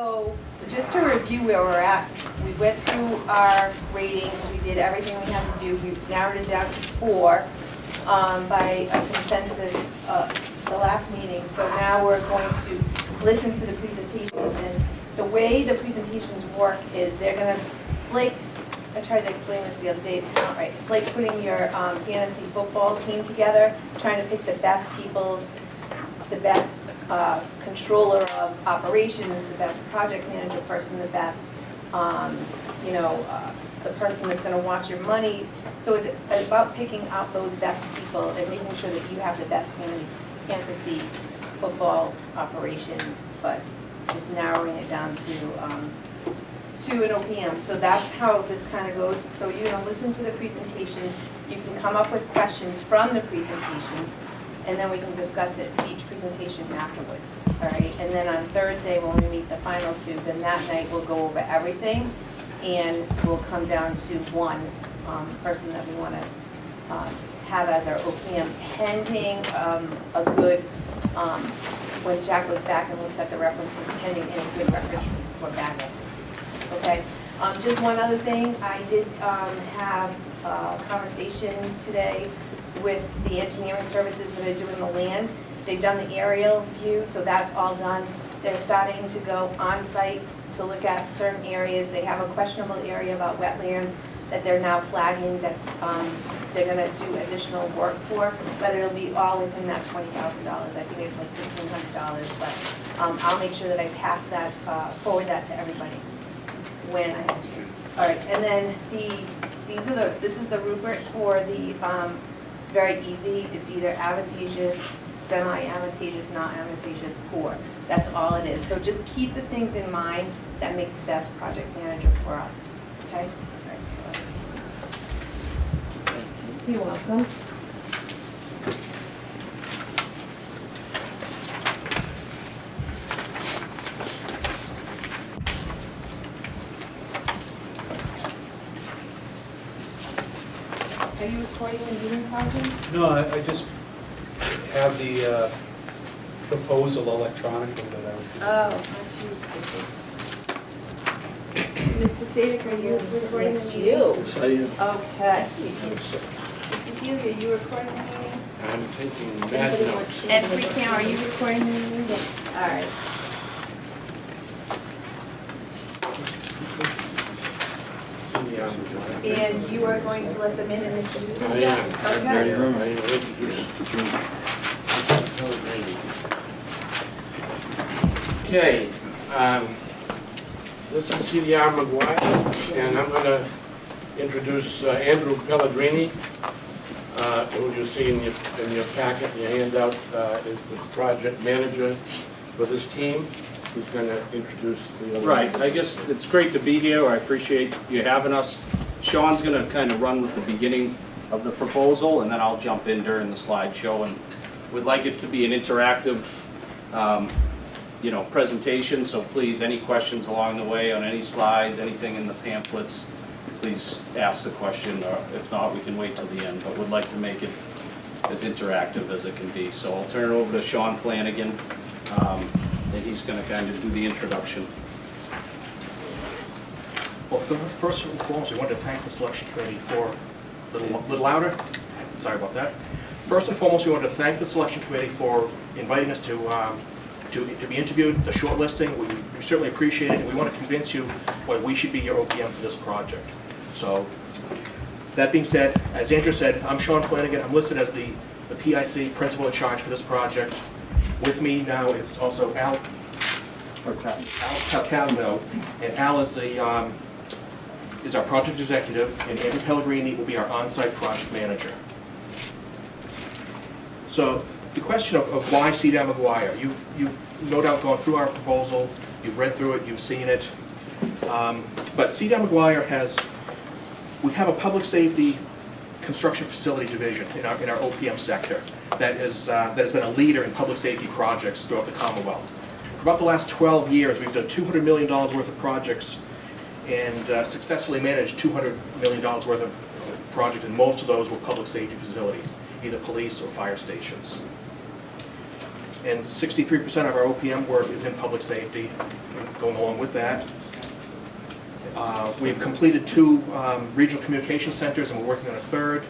So, just to review where we're at, we went through our ratings, we did everything we had to do, we narrowed it down to 4 by a consensus the last meeting. So now we're going to listen to the presentations, and the way the presentations work is they're gonna, it's like, I tried to explain this the other day, right? It's like putting your fantasy football team together, trying to pick the best people, the best controller of operations, the best project manager person, the best, the person that's going to watch your money. So it's about picking out those best people and making sure that you have the best fantasy football operation, but just narrowing it down to an OPM. So that's how this kind of goes. So you're going to listen to the presentations. You can come up with questions from the presentations, and then we can discuss it, each presentation afterwards, all right? And then on Thursday, when we meet the final 2, then that night we'll go over everything, and we'll come down to one person that we want to have as our OPM, pending a good, when Jack goes back and looks at the references, pending any good references or bad references, okay? Just one other thing, I did have a conversation today with the engineering services that are doing the land. They've done the aerial view, so that's all done. They're starting to go on site to look at certain areas. They have a questionable area about wetlands that they're now flagging that they're going to do additional work for, but it'll be all within that $20,000. I think it's like $1,500, but I'll make sure that I pass that, forward that to everybody when I have a chance. All right, and then this is the rubric for the, it's very easy. It's either advantageous, semi-advantageous, not advantageous, poor. That's all it is. So just keep the things in mind that make the best project manager for us, okay? All right, so you're welcome. Are you recording the meeting, Carlton? No, I just have the proposal electronically that I would do. Mr. Sadik, are you recording the meeting? Yes, I am. Okay. Mr. Healy, are you recording the meeting? I'm taking bad notes. And Freetown, are you recording the meeting? Yes. All right. And you are going to let them in and introduce them? I am. Okay. Okay, this is CDR McGuire, and I'm going to introduce Andrew Pellegrini, who you see in your packet, your handout, is the project manager for this team. Who's going to introduce the other. Right, I guess it's great to be here. I appreciate you having us. Sean's going to kind of run with the beginning of the proposal, and then I'll jump in during the slideshow. And we'd like it to be an interactive, presentation. So please, any questions along the way on any slides, anything in the pamphlets, please ask the question. Or if not, we can wait till the end. But we'd like to make it as interactive as it can be. So I'll turn it over to Sean Flanagan. And he's going to kind of do the introduction. Well, first and foremost, we want to thank the selection committee for, a little louder, sorry about that. First and foremost, we want to thank the selection committee for inviting us to be interviewed, the shortlisting. We certainly appreciate it, and we want to convince you why we should be your OPM for this project. So, that being said, as Andrew said, I'm Sean Flanagan. I'm listed as the PIC principal in charge for this project. With me now is also Al Calcano, and Al is our project executive, and Andrew Pellegrini will be our on-site project manager. So the question of why CDR McGuire, you've no doubt gone through our proposal, you've read through it, you've seen it, but CDR McGuire we have a public safety construction facility division in our OPM sector that has been a leader in public safety projects throughout the Commonwealth. For about the last 12 years, we've done $200 million worth of projects and successfully managed $200 million worth of projects, and most of those were public safety facilities, either police or fire stations. And 63% of our OPM work is in public safety. Going along with that, we've completed 2 regional communication centers, and we're working on a 3rd.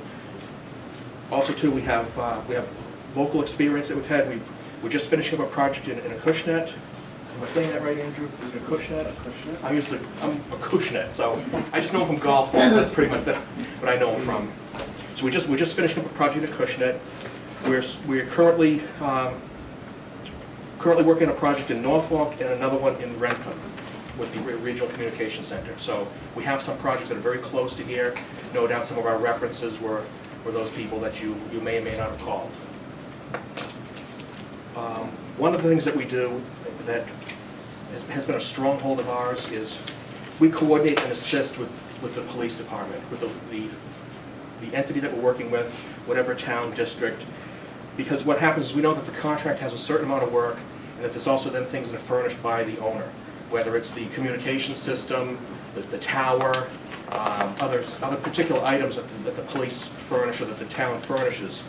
Also, too, we have local experience that we've had. We're just finishing up a project in Acushnet. Am I saying that right, Andrew? Is it Acushnet? I'm a Acushnet, so I just know him from golf balls. That's pretty much what I know him from. So we're just finishing up a project in Acushnet. We're currently working on a project in Norfolk and another one in Rentham with the Regional Communication Center. So we have some projects that are very close to here. No doubt some of our references were those people that you may or may not have called. One of the things that we do that has been a stronghold of ours is we coordinate and assist with the police department, with the entity that we're working with, whatever town, district, because what happens is we know that the contract has a certain amount of work, and that there's also then things that are furnished by the owner, whether it's the communication system, the tower, other particular items that the police furnish or that the town furnishes.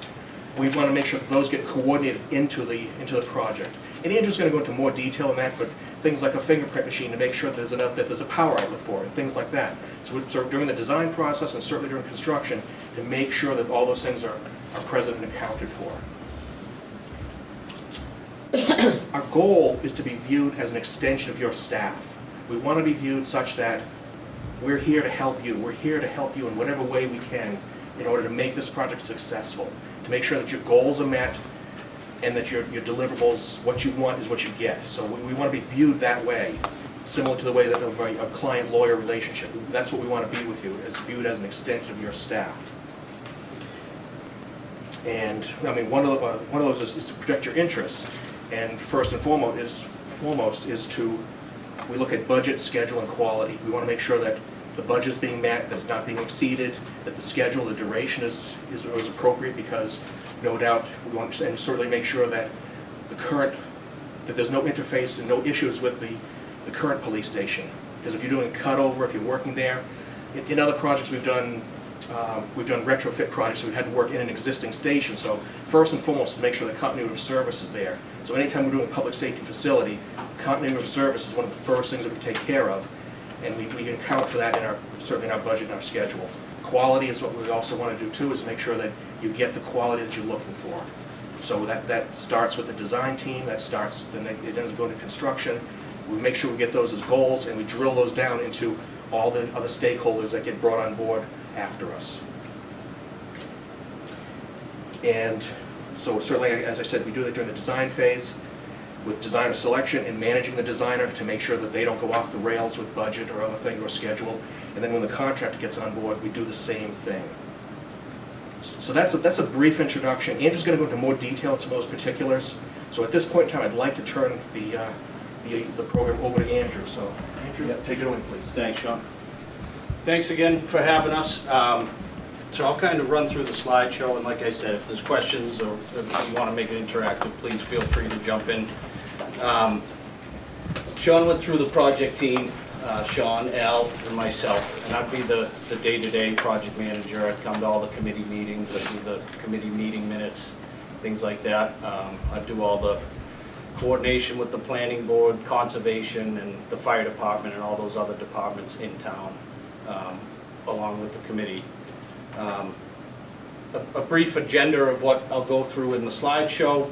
We want to make sure that those get coordinated into the project. And Andrew's going to go into more detail on that, but things like a fingerprint machine to make sure that there's a power outlet for it, things like that. So during the design process and certainly during construction, to make sure that all those things are present and accounted for. Our goal is to be viewed as an extension of your staff. We want to be viewed such that we're here to help you. We're here to help you in whatever way we can in order to make this project successful, to make sure that your goals are met and that your deliverables, what you want is what you get. So we want to be viewed that way, similar to the way that a client-lawyer relationship. That's what we want to be with you, is viewed as an extension of your staff. And I mean, one of those is to protect your interests. And first and foremost is to, we look at budget, schedule, and quality. We want to make sure that the budget is being met, that it's not being exceeded, that the schedule, the duration is appropriate, because no doubt we want to, and certainly make sure that that there's no interface and no issues with the current police station. Because if you're doing a cutover, if you're working there, in other projects we've done retrofit projects, so we've had to work in an existing station. So first and foremost, to make sure the continuity of service is there. So anytime we're doing a public safety facility, continuity of service is one of the first things that we take care of, and we can account for that certainly in our budget and our schedule. Quality is what we also want to do too, is make sure that you get the quality that you're looking for. So that starts with the design team, then it ends up going to construction. We make sure we get those as goals, and we drill those down into all the other stakeholders that get brought on board after us. And so certainly, as I said, we do that during the design phase with designer selection and managing the designer to make sure that they don't go off the rails with budget or other thing or schedule. And then when the contractor gets on board, we do the same thing. So that's a brief introduction. Andrew's going to go into more detail on some of those particulars. So at this point in time, I'd like to turn the program over to Andrew. So Andrew, take it away, please. Thanks, Sean. Thanks again for having us. So I'll kind of run through the slideshow, and like I said, if there's questions or if you want to make it interactive, please feel free to jump in. Sean went through the project team, Sean, Al, and myself, and I'd be the day-to-day project manager. I'd come to all the committee meetings, I'd do the committee meeting minutes, things like that. I'd do all the coordination with the planning board, conservation, and the fire department, and all those other departments in town, along with the committee. A brief agenda of what I'll go through in the slideshow.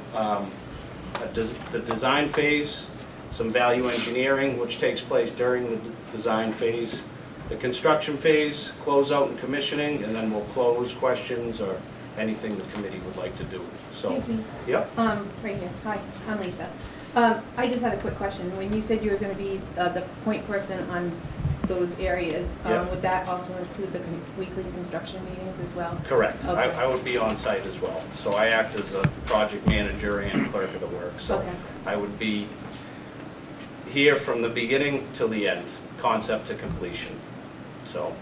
The design phase, some value engineering, which takes place during the design phase, the construction phase, closeout and commissioning, and then we'll close questions or anything the committee would like to do. So, Excuse me. Yep. Right here. Hi, I'm Lisa. I just had a quick question. When you said you were going to be the point person on those areas, Yep. would that also include the weekly construction meetings as well? Correct. Okay. I would be on site as well. So I act as a project manager and clerk of the work. So Okay. I would be here from the beginning till the end, concept to completion. So,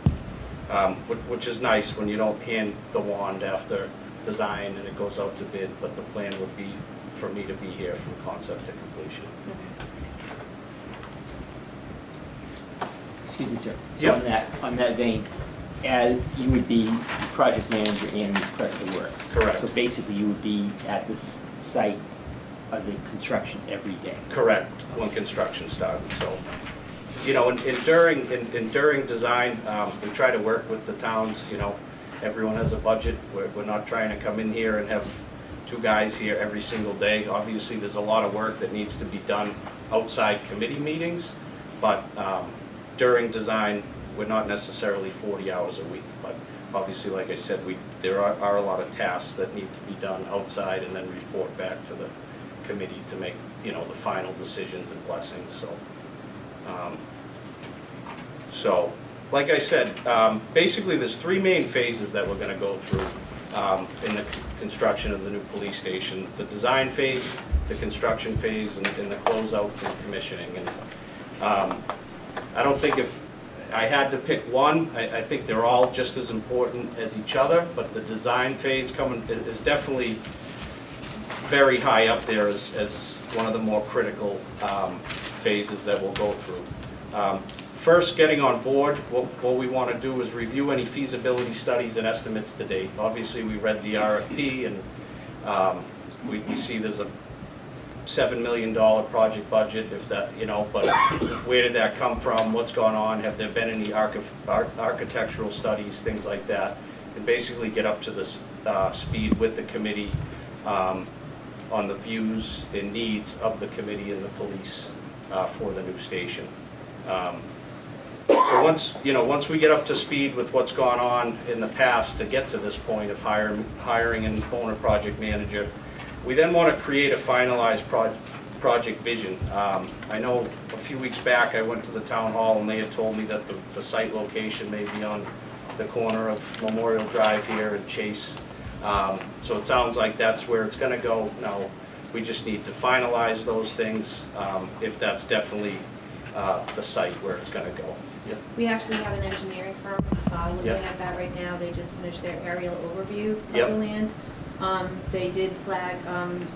which is nice when you don't hand the wand after design and it goes out to bid, but the plan would be for me to be here from concept to completion. Okay. Excuse me, sir. So Yep. on that vein, as you would be project manager and clerk of the work. Correct. So basically, you would be at this site the construction every day. Correct, when construction started, so. You know, and during design, we try to work with the towns, you know, everyone has a budget. We're not trying to come in here and have 2 guys here every single day. Obviously, there's a lot of work that needs to be done outside committee meetings, but during design, we're not necessarily 40 hours a week. But obviously, like I said, there are a lot of tasks that need to be done outside and then report back to the committee to make, you know, the final decisions and blessings, so. So, like I said, basically there's 3 main phases that we're going to go through in the construction of the new police station. The design phase, the construction phase, and the closeout and commissioning. And I don't think if I had to pick one, I think they're all just as important as each other, but the design phase is definitely very high up there as one of the more critical phases that we'll go through. First, getting on board, what we want to do is review any feasibility studies and estimates to date. Obviously, we read the RFP, and we see there's a $7 million project budget, if that, you know, but where did that come from? What's gone on? Have there been any architectural studies, things like that? And basically get up to this speed with the committee on the views and needs of the committee and the police for the new station. So once we get up to speed with what's gone on in the past to get to this point of hiring an owner project manager, we then want to create a finalized project vision. I know a few weeks back I went to the town hall and they had told me that the site location may be on the corner of Memorial Drive here and Chase. So it sounds like that's where it's going to go. Now, we just need to finalize those things, if that's definitely the site where it's going to go. Yep. We actually have an engineering firm looking Yep. at that right now. They just finished their aerial overview of Yep. the land. They did flag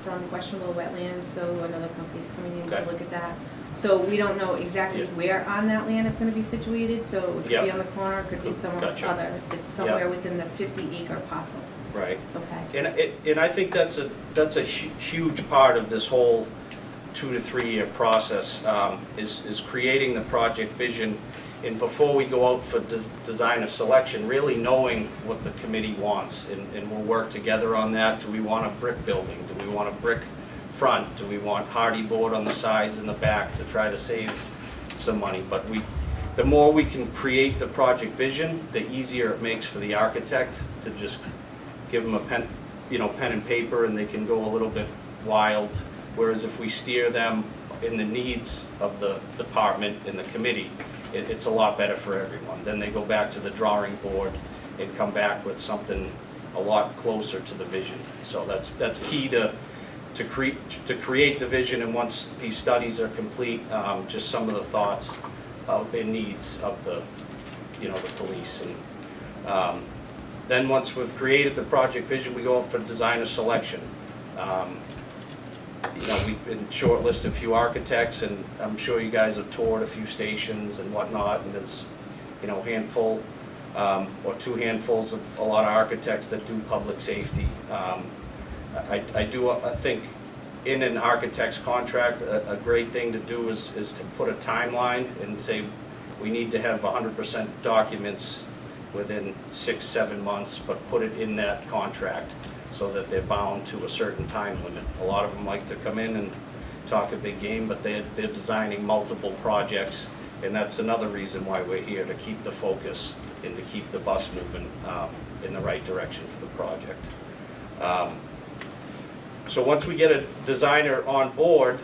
some questionable wetlands, so another company's coming in Okay. to look at that. So we don't know exactly Yep. where on that land it's going to be situated, so it could Yep. be on the corner, it could be somewhere Gotcha. other. It's somewhere within the 50-acre parcel. Right. Okay. And I think that's a huge part of this whole 2 to 3 year process, is creating the project vision. And before we go out for design of selection, really knowing what the committee wants, and we'll work together on that. Do we want a brick building? Do we want a brick front? Do we want hardy board on the sides and the back to try to save some money? But the more we can create the project vision, the easier it makes for the architect to just give them a pen and paper, and they can go a little bit wild. Whereas if we steer them in the needs of the department and the committee, it's a lot better for everyone. Then they go back to the drawing board and come back with something a lot closer to the vision. So that's key to create the vision. And once these studies are complete, just some of the thoughts and needs of the police. And then once we've created the project vision, we go out for designer selection. We've been shortlisted a few architects, and I'm sure you guys have toured a few stations and whatnot, and there's, a handful or 2 handfuls of a lot of architects that do public safety. I think in an architect's contract, a great thing to do is to put a timeline and say, we need to have 100% documents within 6-7 months, but put it in that contract so that they're bound to a certain time limit. A lot of them like to come in and talk a big game, but they're designing multiple projects, and that's another reason why we're here, to keep the focus and to keep the bus moving in the right direction for the project. So once we get a designer on board,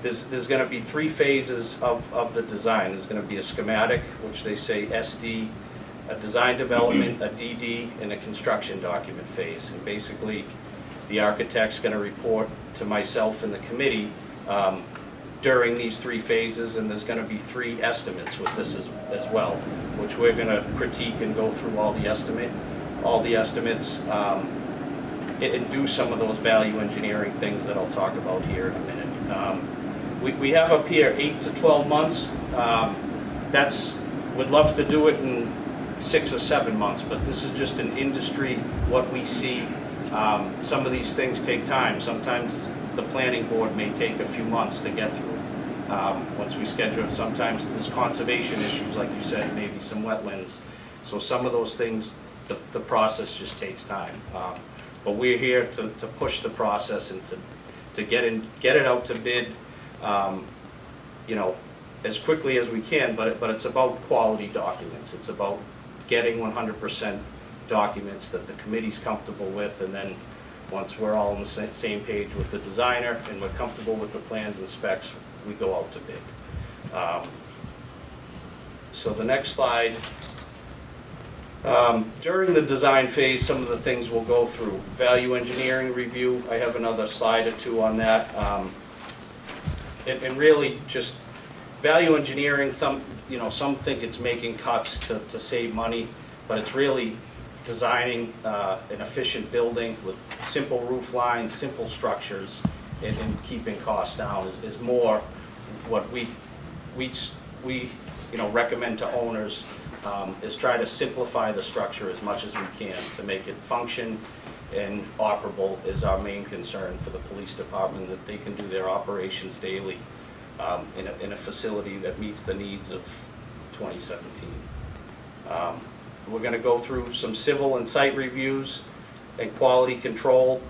there's going to be 3 phases of the design. There's going to be a schematic, which they say SD, a design development, a DD, and a construction document phase. And basically, the architect's going to report to myself and the committee during these 3 phases, and there's going to be 3 estimates with this as well, which we're going to critique and go through all the estimates, and do some of those value engineering things that I'll talk about here in a minute. We have up here 8 to 12 months. Would love to do it in 6 or 7 months, but this is just an industry, what we see. Some of these things take time. Sometimes the planning board may take a few months to get through. Once we schedule it, sometimes there's conservation issues, like you said, maybe some wetlands. So some of those things, the process just takes time. But we're here to push the process and to get it out to bid, you know, as quickly as we can, but it's about quality documents. It's about getting 100% documents that the committee's comfortable with, and then once we're all on the same page with the designer and we're comfortable with the plans and specs, we go out to bid. So the next slide. During the design phase, some of the things we'll go through. Value engineering review, I have another slide or two on that. And really just value engineering, you know, some think it's making cuts to save money, but it's really designing an efficient building with simple roof lines, simple structures, and keeping costs down is more what we you know, recommend to owners, is try to simplify the structure as much as we can to make it function and operable is our main concern for the police department, that they can do their operations daily in a facility that meets the needs of 2017. We're going to go through some civil and site reviews and quality control,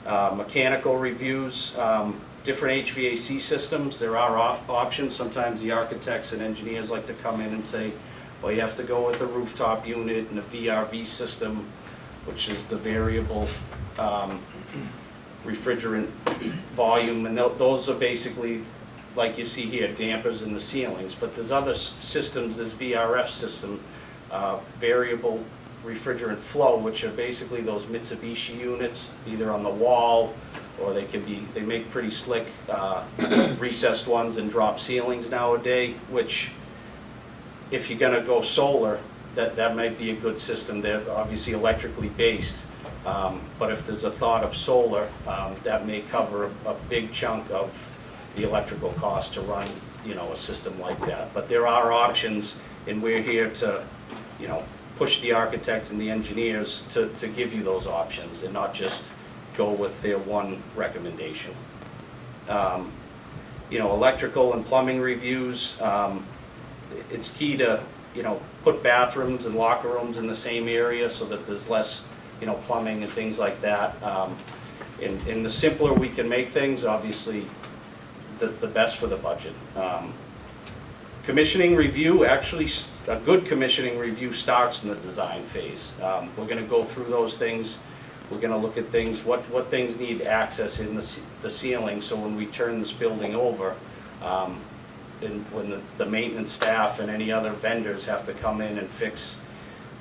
mechanical reviews, different HVAC systems. There are options. Sometimes the architects and engineers like to come in and say, well, you have to go with a rooftop unit and a VRV system, which is the variable refrigerant volume, and those are basically, like you see here, dampers in the ceilings. But there's other systems, this VRF system, variable refrigerant flow, which are basically those Mitsubishi units, either on the wall, or they make pretty slick recessed ones and drop ceilings nowadays, which if you're gonna go solar, that might be a good system. They're obviously electrically based, but if there's a thought of solar, that may cover a big chunk of the electrical cost to run, you know, a system like that. But there are options, and we're here to, you know, push the architects and the engineers to give you those options and not just go with their one recommendation. You know, electrical and plumbing reviews, it's key to, you know, put bathrooms and locker rooms in the same area so that there's less, you know, plumbing and things like that. And the simpler we can make things, obviously, the best for the budget. Commissioning review, actually, a good commissioning review starts in the design phase. We're going to go through those things. We're going to look at things, what things need access in the ceiling, so when we turn this building over, and when the maintenance staff and any other vendors have to come in and fix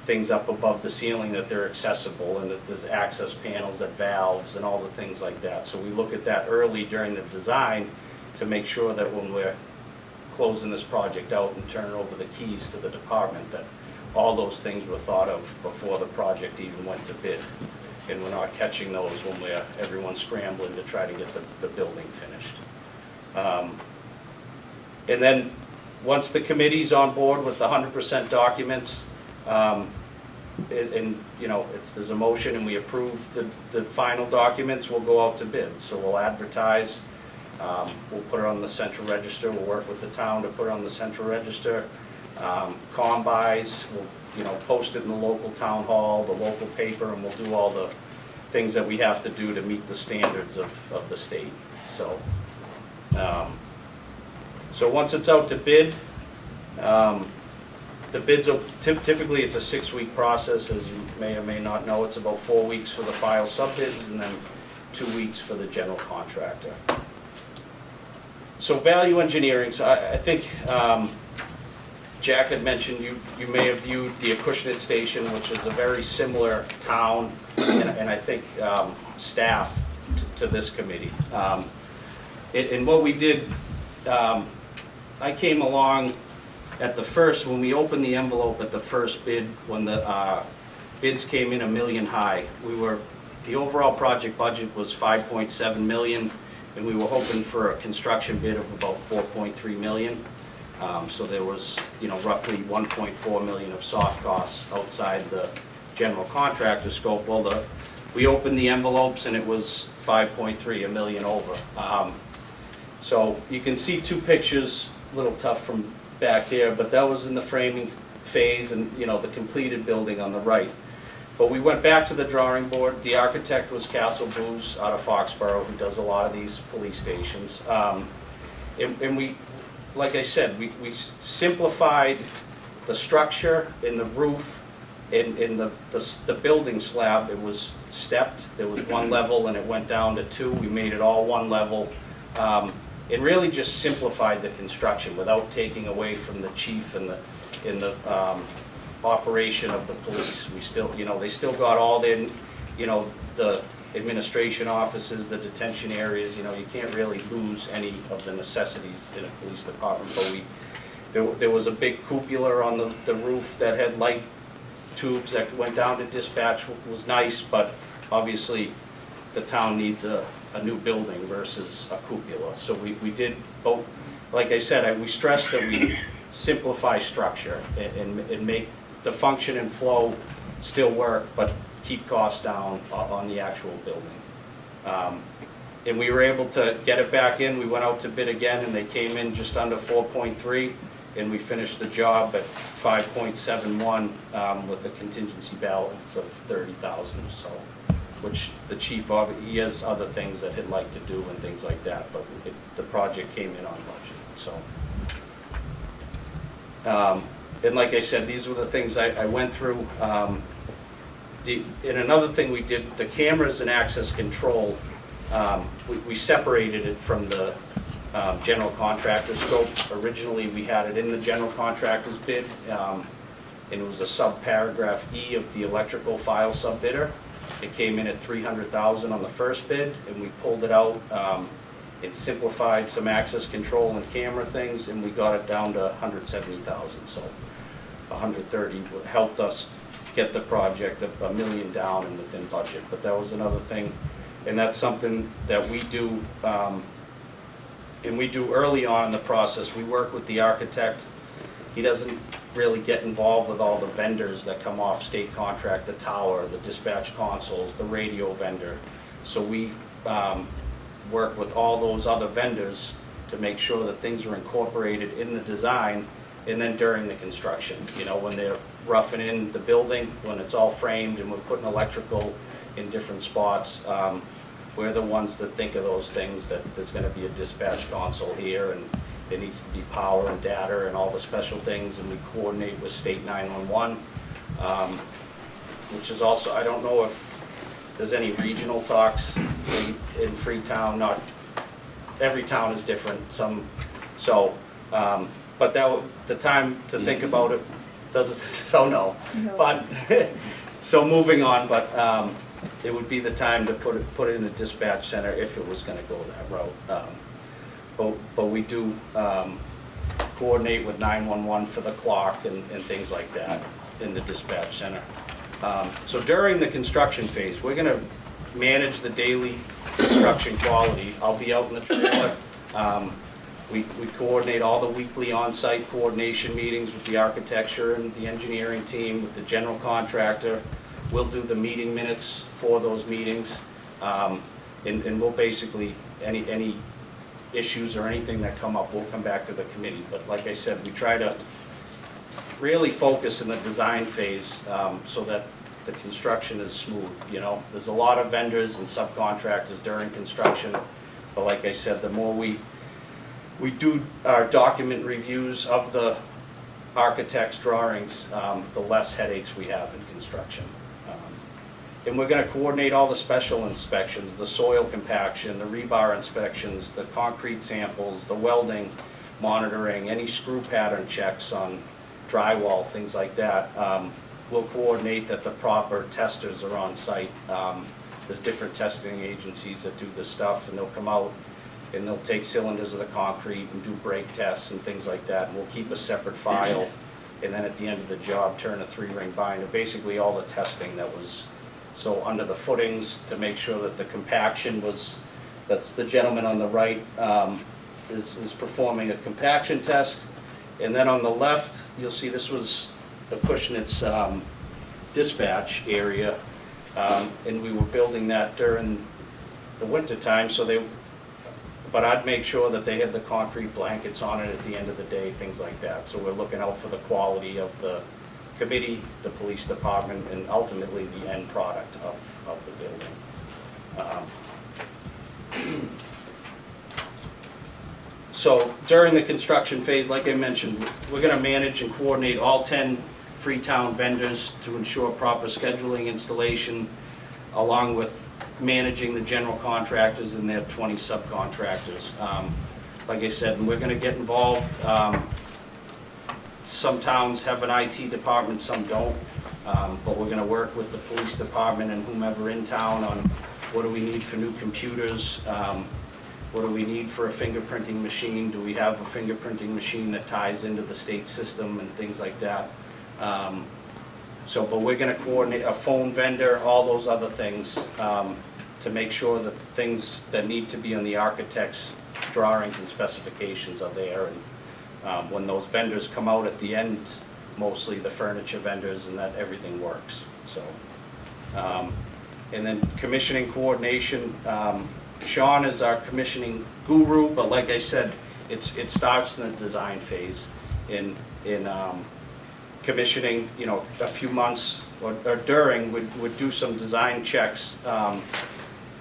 things up above the ceiling, that they're accessible and that there's access panels and valves and all the things like that. So we look at that early during the design to make sure that when we're closing this project out and turning over the keys to the department, that all those things were thought of before the project even went to bid. And we're not catching those when everyone's scrambling to try to get the building finished. And then once the committee's on board with the 100% documents, and you know, there's a motion and we approve the final documents, we'll go out to bid. So we'll advertise, we'll put it on the central register, we'll work with the town to put it on the central register. Combis, we'll, you know, post it in the local town hall, the local paper, and we'll do all the things that we have to do to meet the standards of the state. So, so once it's out to bid, the bids will, typically it's a 6-week process, as you may or may not know. It's about 4 weeks for the file subbids and then 2 weeks for the general contractor. So value engineering, so I think Jack had mentioned you may have viewed the Acushnet station, which is a very similar town and I think staff to this committee. And what we did, I came along at the first, when we opened the envelope at the first bid, when the bids came in $1 million high. The overall project budget was $5.7 million, and we were hoping for a construction bid of about $4.3 million. So there was, you know, roughly $1.4 million of soft costs outside the general contractor scope. Well, we opened the envelopes and it was 5.3, a million over. So you can see two pictures, a little tough from back there, but that was in the framing phase and, you know, the completed building on the right. But we went back to the drawing board. The architect was Castle Booz out of Foxborough, who does a lot of these police stations. And we, like I said, we simplified the structure in the roof. In the building slab, it was stepped. There was one level and it went down to two. We made it all one level. It really just simplified the construction without taking away from the chief and the operation of the police. We still, you know, they still got all their, you know, the administration offices, the detention areas. You know, you can't really lose any of the necessities in a police department. But there was a big cupola on the roof that had light tubes that went down to dispatch. Was nice, but obviously the town needs a new building versus a cupola. So we did both. Like I said, we stressed that we simplify structure and make the function and flow still work, but keep costs down on the actual building. And we were able to get it back in. We went out to bid again, and they came in just under 4.3, and we finished the job at 5.71 with a contingency balance of 30,000. So, which the chief, he has other things that he'd like to do and things like that, but the project came in on budget. So. And like I said, these were the things I went through. And another thing we did, the cameras and access control, we separated it from the general contractor scope. Originally, we had it in the general contractor's bid, and it was a sub-paragraph E of the electrical file sub-bidder. It came in at $300,000 on the first bid, and we pulled it out. It simplified some access control and camera things, and we got it down to $170,000. So 130 helped us get the project $1 million down and within budget. But that was another thing, and that's something that we do, and we do early on in the process. We work with the architect. He doesn't really get involved with all the vendors that come off state contract, the tower, the dispatch consoles, the radio vendor. So we work with all those other vendors to make sure that things are incorporated in the design and then during the construction. You know, when they're roughing in the building, when it's all framed and we're putting electrical in different spots, we're the ones that think of those things, that there's going to be a dispatch console here and there needs to be power and data and all the special things, and we coordinate with state 911, which is also, I don't know if there's any regional talks in Freetown. Not every town is different. Some, so, but the time to think about it doesn't. So no. But so moving on. But it would be the time to put it in a dispatch center if it was going to go that route. But we do coordinate with 911 for the clock and things like that in the dispatch center. So during the construction phase, we're going to manage the daily construction quality. I'll be out in the trailer. We coordinate all the weekly on-site coordination meetings with the architecture and the engineering team, with the general contractor. We'll do the meeting minutes for those meetings. And we'll basically, any issues or anything that come up, we'll come back to the committee. But like I said, we try to really focus in the design phase so that the construction is smooth. You know, there's a lot of vendors and subcontractors during construction, but like I said, the more we do our document reviews of the architect's drawings, the less headaches we have in construction. And we're going to coordinate all the special inspections, the soil compaction, the rebar inspections, the concrete samples, the welding monitoring, any screw pattern checks on drywall, things like that. We'll coordinate that the proper testers are on site. There's different testing agencies that do this stuff, and they'll come out and they'll take cylinders of the concrete and do brake tests and things like that. And we'll keep a separate file, and then at the end of the job, turn a 3-ring binder. Basically all the testing that was, so under the footings to make sure that the compaction was, that's the gentleman on the right is performing a compaction test. And then on the left, you'll see this was the Kushnitz dispatch area, and we were building that during the winter time, but I'd make sure that they had the concrete blankets on it at the end of the day, things like that. So we're looking out for the quality of the committee, the police department, and ultimately the end product of the building. So during the construction phase, like I mentioned, we're going to manage and coordinate all 10 Freetown vendors to ensure proper scheduling, installation, along with managing the general contractors and their 20 subcontractors. Like I said, we're going to get involved. Some towns have an IT department, some don't, but we're going to work with the police department and whomever in town on what do we need for new computers, what do we need for a fingerprinting machine, do we have a fingerprinting machine that ties into the state system and things like that. But we're going to coordinate a phone vendor, all those other things, to make sure that the things that need to be on the architect's drawings and specifications are there. And when those vendors come out at the end, mostly the furniture vendors, and that everything works. So, and then commissioning coordination. Sean is our commissioning guru, but like I said, it starts in the design phase. In commissioning, you know, a few months or during, would do some design checks,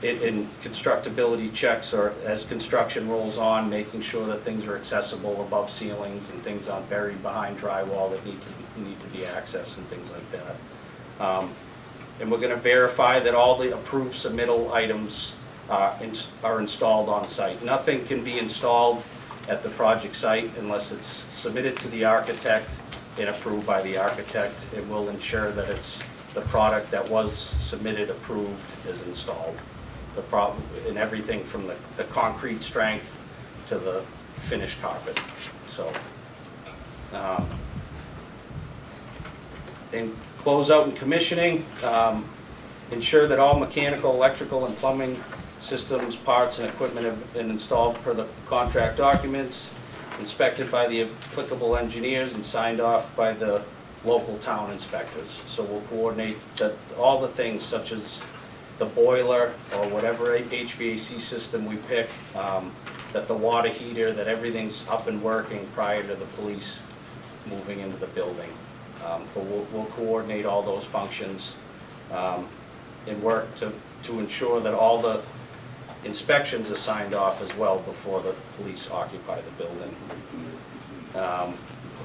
in constructibility checks, or as construction rolls on, making sure that things are accessible above ceilings and things aren't buried behind drywall that need to be accessed and things like that. And we're going to verify that all the approved submittal items are installed on site. Nothing can be installed at the project site unless it's submitted to the architect and approved by the architect. It will ensure that it's the product that was submitted, approved, is installed. And everything from the concrete strength to the finished carpet. So, and close out and commissioning, ensure that all mechanical, electrical, and plumbing systems, parts, and equipment have been installed per the contract documents, inspected by the applicable engineers, and signed off by the local town inspectors. So we'll coordinate that all the things such as the boiler or whatever HVAC system we pick, that the water heater, that everything's up and working prior to the police moving into the building. But we'll coordinate all those functions and work to ensure that all the inspections are signed off as well before the police occupy the building.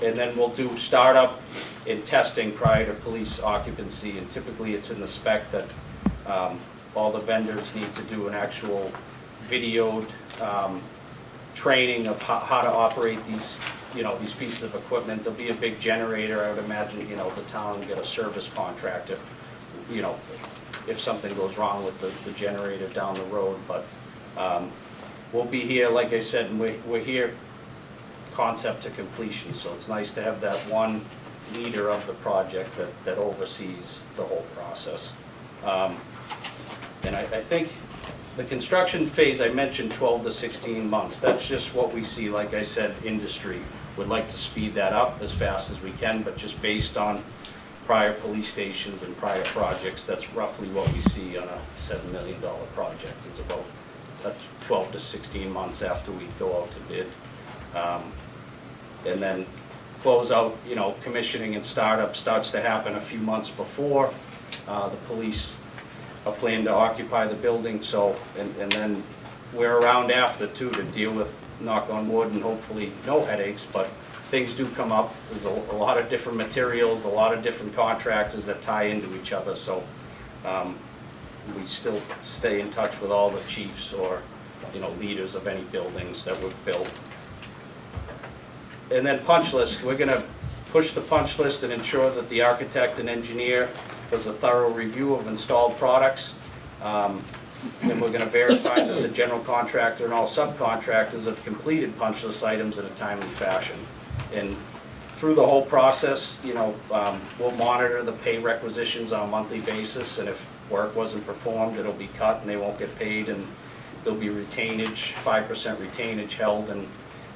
And then we'll do startup and testing prior to police occupancy, and typically it's in the spec that all the vendors need to do an actual videoed training of how to operate these, these pieces of equipment. There'll be a big generator. I would imagine, the town will get a service contractor, if something goes wrong with the generator down the road. But we'll be here, like I said, and we're here concept to completion. So it's nice to have that one leader of the project that oversees the whole process. And I think the construction phase, I mentioned 12 to 16 months. That's just what we see. Like I said, industry would like to speed that up as fast as we can, but just based on prior police stations and prior projects, that's roughly what we see on a $7 million project. It's about 12 to 16 months after we go out to bid. And then close out, commissioning and startup starts to happen a few months before the police are planning to occupy the building. So, and then we're around after too to deal with, knock on wood, and hopefully no headaches, but things do come up. There's a lot of different materials, a lot of different contractors that tie into each other. So we still stay in touch with all the chiefs or leaders of any buildings that we've built. And then punch list, we're going to push the punch list and ensure that the architect and engineer does a thorough review of installed products. And we're going to verify that the general contractor and all subcontractors have completed punch list items in a timely fashion. And through the whole process, we'll monitor the pay requisitions on a monthly basis, and if work wasn't performed, it'll be cut and they won't get paid, and there'll be retainage, 5% retainage held, and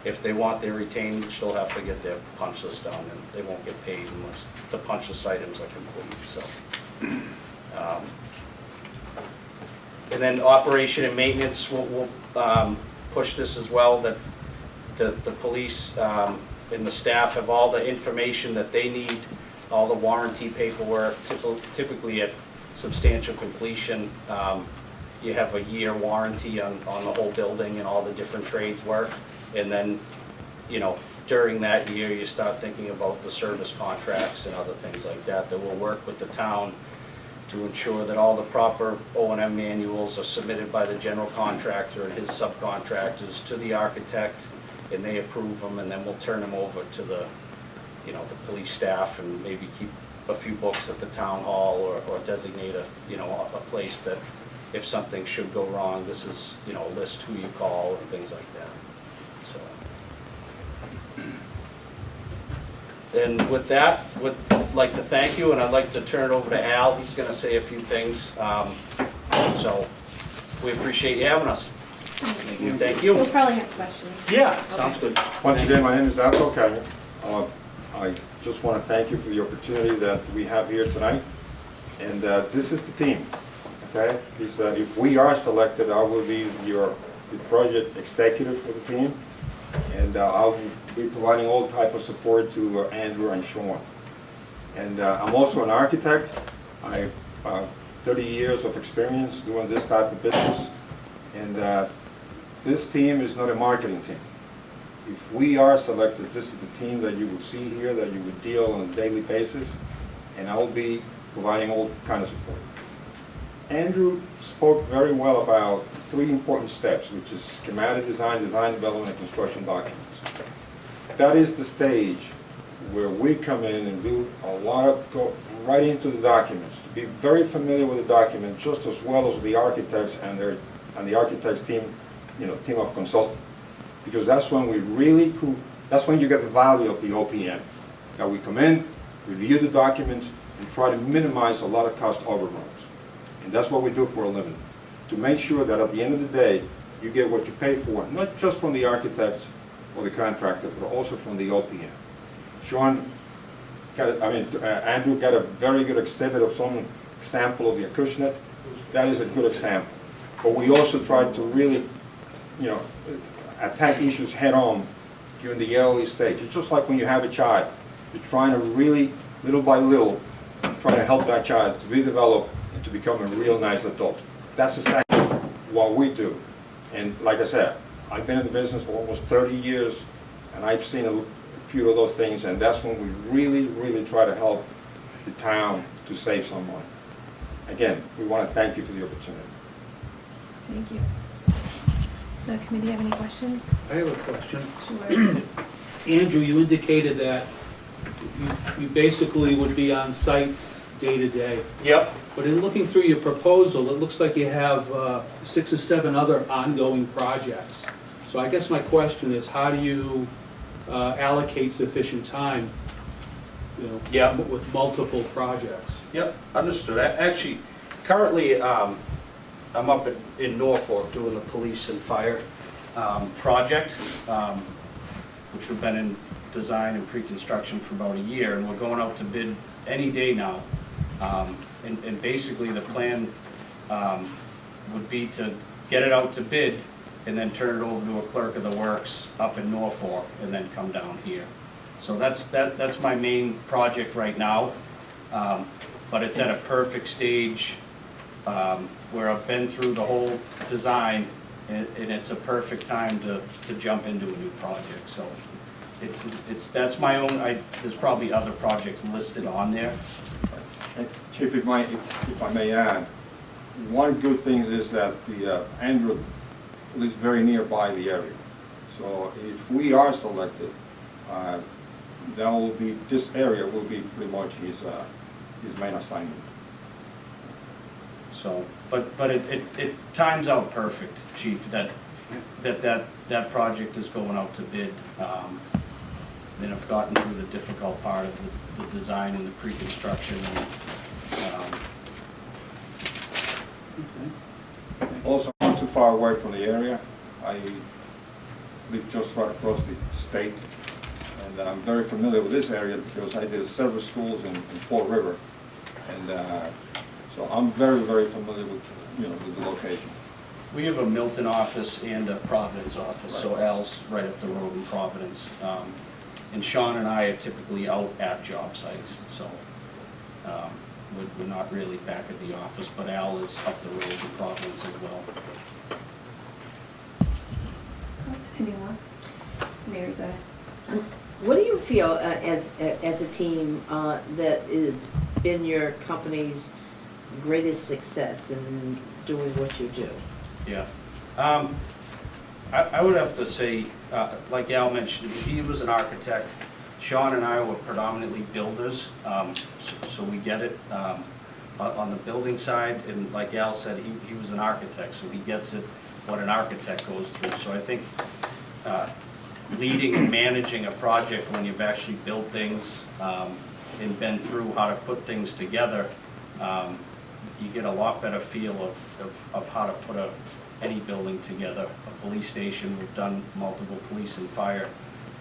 if they want their retainage, they'll have to get their punch list done, and they won't get paid unless the punch list items are complete. So, And then operation and maintenance, we'll push this as well, that the police and the staff have all the information that they need, all the warranty paperwork, typically at substantial completion. You have a year warranty on the whole building and all the different trades work. And then, you know, during that year, you start thinking about the service contracts and other things like that, that will work with the town to ensure that all the proper O&M manuals are submitted by the general contractor and his subcontractors to the architect, and they approve them, and then we'll turn them over to the, you know, the police staff, and maybe keep a few books at the town hall, or designate a, you know, a place that if something should go wrong, this is, you know, list who you call and things like that. So. And with that, would like to thank you, and I'd like to turn it over to Al. He's going to say a few things. So we appreciate you having us. Thank you. We'll probably have questions. Yeah, sounds good. Once again, my name is Al Calcaño. I just want to thank you for the opportunity that we have here tonight. And this is the team, okay? If we are selected, I will be the project executive for the team. And I'll be providing all type of support to Andrew and Sean. And I'm also an architect. I have 30 years of experience doing this type of business. And this team is not a marketing team. If we are selected, this is the team that you will see here, that you would deal on a daily basis, and I will be providing all kind of support. Andrew spoke very well about 3 important steps, which is schematic design, design development, and construction documents. That is the stage where we come in and do a lot of, go right into the documents, to be very familiar with the document, just as well as the architects and the architects team, you know, team of consultants. Because that's when we really, that's when you get the value of the OPM. Now we come in, review the documents, and try to minimize a lot of cost overruns. And that's what we do for a living. To make sure that at the end of the day, you get what you pay for, not just from the architects or the contractor, but also from the OPM. Sean, Andrew got a very good exhibit of some example of the Acushnet. That is a good example. But we also tried to really, you know, attack issues head-on during the early stage. It's just like when you have a child. You're trying to really, little by little, try to help that child to be developed and to become a real nice adult. That's exactly what we do. And like I said, I've been in the business for almost 30 years, and I've seen a few of those things, and that's when we really, really try to help the town to save some money. Again, we want to thank you for the opportunity. Thank you. The committee have any questions? I have a question. Sure. Andrew, you indicated that you basically would be on site day to day. Yep. But in looking through your proposal, it looks like you have 6 or 7 other ongoing projects. So I guess my question is, how do you allocate sufficient time, you know, Yeah. with multiple projects? Yep, understood. Actually, currently, I'm up in Norfolk doing the police and fire project, which we've been in design and pre-construction for about a year, and we're going out to bid any day now. And basically, the plan would be to get it out to bid and then turn it over to a clerk of the works up in Norfolk and then come down here. So that's my main project right now, but it's at a perfect stage where I've been through the whole design, and it's a perfect time to jump into a new project. So that's my own. There's probably other projects listed on there. And Chief, if I may add, one good thing is that the Andrew lives very nearby the area. So if we are selected, that will be, this area will be pretty much his main assignment. So, but it times out perfect, Chief, that project is going out to bid. Then I've gotten through the difficult part of the design and the pre-construction. Also, not too far away from the area. I live just right across the state, and I'm very familiar with this area because I did several schools in Fall River, and so I'm very, very familiar with the location? We have a Milton office and a Providence office, so Al's right up the road in Providence. And Sean and I are typically out at job sites, so we're not really back at the office, but Al is up the road in Providence as well. Anyone? Mary, go ahead. What do you feel as a team that has been your company's greatest success in doing what you do? Yeah. I would have to say, like Al mentioned, he was an architect. Sean and I were predominantly builders, so we get it on the building side. And like Al said, he was an architect, so he gets it, what an architect goes through. So I think leading and managing a project when you've actually built things and been through how to put things together, you get a lot better feel of how to put any building together. A police station, we've done multiple police and fire,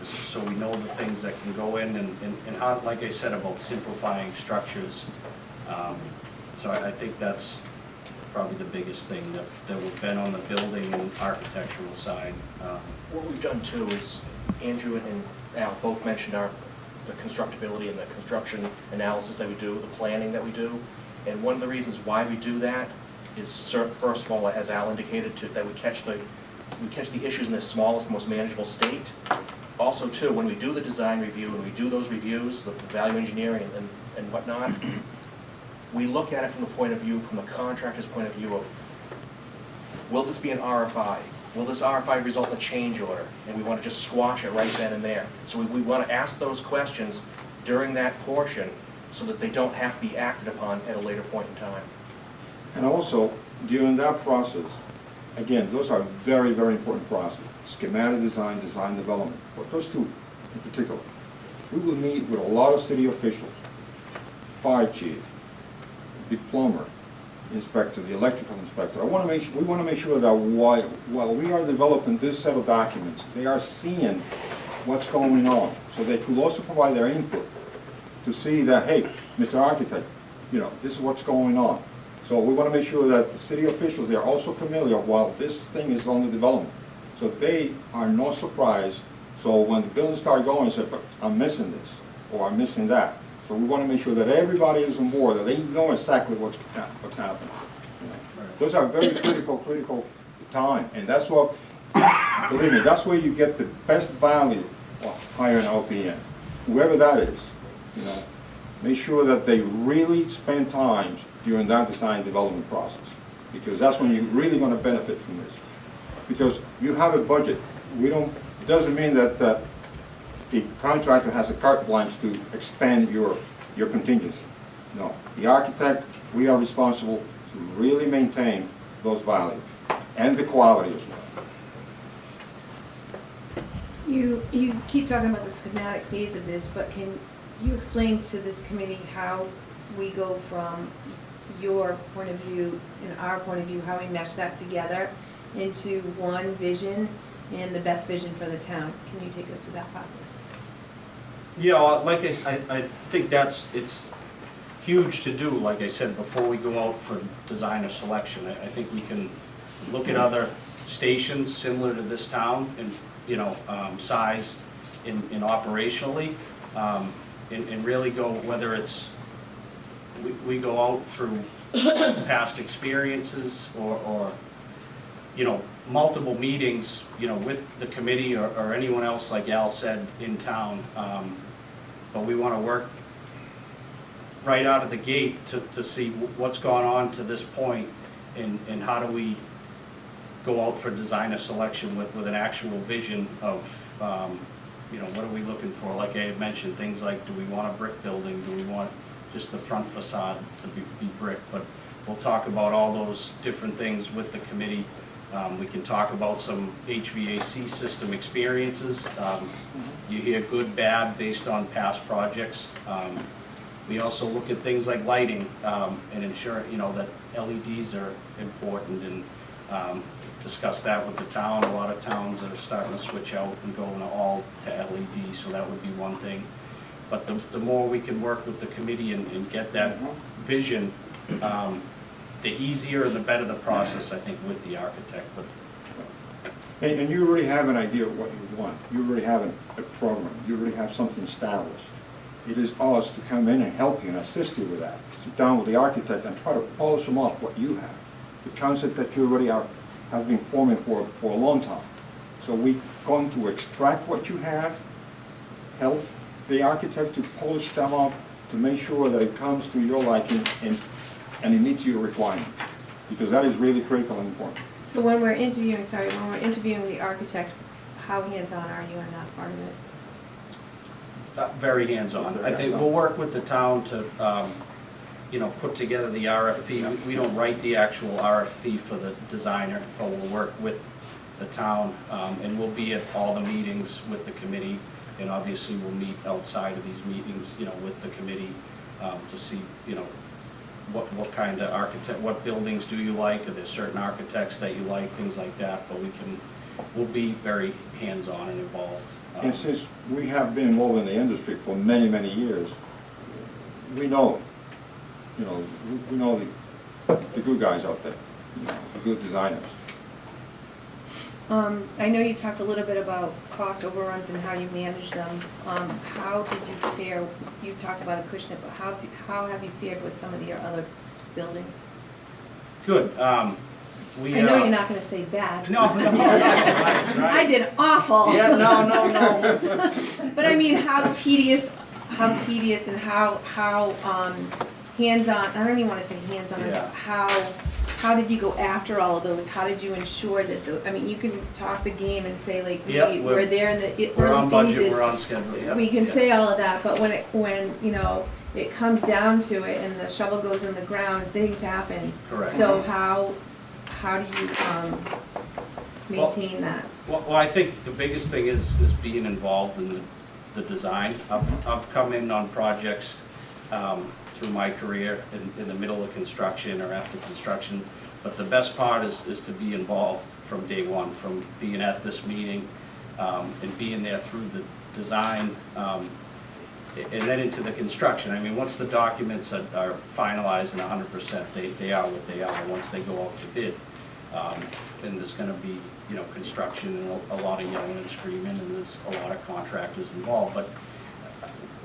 so we know the things that can go in and how, like I said, about simplifying structures. So I think that's probably the biggest thing that we've been on the building and architectural side. What we've done too is, Andrew and Al both mentioned the constructability and the construction analysis that we do, the planning that we do. And one of the reasons why we do that is, first of all, as Al indicated, that we catch the issues in the smallest, most manageable state. Also too, when we do the design review and we do those reviews, the value engineering and whatnot, we look at it from the point of view, from the contractor's point of view of, will this be an RFI? Will this RFI result in a change order? And we want to just squash it right then and there. So we want to ask those questions during that portion so that they don't have to be acted upon at a later point in time. And also, during that process, again, those are very, very important processes. Schematic design, design development. But those two in particular. We will meet with a lot of city officials, fire chief, the plumber, inspector, the electrical inspector. We want to make sure that while we are developing this set of documents, they are seeing what's going on. So they could also provide their input to see that, hey, Mr. Architect, this is what's going on. So we want to make sure that the city officials, they are also familiar while this thing is under development. So they are not surprised. So when the buildings start going, they say, but I'm missing this, or I'm missing that. So we want to make sure that everybody is on board, that they know exactly what's happening. Those are very critical time, and that's what, believe me, that's where you get the best value of hiring an LPN. Whoever that is, make sure that they really spend time during that design development process, because that's when you're really going to benefit from this. Because you have a budget, it doesn't mean that the contractor has a carte blanche to expand your contingency. No, the architect, we are responsible to really maintain those values and the quality as well. You keep talking about the schematic phase of this, but can you explain to this committee how we go from your point of view and our point of view, how we mesh that together into one vision and the best vision for the town? Can you take us through that process? Yeah, like I think it's huge to do, like I said, before we go out for designer selection. I think we can look at other stations similar to this town and, size and operationally, and really go, whether it's, we go out through past experiences or multiple meetings, with the committee or anyone else, like Al said, in town. But we want to work right out of the gate to see what's gone on to this point and how do we go out for designer selection with an actual vision of, what are we looking for? Like I had mentioned, things like, do we want a brick building? Do we want just the front facade to be brick? But we'll talk about all those different things with the committee. We can talk about some HVAC system experiences. You hear good, bad based on past projects. We also look at things like lighting and ensure that LEDs are important, and discuss that with the town. A lot of towns are starting to switch out and going all to LED, so that would be one thing. But the more we can work with the committee and get that vision, the easier and the better the process, I think, with the architect, but And you already have an idea of what you want. You already have a program. You already have something established. It is us to come in and help you and assist you with that. Sit down with the architect and try to polish them off what you have. The concept that you already have been forming for a long time. So we're going to extract what you have, help the architect to polish them up, to make sure that it comes to your liking and it meets your requirements. Because that is really critical and important. So when we're interviewing the architect, how hands-on are you in that part of it? very hands-on. I think we'll work with the town to, put together the RFP. We don't write the actual RFP for the designer, but we'll work with the town, and we'll be at all the meetings with the committee, and obviously we'll meet outside of these meetings, with the committee, to see, what kind of architect, what buildings do you like, are there certain architects that you like, things like that, but we'll be very hands-on and involved. And since we have been involved in the industry for many, many years, we know, we know the good guys out there, the good designers. I know you talked a little bit about cost overruns and how you manage them. How did you fare? You talked about Acushnet, but how have you fared with some of your other buildings? Good. I know you're not going to say bad. No, right. I did awful. Yeah, no. But I mean, how tedious and how hands-on, I don't even want to say hands-on, Yeah. how did you go after all of those? How did you ensure that, you can talk the game and say like, Yep, we're there in the We're on early budget, phases. we're on schedule, yeah. We can say all of that, but when it comes down to it and the shovel goes in the ground, things happen. Correct. So how do you maintain that? Well, I think the biggest thing is being involved in the design. I've come in on projects through my career in the middle of construction or after construction, but the best part is to be involved from day one, from being at this meeting and being there through the design and then into the construction. Once the documents are finalized and 100%, they are what they are once they go out to bid. And there's going to be, construction and a lot of yelling and screaming, and there's a lot of contractors involved. But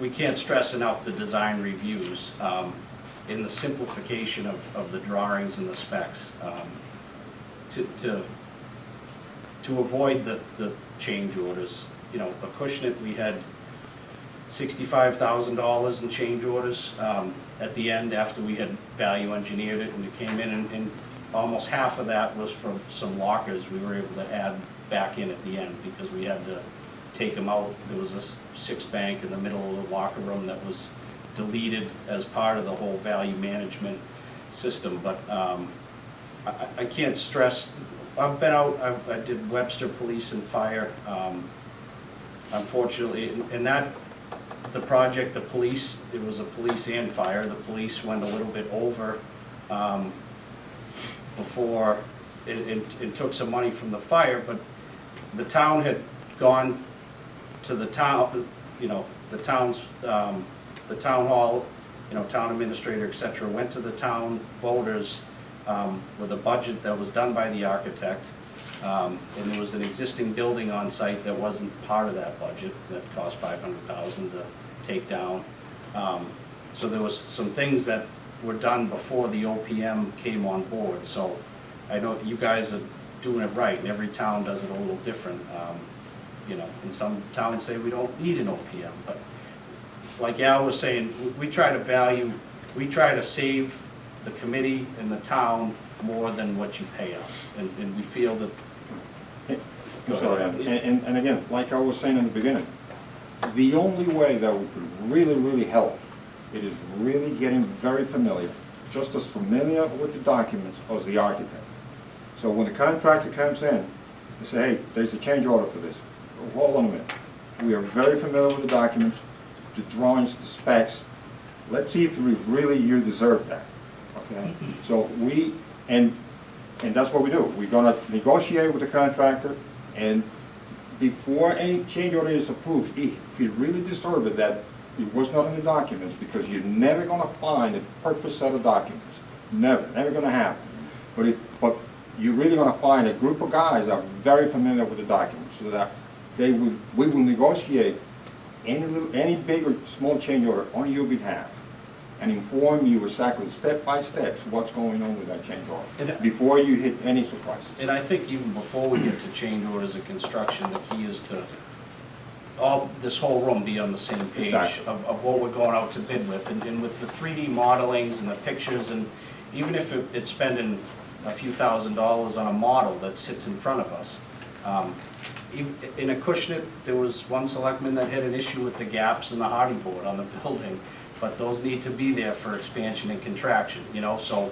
we can't stress enough the design reviews in the simplification of the drawings and the specs to avoid the change orders. Acushnet, we had $65,000 in change orders at the end after we had value engineered it, and we came in and almost half of that was from some lockers we were able to add back in at the end because we had to take them out. There was a 6-bank in the middle of the locker room that was deleted as part of the whole value management system. But I can't stress, I've been out, I did Webster Police and Fire, unfortunately, and that, the project, the police, it was a police and fire. The police went a little bit over before it took some money from the fire, but the town had gone to the town, the town's, the town hall, town administrator, etc., went to the town voters with a budget that was done by the architect, and there was an existing building on site that wasn't part of that budget that cost $500,000 to take down. So there was some things that were done before the OPM came on board. So I know you guys are doing it right, and every town does it a little different. And some towns say we don't need an OPM, but like Al was saying, we try to save the committee and the town more than what you pay us, and we feel that. And again, like I was saying in the beginning, the only way that we could really help, it is really getting very familiar, just as familiar with the documents as the architect. So when the contractor comes in, they say, hey, there's a change order for this. Hold on a minute. We are very familiar with the documents, the drawings, the specs. Let's see if you deserve that. Okay? So and that's what we do. We're going to negotiate with the contractor, and before any change order is approved, if you really deserve it, that it was not in the documents, because you're never going to find a perfect set of documents. never gonna happen. But you're really gonna find a group of guys that are very familiar with the documents, so that we will negotiate any big or small change order on your behalf, and inform you exactly, step by step, what's going on with that change order, before you hit any surprises. And I think even before we get to change orders of construction, the key is to this whole room be on the same page Exactly. of what we're going out to bid with. And with the 3D modelings and the pictures, and even if it's spending a few $1,000s on a model that sits in front of us. In Acushnet, there was one selectman that had an issue with the gaps in the hardy board on the building, but those need to be there for expansion and contraction, you know, so.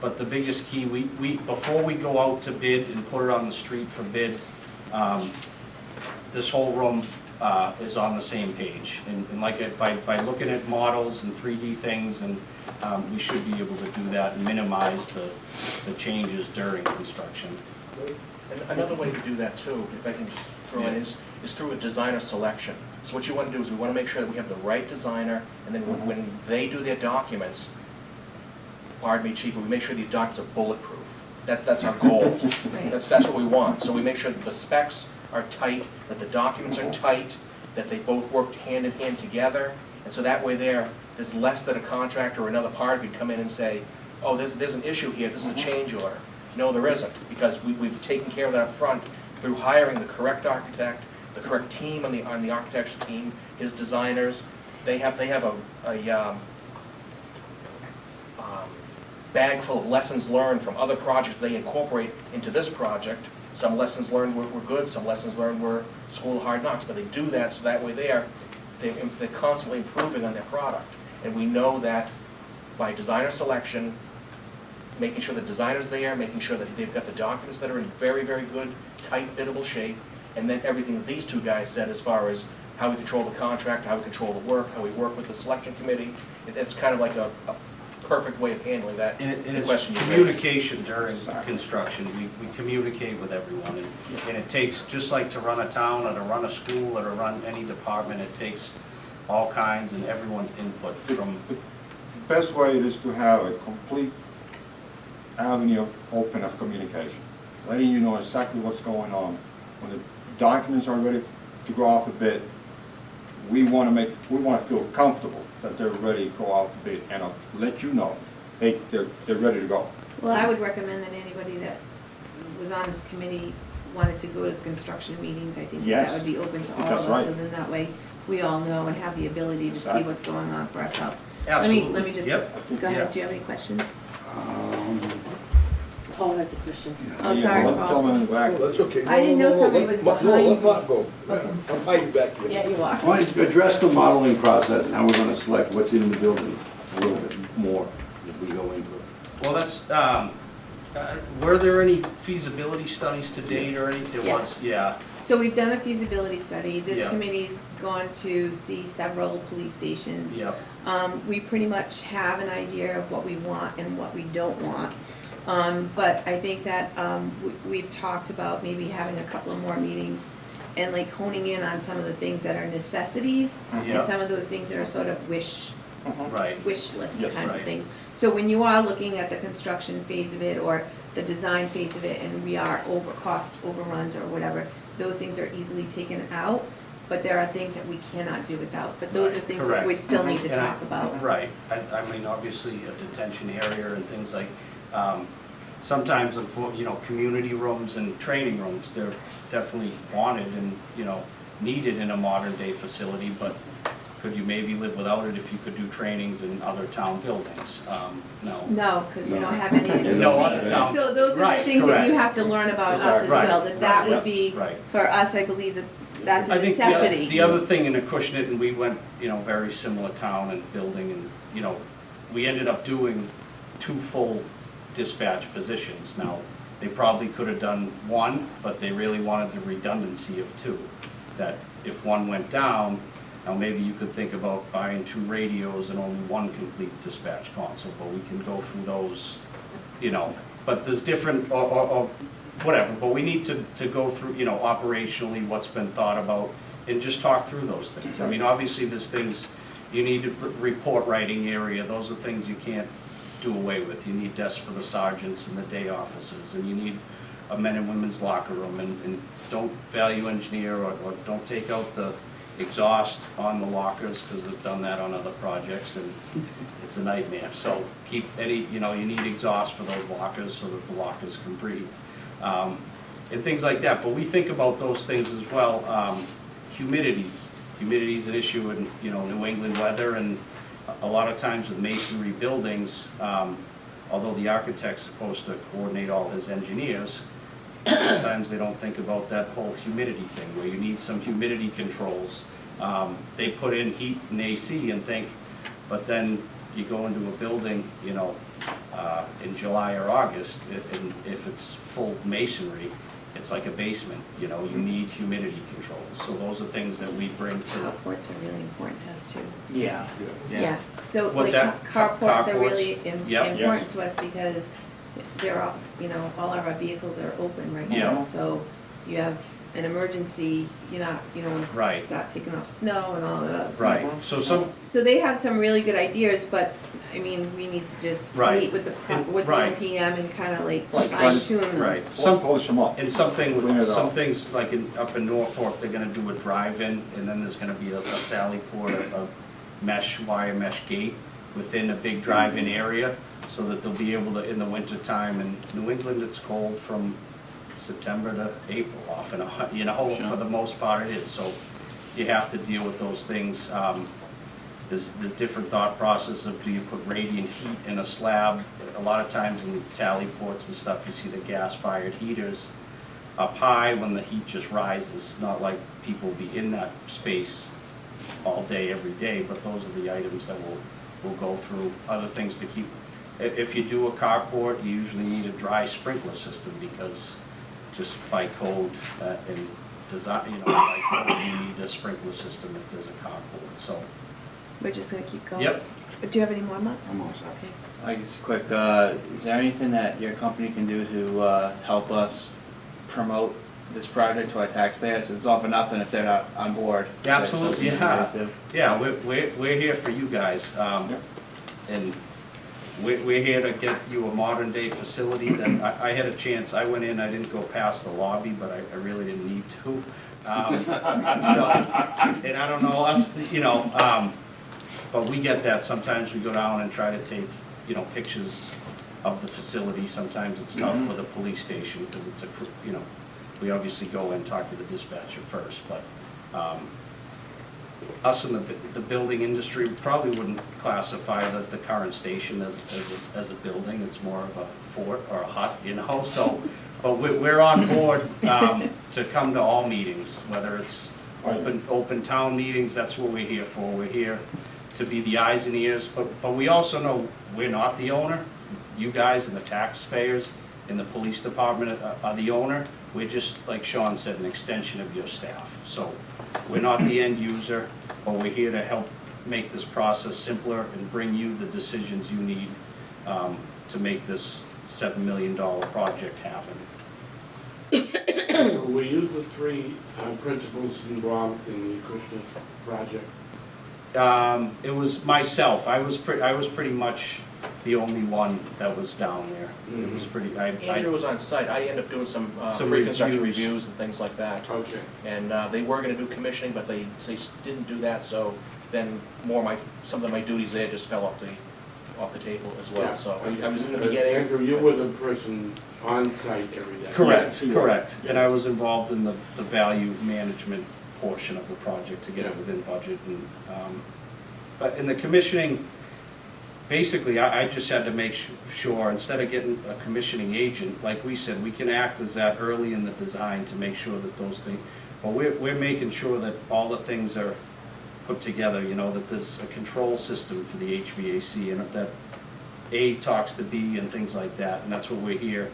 But the biggest key, before we go out to bid and put it on the street for bid, this whole room is on the same page. And like by looking at models and 3D things, and we should be able to do that and minimize the changes during construction. And another way to do that too, if I can just throw in, is through a designer selection. So what you want to do is we want to make sure that we have the right designer, and then when they do their documents, pardon me, Chief, but we make sure these documents are bulletproof. That's our goal. Right. That's what we want. So we make sure that the specs are tight, that the documents are tight, that they both work hand in hand together, and so that way there's less that a contractor or another party could come in and say, oh, there's an issue here, this is a change order. No, there isn't, because we've taken care of that up front through hiring the correct architect, the correct team on the architecture team, his designers. They have a bag full of lessons learned from other projects they incorporate into this project. Some lessons learned were good, some lessons learned were school of hard knocks, but they do that so that way they're constantly improving on their product. And we know that by designer selection, making sure the designer's there, making sure that they've got the documents that are in very, very good, tight, biddable shape, and then everything that these two guys said as far as how we control the contract, how we control the work, how we work with the selection committee. It's kind of like a perfect way of handling that. And it's question you raised. communication during construction. We communicate with everyone, and it takes, just like to run a town or to run a school or to run any department, it takes all kinds and everyone's input from. The best way is to have a complete avenue open of communication, letting you know exactly what's going on. When the documents are ready to go off a bid, we want to feel comfortable that they're ready to go off the bid, and let you know, hey, they're ready to go. Well, I would recommend that anybody that was on this committee wanted to go to the construction meetings. I think Yes, that would be open to all that's of us, right. so then that way we all know and have the ability to see Exactly. what's going on for ourselves. Absolutely. Let me just, Yep. go ahead, Yeah. do you have any questions? Paul has a question. Oh, Yeah, sorry, well, Paul. gentleman in the back. That's okay. I didn't know somebody was No, behind let you. Mark go. Okay. I'm hiding back here. Yeah, you are. I want to address the modeling process and how we're going to select what's in the building a little bit more if we go into it. Well, that's, were there any feasibility studies to date or anything? There Yeah. was, yeah. So we've done a feasibility study. This Yeah. committee's gone to see several police stations. Yep. We pretty much have an idea of what we want and what we don't want. But I think that we've talked about maybe having a couple of more meetings and like honing in on some of the things that are necessities Yeah. and some of those things that are sort of wish Right. list Yes, kind of right. things. So when you are looking at the construction phase of it or the design phase of it and we are cost overruns or whatever, those things are easily taken out, but there are things that we cannot do without. But those are things that Correct. we still need to And I- talk about. Right. I mean, obviously, a detention area and things like, sometimes, community rooms and training rooms, they're definitely wanted and, needed in a modern-day facility, but could you maybe live without it if you could do trainings in other town buildings? No. No, because we don't have any of these. No, other town. So those are the Right, things that you correct. have to learn about us as Right, well, that right, would be, right. for us, I believe that that's a I think necessity. the other thing in Acushnet, and we went, very similar town and building, and, we ended up doing 2 full dispatch positions. Now, they probably could have done 1, but they really wanted the redundancy of 2. That if one went down, now maybe you could think about buying 2 radios and only 1 complete dispatch console, but we can go through those, but there's different, or whatever, but we need to go through, operationally what's been thought about and just talk through those things. I mean, obviously, there's things, you need to report writing area, those are things you can't do away with. You need desks for the sergeants and the day officers, and you need a men and women's locker room, and don't value engineer or don't take out the exhaust on the lockers, because they've done that on other projects, and it's a nightmare. So keep any, you need exhaust for those lockers so that the lockers can breathe. And things like that, but we think about those things as well. Humidity. Humidity is an issue in, New England weather, and a lot of times with masonry buildings, although the architect's supposed to coordinate all his engineers, sometimes they don't think about that whole humidity thing, where you need some humidity controls. They put in heat and AC and think, but then you go into a building, in July or August, and if it's full masonry, it's like a basement, you need humidity controls. So those are things that we bring to the. Carports are really important to us too. Yeah. Yeah, so What's like that? carports are really Yep. important to us because they're all, all of our vehicles are open right Yeah. now. So you have an emergency, you don't want to Right. start taking off snow and all of that. Right, so So they have some really good ideas, but, we need to just Right. meet with the, And- with the right. PM and kind of like Right. fine tune those. Right. Some polish them up. And something, Clean it some up. things, like up in Norfolk, they're gonna do a drive-in, and then there's gonna be a sally port, a wire mesh gate within a big drive-in area, so that they'll be able to, in the winter time, in New England, it's cold from September to April off and on, for the most part it is, so you have to deal with those things. There's different thought process of, do you put radiant heat in a slab? A lot of times in sally ports and stuff, you see the gas-fired heaters up high when the heat just rises, not like people will be in that space all day, every day, but those are the items that we'll go through. Other things to keep, if you do a carport, you usually need a dry sprinkler system, because just by code and design, by code, you need a sprinkler system if there's a carport, so. We're just gonna keep going. Yep. But do you have any more, Mark? I'm all set. Okay. Just quick, is there anything that your company can do to help us promote this project to our taxpayers? It's all for nothing if they're not on board. Yeah, absolutely, That's something you yeah. guys do. Yeah, we're here for you guys, and we're here to get you a modern day facility that, I had a chance, I went in, I didn't go past the lobby, but I really didn't need to. And I don't know us, but we get that, sometimes we go down and try to take, pictures of the facility. Sometimes it's tough for the police station, because it's we obviously go and talk to the dispatcher first, but us in the building industry probably wouldn't classify the current station as a building. It's more of a fort or a hut, so, but we're on board to come to all meetings, whether it's open town meetings. That's what we're here for. We're here to be the eyes and ears, but we also know we're not the owner. You guys and the taxpayers and the police department are the owner. We're just, like Sean said, an extension of your staff. So we're not the end user, but we're here to help make this process simpler and bring you the decisions you need to make this $7 million project happen. Were you the three principals involved in the Kushner project? It was myself. I was pretty much the only one that was down there. It was pretty. Andrew was on site. I ended up doing some Some pre-construction reviews. reviews and things like that. Okay. And they were gonna do commissioning, but they didn't do that, so then some of my duties there just fell off the table as well, Yeah. so I was in the beginning. Andrew, you were the person on site every day. Correct. And I was involved in the value management portion of the project to get it within budget. And but in the commissioning, basically, I just had to make sure, instead of getting a commissioning agent, like we said, we can act as that early in the design to make sure that those things, but we're making sure that all the things are put together, that there's a control system for the HVAC, and that A talks to B and things like that, and that's what we're here.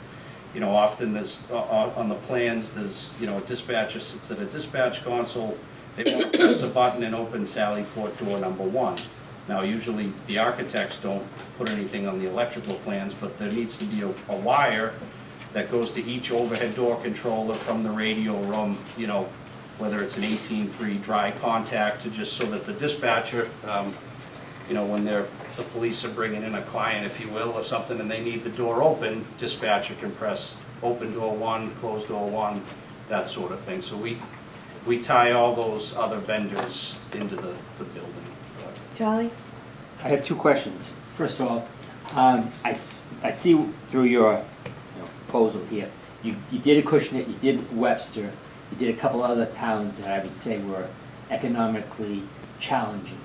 Often there's, on the plans, there's, a dispatcher sits at a dispatch console, they want to press a button and open sally port door number 1. Now, usually the architects don't put anything on the electrical plans, but there needs to be a wire that goes to each overhead door controller from the radio room, whether it's an 18.3 dry contact, to just so that the dispatcher, when they're the police are bringing in a client, if you will, or something, and they need the door open, dispatcher can press open door 1, close door 1, that sort of thing. So we tie all those other vendors into the building. Charlie? I have two questions. First of all, I see through your proposal here, you did Acushnet, you did Webster, you did a couple other towns that I would say were economically challenging.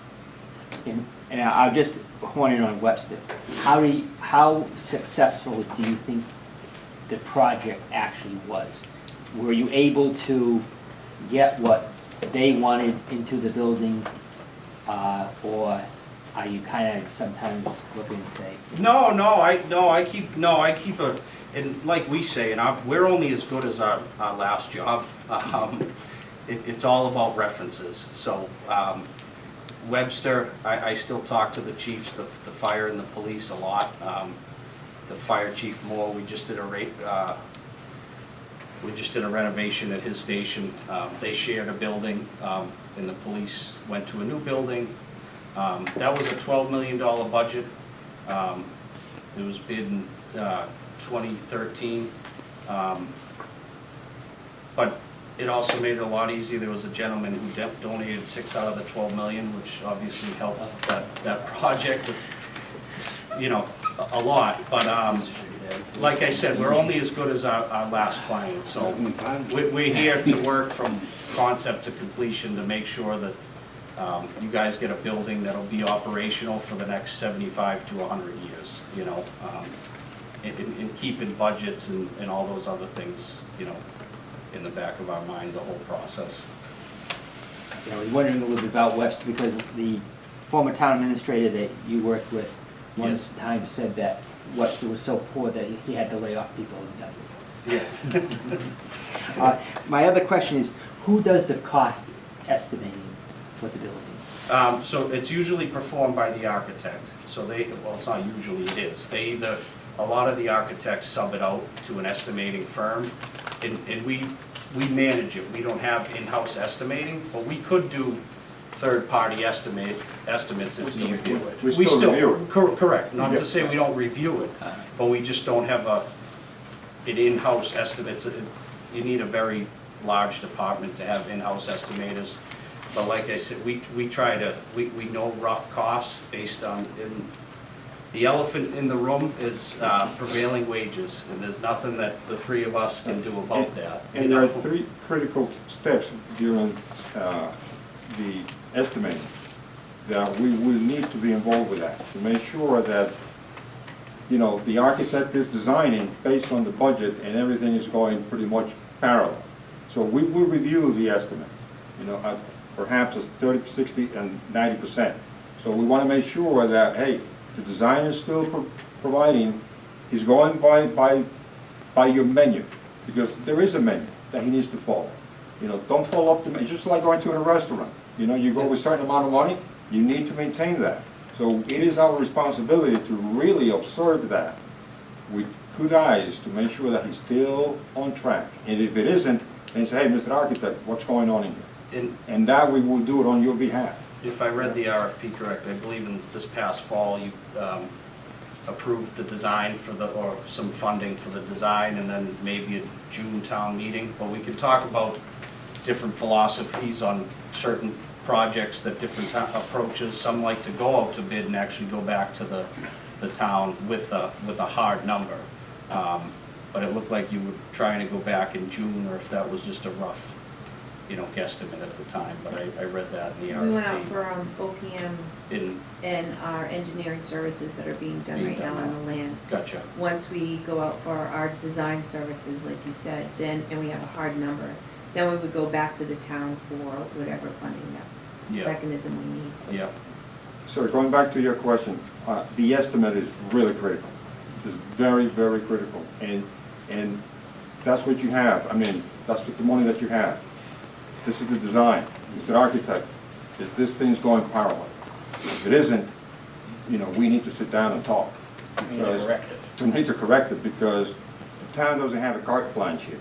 And I'll just hone in on Webster. How successful do you think the project actually was? Were you able to get what they wanted into the building, or are you kind of sometimes looking and say? I keep a, and like we say, and we're only as good as our last job. It's all about references. So Webster, I still talk to the chiefs, the fire and the police a lot. The fire chief Moore, we just did a renovation at his station. They shared a building, and the police went to a new building. That was a $12 million budget. It was bid in 2013. But it also made it a lot easier. There was a gentleman who donated 6 out of the 12 million, which obviously helped that project, a lot. But like I said, we're only as good as our last client. So we're here to work from concept to completion to make sure that you guys get a building that'll be operational for the next 75 to 100 years, and keeping budgets and all those other things, in the back of our mind, the whole process. I was wondering a little bit about Webster because the former town administrator that you worked with one time said that Webster was so poor that he had to lay off people in Dudley. Yes. My other question is, who does the cost estimating for the building? So it's usually performed by the architect. So it's not usually, it is. A lot of the architects sub it out to an estimating firm, and we manage it. We don't have in-house estimating, but we could do third-party estimates if need be. We still review it. Correct. Not to say we don't review it, but we just don't have an in-house estimate. You need a very large department to have in-house estimators. But like I said, we know rough costs based on, the elephant in the room is prevailing wages, and there's nothing that the three of us can do about that. And there are 3 critical steps during the estimating that we will need to be involved with that, to make sure that, the architect is designing based on the budget and everything is going pretty much parallel. So we will review the estimate, perhaps it's 30, 60, and 90%. So we want to make sure that, hey, the designer is still providing, he's going by your menu, because there is a menu that he needs to follow. Don't fall off the menu. It's just like going to a restaurant. You go with a certain amount of money, you need to maintain that. So it is our responsibility to really observe that with good eyes to make sure that he's still on track. And if it isn't, then say, hey, Mr. Architect, what's going on in here? And that we will do it on your behalf. If I read the RFP correctly, I believe in this past fall, you approved the design or some funding for the design, and then maybe a June town meeting. But we can talk about different philosophies on certain projects that different approaches. Some like to go out to bid and actually go back to the town with a hard number. But it looked like you were trying to go back in June, or if that was just a rough guesstimate at the time, but I read that in the RFP. We went out for OPM and our engineering services that are being done right now on the land. Gotcha. Once we go out for our design services, like you said, and we have a hard number, then we would go back to the town for whatever funding mechanism we need. Yeah. Sir, going back to your question, the estimate is really critical. It's very, very critical. And that's what you have. That's what the money that you have. This is the design. Mr. Architect, is this thing's going parallel? If it isn't, we need to sit down and talk. We need to correct it. We need to correct it because the town doesn't have a carte blanche here.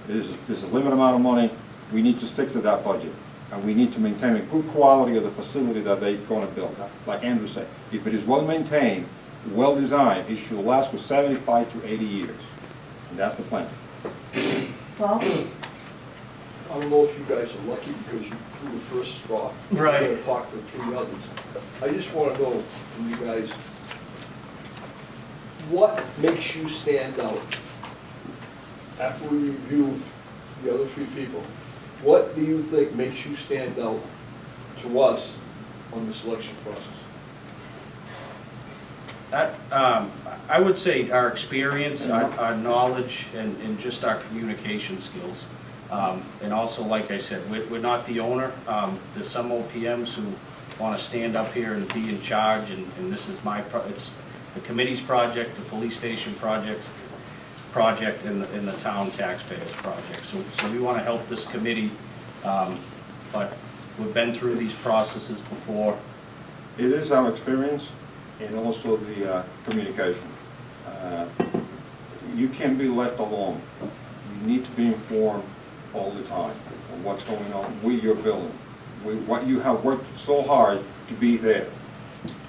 There's a limited amount of money. We need to stick to that budget. And we need to maintain a good quality of the facility that they're going to build. Like Andrew said, if it is well maintained, well designed, it should last for 75 to 80 years. And that's the plan. Paul? I don't know if you guys are lucky because you drew the first straw. Right. You're going to talk for 3 others. I just want to know from you guys, what makes you stand out? After we review the other 3 people, what do you think makes you stand out to us on the selection process? I would say our experience, our knowledge, and just our communication skills. And also, like I said, we're not the owner. There's some OPMs who want to stand up here and be in charge, and this is it's the committee's project, the police station project, and the town taxpayers project. So we want to help this committee, but we've been through these processes before. It is our experience and also the communication. You can't be left alone. You need to be informed all the time of what's going on with your building. What you have worked so hard to be there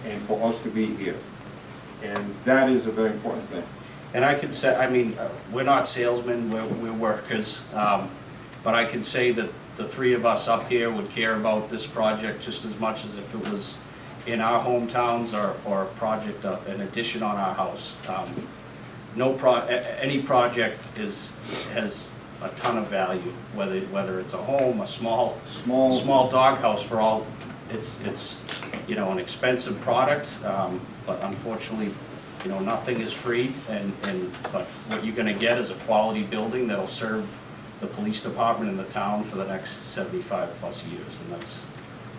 and for us to be here. And that is a very important thing. And I can say, I mean, we're not salesmen, we're workers, but I can say that the 3 of us up here would care about this project just as much as if it was in our hometowns or a project, an addition on our house. Any project has a ton of value, whether it's a home, a small doghouse. For all, it's you know, an expensive product, but unfortunately, you know, nothing is free. But what you're going to get is a quality building that'll serve the police department in the town for the next 75+ years, and that's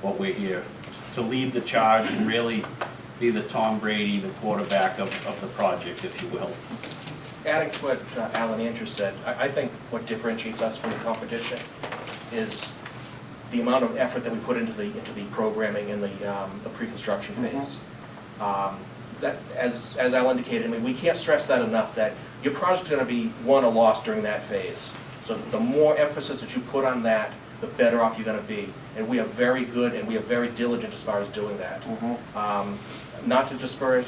what we're here to lead the charge and really be the Tom Brady, the quarterback of the project, if you will. Adding to what Alan Andrews said, I think what differentiates us from the competition is the amount of effort that we put into the programming and the pre-construction phase. That, as Al indicated, I mean, we can't stress that enough, that your project's going to be won or lost during that phase. So the more emphasis that you put on that, the better off you're going to be. And we are very good and we are very diligent as far as doing that. Not to disparage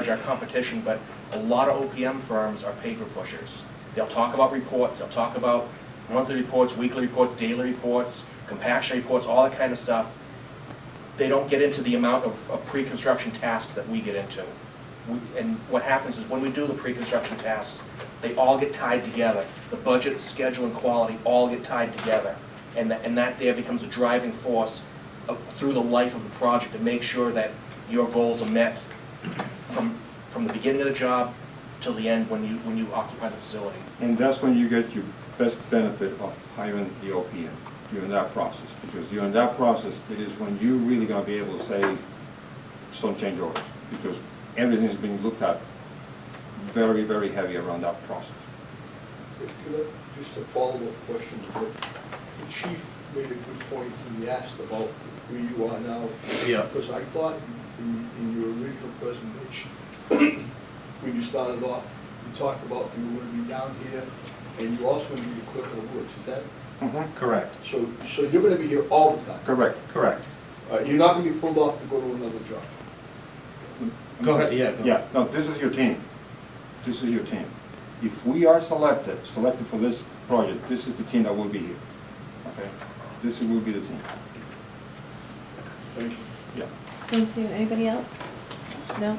our competition, but a lot of OPM firms are paper pushers. They'll talk about reports, they'll talk about monthly reports, weekly reports, daily reports, compaction reports, all that kind of stuff. They don't get into the amount of pre-construction tasks that we get into. And what happens is when we do the pre-construction tasks, they all get tied together. The budget, schedule, and quality all get tied together. And that there becomes a driving force through the life of the project to make sure that your goals are met from the beginning of the job till the end when you occupy the facility. And that's when you get your best benefit of hiring the OPM, during that process. Because during that process, it is when you're really going to be able to save some change orders. Because everything's being looked at very, very heavy around that process. Just a follow-up question. The chief made a good point. He asked about where you are now. Yeah. Because I thought in your original presentation, when you started off, you talked about you were going to be down here, and you also going to be clerk of the woods. Is that? Correct. So you're going to be here all the time? Correct. Correct. You're not going to be pulled off to go to another job? Go ahead, yeah. Go. Yeah, no, this is your team. This is your team. If we are selected for this project, this is the team that will be here. Okay? This will be the team. Thank you. Yeah. Thank you. Anybody else? No?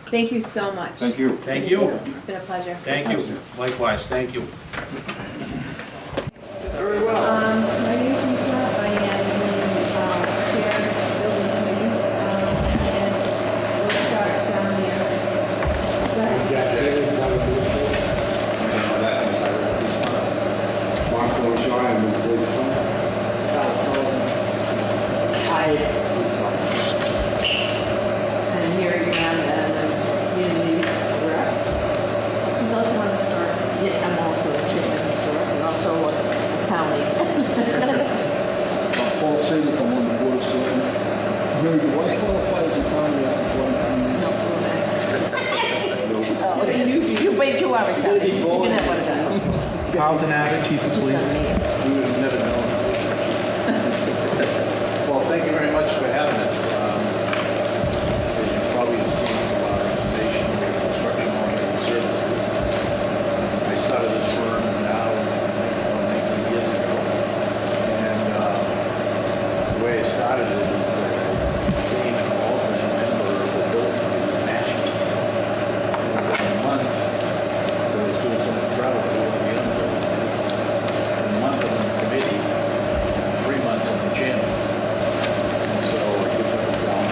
Thank you so much. Thank you. Thank you. It's been a pleasure. Thank you. Likewise, thank you. Very well. My name is Lisa. I am the chair of the building committee, and we'll start down here. Go ahead. And here again, the community rep. He's also on the store. Yeah, I'm also a chair of the store, and also a town leader. Paul Sager, I'm on the board of selectmen. Mary, do I qualify as a county applicant? You wait 2 hours. You can have one of those. Carlton Abbott, Chief of Just Police. not me. We would have never known. started it as being an alternate member of the building committee nationally. And within a month, I was doing so much travel to one of the other building committees. A month on the committee, 3 months on the chairman. And so I took up the job.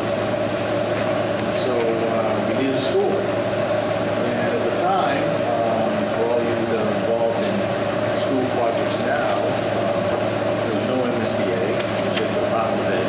And so we needed a school. And at the time, for all you that are involved in school projects now, there's no MSBA, it's just a Department of Ed.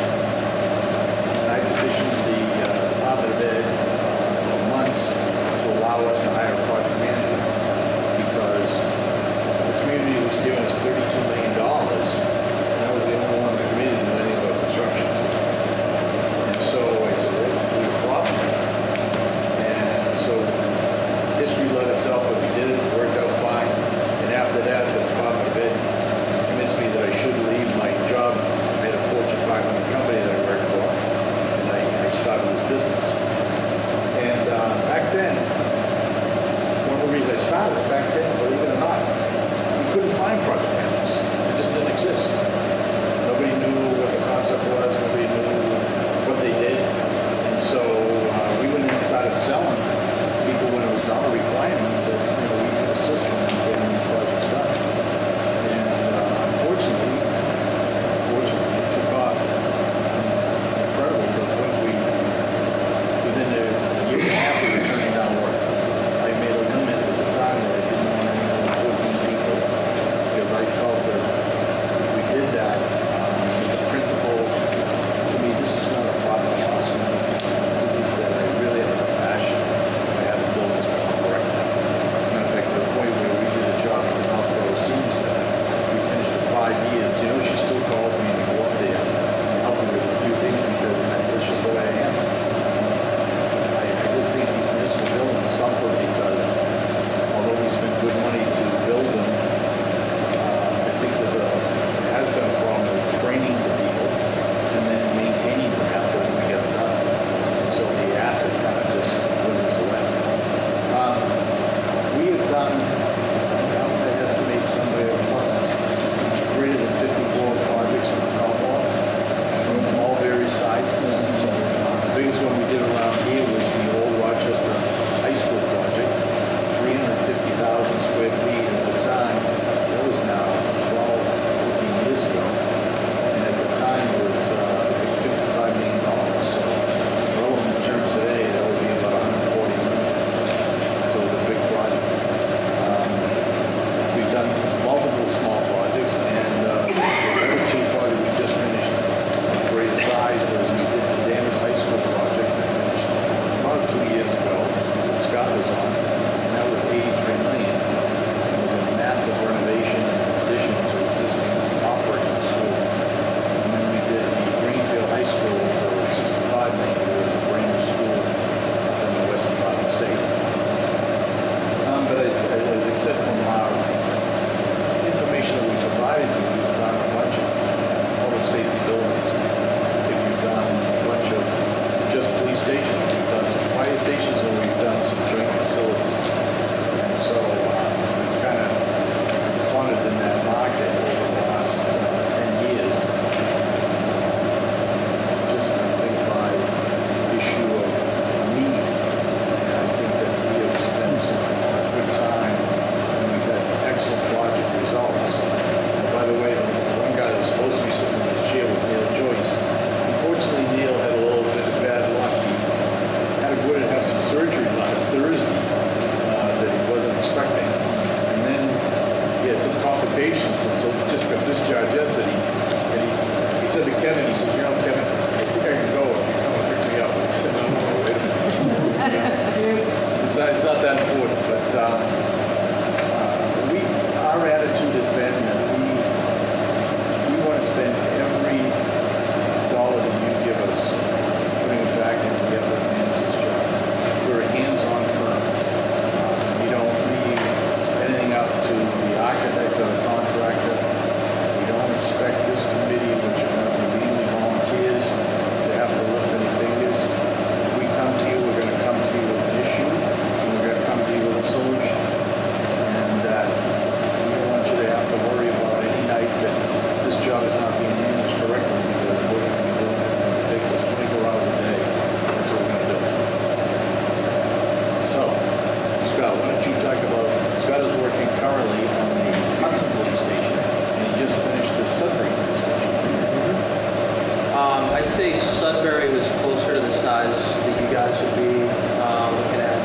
I'd say Sudbury was closer to the size that you guys would be looking at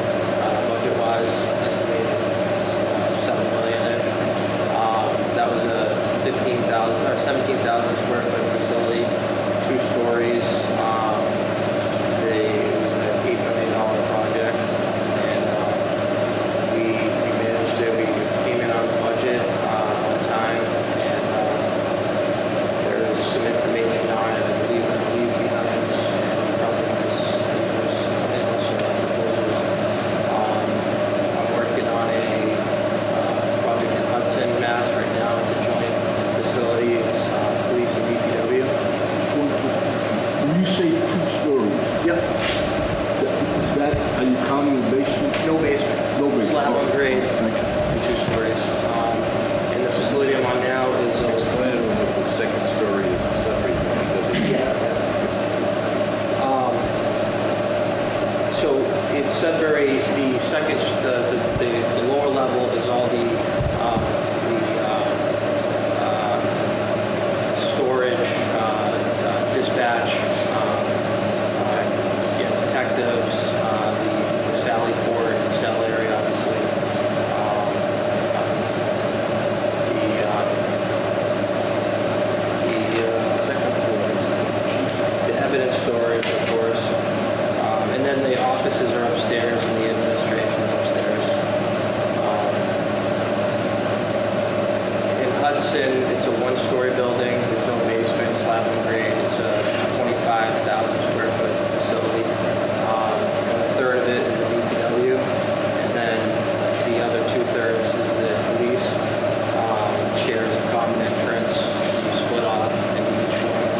budget-wise, estimated 7 million-ish. That was a 15,000 or 17,000 square foot facility, 2 stories. It was an $8 million project, and we managed it. We came in on budget, on time, and there's some information on it, I believe behind us, and probably there's also proposals. I'm working on a project in Hudson, Mass. right now. It's a joint facility. It's police and DPW. When you say 2 stories, Yep. is that, are you counting the basement? No basement. No basement. Slab on grade, Thank you. and 2 stories. And the facility I'm on now is Explain to them what the second story is separate because it's. So in Sudbury, the second, the lower level is all the storage, dispatch, detectives, the Sally Port, cell area, obviously. The second floor is the evidence storage, of course. And then the offices are upstairs and the administration is upstairs. In Hudson, it's a 1-story building. There's no basement, slab on grade. It's a 25,000 square foot facility. And a third of it is the DPW. And then the other 2/3 is the police. Shares a common entrance. You split off in each one.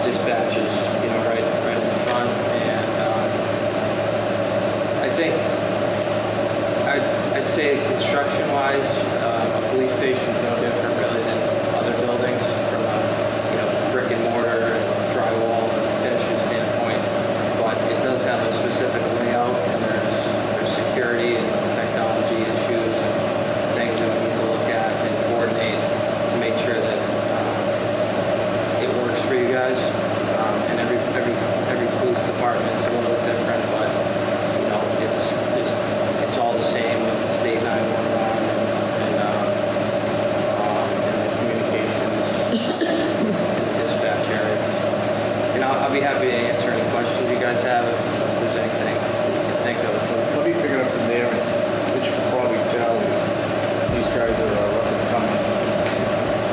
Dispatches, right in the front. And I think I'd say construction-wise, a police station is no different really than other buildings from a brick and mortar and drywall and finishes standpoint. But it does have a specific layout, and there's security and technology issues and things that we need to look at and coordinate to make sure that it works for you guys. And every police department is a little bit different, but it's all the same with the state 911 and the communications and the dispatch area. And I'll be happy to answer any questions you guys have if there's anything you can think of. Let me pick it up from there, and Mitch will probably tell you, these guys are up and coming,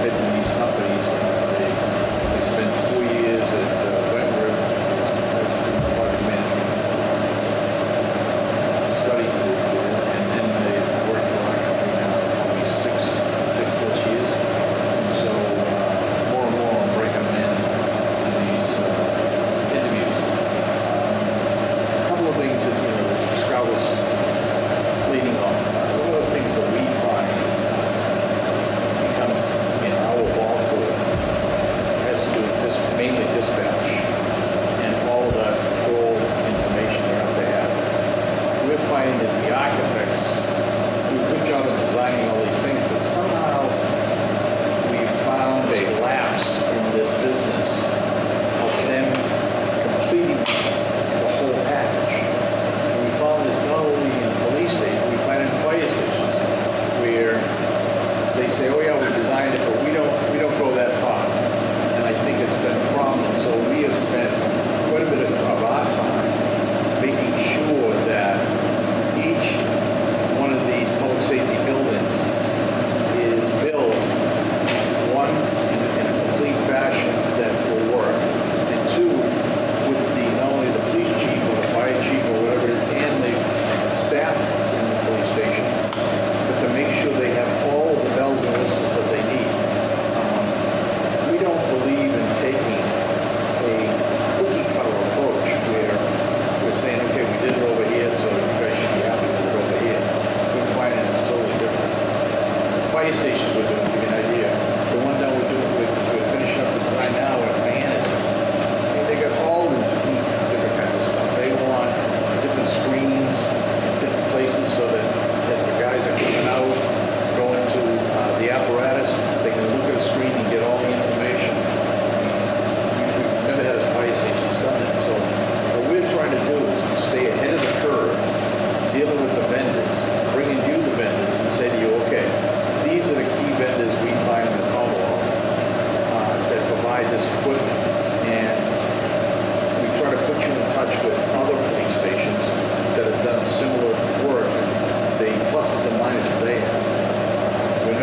head to these companies. They spent 4 years at Wentworth as project management, study group there, and then they worked for our company now, probably 6+ years. And so more and more I'm bringing them in to these interviews.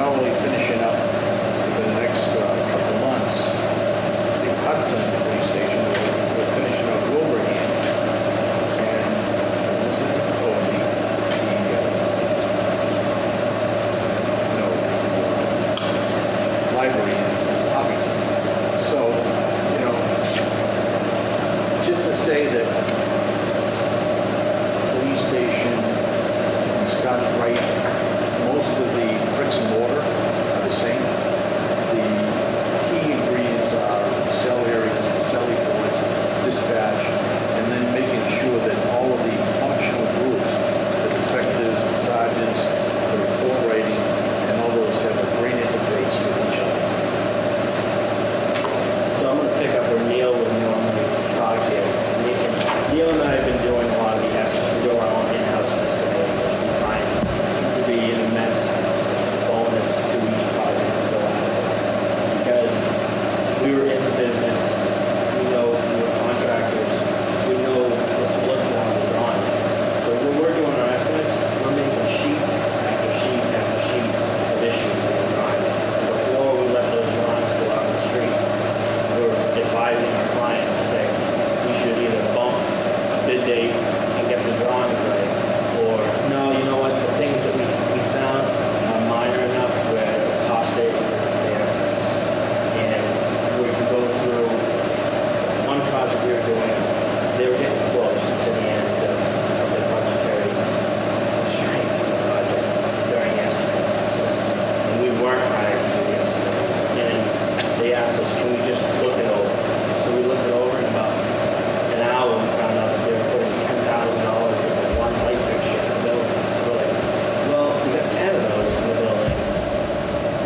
only finishing up within the next couple of months, the Hudson police station, we're finishing up Wilbraham. And, what's it, oh, no, library in Hopkinton. So, you know, just to say that police station and Scotch Wright, most of the bricks and mortar are the same. The key ingredients are cell areas, the celly boards, dispatch, and then making sure that all of the functional groups, the detectives, the sergeants, the report writing, and all those have a great interface with each other. So I'm gonna pick up where Neil would normally talk here. Neil and I have been doing a lot of the estimates. We do our own in-house facility, which we find to be an immense bonus to each project we go after. Because we were in the business, we know we were contractors, we know what to look for on the drawings. So when we're doing our estimates, we're making sheet after sheet after sheet of issues in the drawings. Before we let those drawings go out on the street, we're advising our clients to say, we should either bump a bid date and get the drawings right, or no, you know what, the things that we found are minor enough where the cost savings isn't there for us. And we can go through one project we were doing, they were getting close to the end of the budgetary constraints of the project during the estimate process. And we weren't hired to do the estimate. And they asked us, can we just look it over? So we looked it over in about an hour and found out that they were putting $10,000 into one light fixture in the building. We're like, well, we got 10 of those in the building.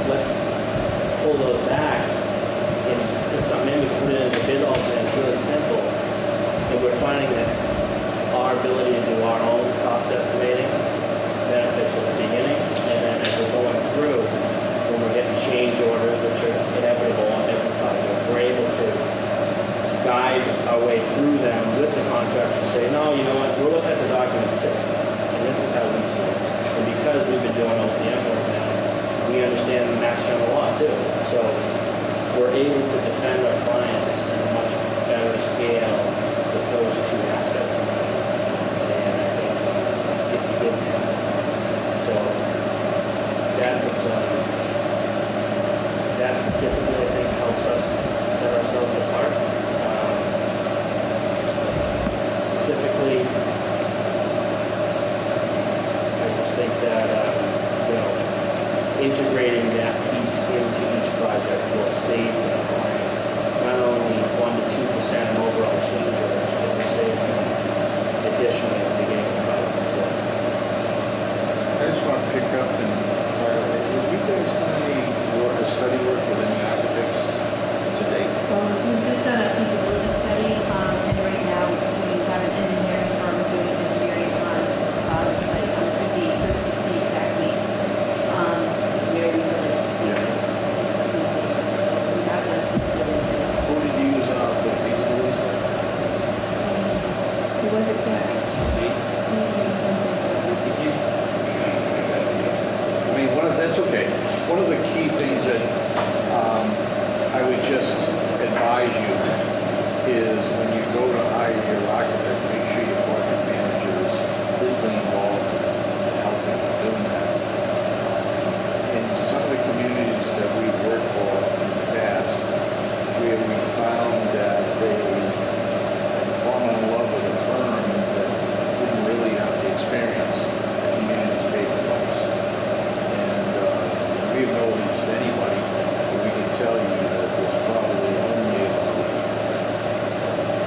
Let's pull those back and put something in. We can put it in as a bid alternate. It's really simple. And we're finding that our ability to do our own cost estimating benefits at the beginning, and then as we're going through, when we're getting change orders, which are inevitable on every project, we're able to guide our way through them with the contractor to say, no, you know what, we're looking at the documents too, and this is how we see it. And because we've been doing OPM work now, we understand the Mass General law too. So we're able to defend our clients in a much better scale with those two assets. And I think get the good now. So that was, that specifically, I think, helps us set ourselves apart. Specifically, I just think that, you know, integrating that piece into each project will save the clients not only 1% to 2% in overall change orders, but will save them additionally at the beginning of the project. I just want to pick up and clarify, have you guys done any study work with any architects to date? We've just done a feasibility study, and right now we've got an engineering firm doing engineering on the site. It would be good to see exactly where we would So we have done a feasibility study. Who did you use on the feasibility study? Who was it, Jack? I mean, that's okay. One of the key things that I would just advise you is when you go to hire your architect, make sure your project manager is completely involved in helping you doing that. In some of the communities that we've worked for in the past, where we found that they had fallen in love with a firm that didn't really have the experience, the community's paid the price. And we have no leads to anybody, but we can tell you that there's probably only about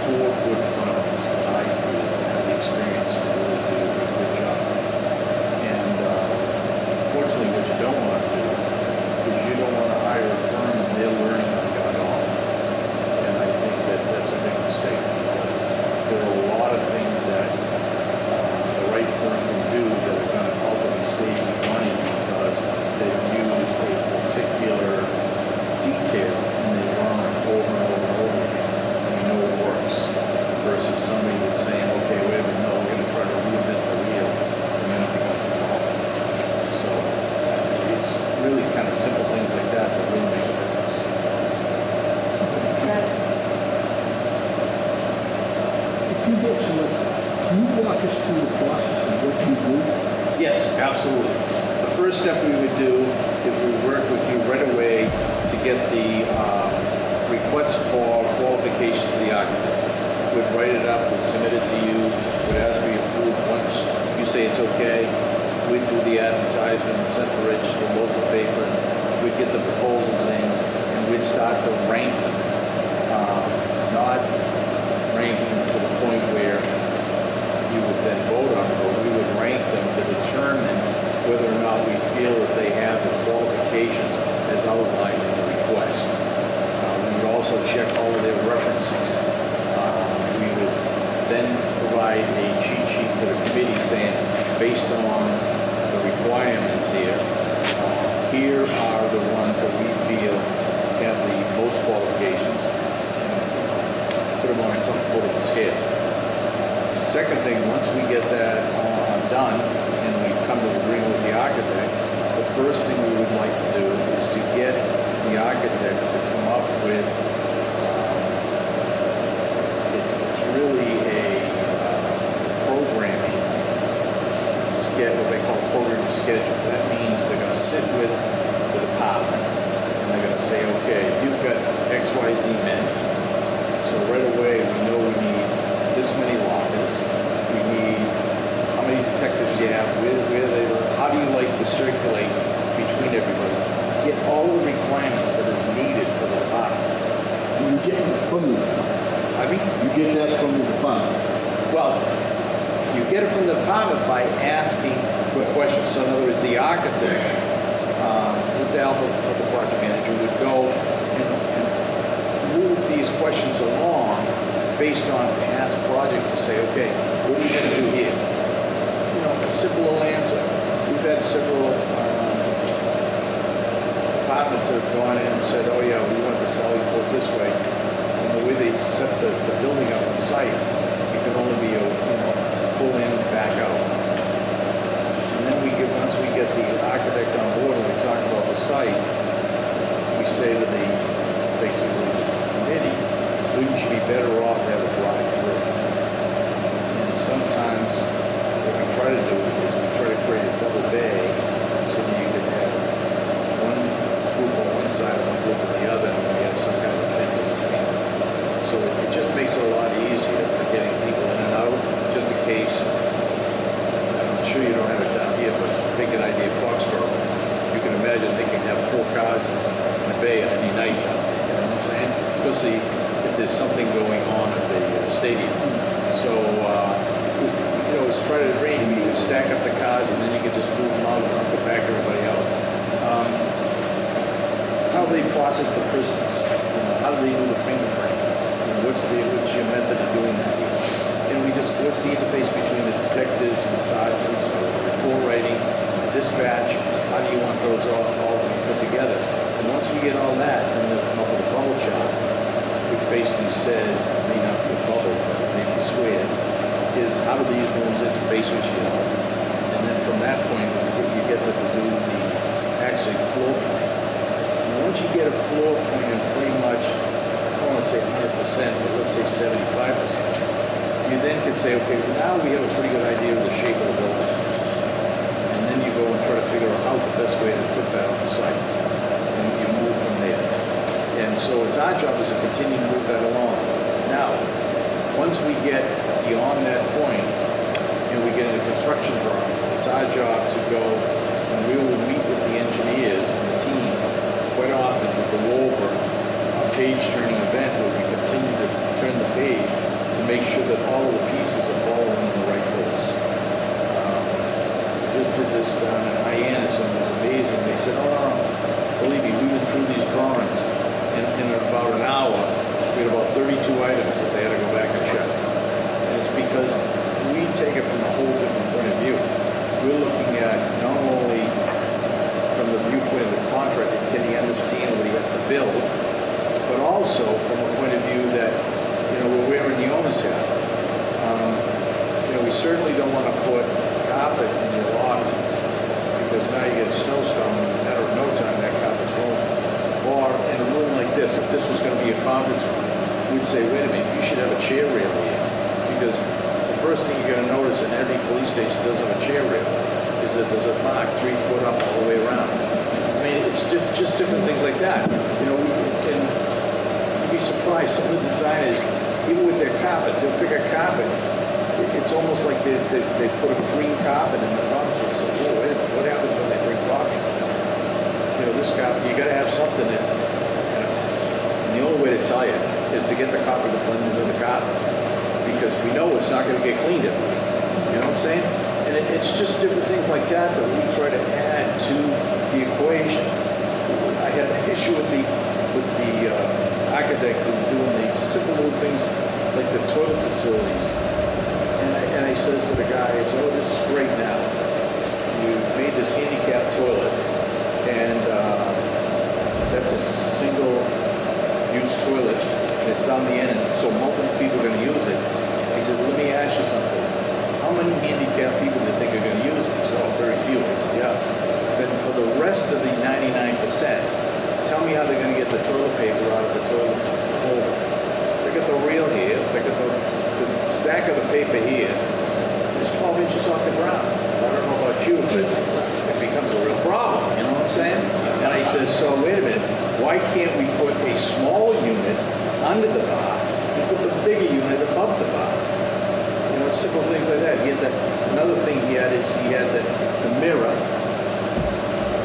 4 good firms that I get selected, can you walk us through the process of what you do? Yes, absolutely. The first step we would do is we work with you right away to get the request for qualifications for the architect. We'd write it up, we'd submit it to you, we'd ask for your approval. Once you say it's okay, we'd do the advertisement, send the rich, the local paper, we'd get the proposals in, and we'd start to rank them. Not ranking to the point where you would then vote on it, but we would rank them to determine whether or not we feel that they have the qualifications as outlined in the request. We would also check all of their references. We would then provide a cheat sheet to the committee saying, based on the requirements here, here are the ones that we feel have the most qualifications. Put them on some sort of a scale. Second thing, once we get that done and we come to agreement with the architect, the first thing we would like to do is to get the architect to come up with, it's really a programming schedule, what they call programming schedule. That means they're going to sit with the department and they're going to say, okay, you've got XYZ men. So right away we know we need this many lockers. We need how many detectives you have, where they live, how do you like to circulate between everybody? Get all the requirements that is needed for the department. And you get it from the department. I mean, You get that from the department. well, you get it from the department by asking questions. So in other words, the architect, with the help of the project manager, would go and move these questions along based on past projects to say, okay, what are you going to do here? You know, a simple little answer. We've had several departments that have gone in and said, oh yeah, we want the Sally Port this way. And the way they set the building up on site, it can only be a, pull in and back out. And then once we get the architect on board and we talk about the site, we say to basically the committee, wouldn't you be better off to have a drive-through? And sometimes what we try to do is we try to create a double bay so that you can have one group on one side and one group on the other, and we have some kind of fence in between. So it just makes it a lot easier for getting people in and out, just in case. I'm sure you don't have it down here, but take an idea of Foxborough. You can imagine they can have 4 cars in the bay at any night down there, you know what I'm saying? Especially if there's something going on at the stadium. So, it's try to arrange, you can stack up the cars and then you can just move them out and go back everybody out. How do they process the prisoners? How do they do the fingerprint? What's your method of doing that? And what's the interface between the detectives and the sergeants, or the report writing, the dispatch? How do you want those all to be put together? And once we get all that, then they'll come up with a bubble chart, which basically says, may not be a bubble, but maybe squares, is how do these rooms interface with each other? And then from that point, you get them to do the actually floor plan. And once you get a floor plan pretty much, I don't want to say 100%, but let's say 75%, you then can say, okay, well, now we have a pretty good idea of the shape of the building. And then you go and try to figure out how's the best way to put that on the site. And you move from there. And so it's our job is to continue to move that along. Now, once we get beyond that point and we get into construction drawings, it's our job to go and we will meet with the engineers and the team quite often to go over a page-turning event where we continue to turn the page to make sure that all of the pieces are following in the right course. We just did this down in Hyannis and it was amazing. They said, oh, believe me, we went through these drawings and in about an hour, we had about 32 items that they had to go back and check. And it's because we take it from a whole different point of view. We're looking at not only from the viewpoint of the contractor, can he understand what he has to build, but also from a point of view that, we're wearing the owner's hat. We certainly don't want to put carpet in your lobby because now you get a snowstorm and in a matter of no time that carpet's rolling. Or in a room like this, if this was going to be a conference room, we'd say, wait a minute, you should have a chair rail here because first thing you're gonna notice in every police station does have a chair rail, is that there's a mark 3 foot up all the way around. I mean, it's just different things like that, you know, and you'd be surprised, some of the designers, even with their carpet, they'll pick a carpet, it's almost like they put a green carpet in the front, so it's like, whoa, wait a minute, what happens when they bring coffee? You know, this carpet, you gotta have something that, you know, and the only way to tell you is to get the carpet to blend into the carpet, because we know it's not gonna get cleaned every week, you know what I'm saying? And it's just different things like that that we try to add to the equation. I had an issue with the architect who was doing these simple little things like the toilet facilities. And I says to the guy, I said, oh, this is great now. You made this handicap toilet, and that's a single-use toilet, and it's down the end, so multiple people are going to use it. He said, well, let me ask you something. How many handicapped people do you think are going to use it? He said, oh, very few. I said, yeah. Then for the rest of the 99%, tell me how they're going to get the toilet paper out of the toilet holder. They got the reel here, they got the stack of the paper here. It's 12 inches off the ground. I don't know about you, but it becomes a real problem, you know what I'm saying? And I says, so wait a minute, why can't we put a small unit under the bar and put the bigger unit above the bar? You know, simple things like that. He had another thing he had is he had the mirror,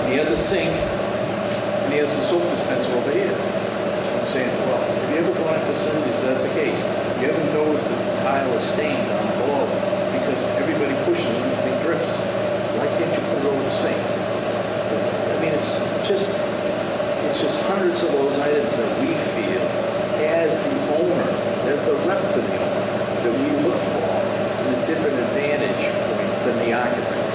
he had the sink, and he has the soap dispenser over here. I'm saying, well, if you ever go in facilities, that's the case. You ever notice the tile is stained down below because everybody pushes and everything drips. Why can't you put it over the sink? I mean, it's just hundreds of those items that we feel as the owner, as the rep to the owner, that we look for in a different advantage point than the architect.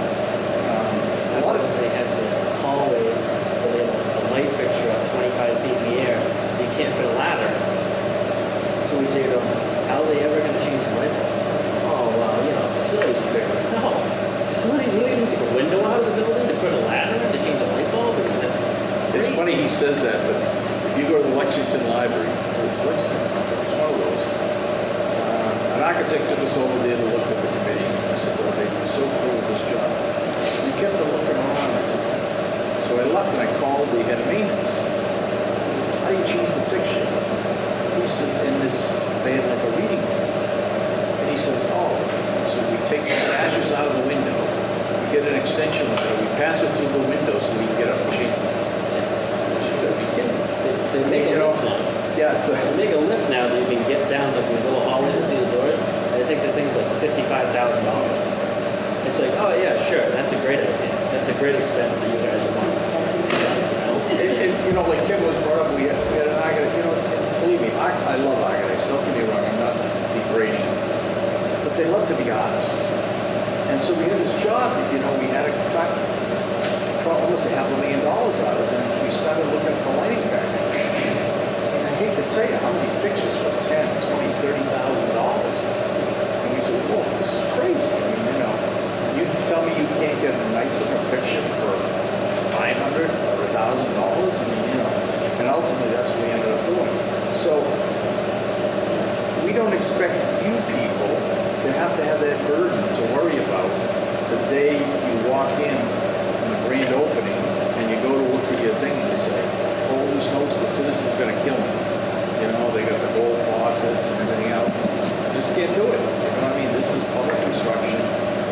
A lot of they have the hallways where they have a light fixture up 25 feet in the air. You can't fit a ladder. So we say to them, how are they ever going to change the light bulb? Oh, well, you know, facilities are bigger. No. Facility, we don't even take a window out of the building to put a ladder in to change a light bulb? I mean, It's funny he says that, but if you go to the Lexington Library, it's Lexington, it's one of those. An architect took us over there to look at the committee. I said, well, they've been so true with this job. We kept on looking around. I said, so I left and I called the head of maintenance. He says, how do you change the fixture? He says, in this, they had like a reading room. And he said, oh, so we take the sashes out of the window, we get an extension ladder, we pass it through the window so we can get up and change it. They make a lift now. Yeah, so. They make a lift now that you can get down like these little hallways and through the doors. And I think the thing's like $55,000. It's like, oh yeah, sure, that's a great idea. That's a great expense that you guys want. And, you know, like Kim was brought up, we had an architect, you know, and believe me, I love architects, don't get me wrong, I'm not degrading them. But they love to be honest. And so we had this job that, you know, we had to talk almost $500,000 out of it, and we started looking at the lighting package. And I hate to tell you how many fixtures for $10,000, $20,000, $30,000. And we said, whoa, this is crazy. I mean, you know, you tell me you can't get a nice looking fixture for $500 or $1,000. I mean, you know, and ultimately that's what we ended up doing. So we don't expect you people to have that burden to worry about the day you walk in the grand opening and you go to look at your thing and you say, holy smokes, the citizen's going to kill me. You know, they got the gold faucets and everything else. You just can't do it. You know what I mean? This is public construction.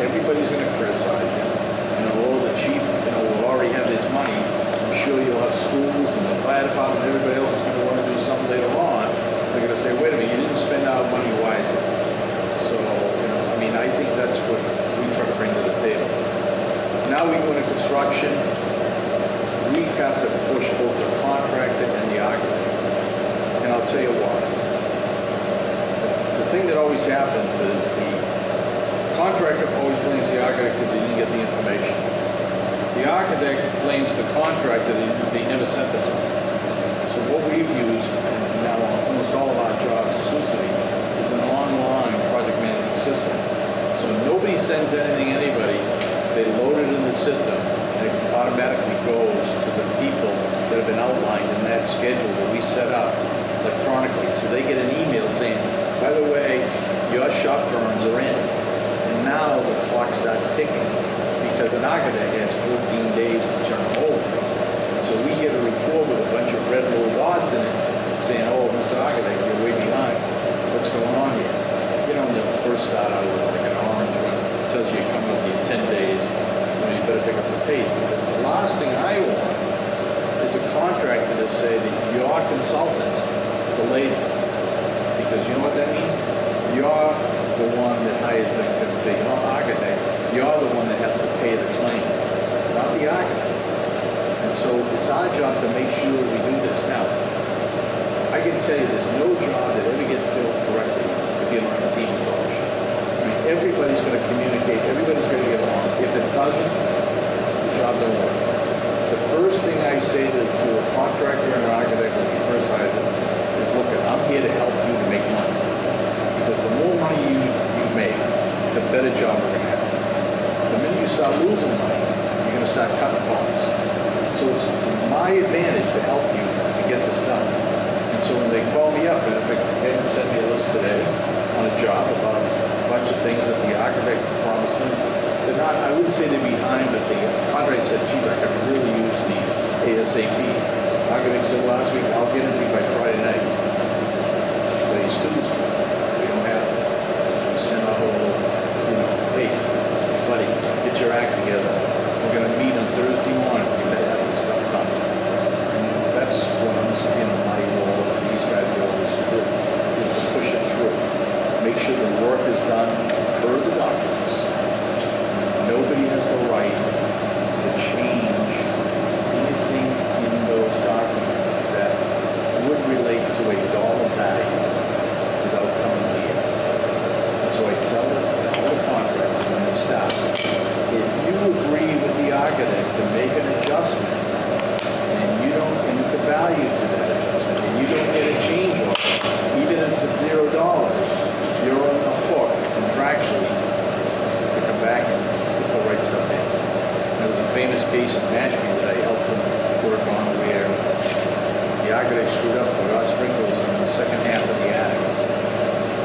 Everybody's going to criticize you. You know, oh, the chief, you know, will already have his money. I'm sure you'll have schools and the fire department and everybody else is going to want to do something later on. They're going to say, wait a minute, you didn't spend our money wisely. So, you know, I mean, I think that's what we try to bring to the table. Now we go into construction, we have to push both the contractor and the architect. And I'll tell you why. The thing that always happens is the contractor always blames the architect because he didn't get the information. The architect blames the contractor that they never sent it to him. So what we've used, and now almost all of our jobs exclusively, is an online project management system. So nobody sends anything to anybody. They load it in the system, and it automatically goes to the people that have been outlined in that schedule that we set up electronically. So they get an email saying, by the way, your shop drawings are in. now the clock starts ticking, because an architect has 14 days to turn over. So we get a report with a bunch of red little dots in it, saying, oh, Mr. Architect, you're way behind. What's going on here? You know, when you first start out with like an orange one, it tells you you're coming up in 10 days, you better pick up the pace. But the last thing I want is a contractor to say that your consultant delayed it. Because you know what that means? You're the one that hires the architect. You're the one that has to pay the claim, not the architect. And so it's our job to make sure we do this. Now, I can tell you there's no job that ever gets built correctly if you're not a team approach. I mean, everybody's going to communicate, everybody's going to get along. If it doesn't, the job don't work. The first thing I say to a contractor and an architect when we first hire them is, look, I'm here to help you to make money. Because the more money you make, the better job we're going to have. The minute you start losing money, you're going to start cutting corners. So it's my advantage to help you to get this done. And so when they call me up, and if they send me a list today on a job about a bunch of things that the architect promised them, they're not, I wouldn't say they're behind, but the contractor said, geez, I could really use these ASAP. Architect said last week, I'll get it to you by Friday night. Today's Tuesday. We don't have it. We send out a little, hey, buddy, get your act together. We're going to meet on Thursday morning. We better have this stuff done. And that's what my role and these guys' role is to do, is to push it through. Make sure the work is done per the documents. Nobody has the right to change anything in those documents that would relate to a dollar value without coming here. And so I tell all the contractors when they start, if you agree with the architect to make an adjustment, and it's a value to that adjustment, and you don't get a change order, even if it's $0, you're on the hook contractually to come back and put the right stuff in. There was a famous case in Nashville that I helped them work on where the architect screwed up, forgot sprinklers in the second half of the attic.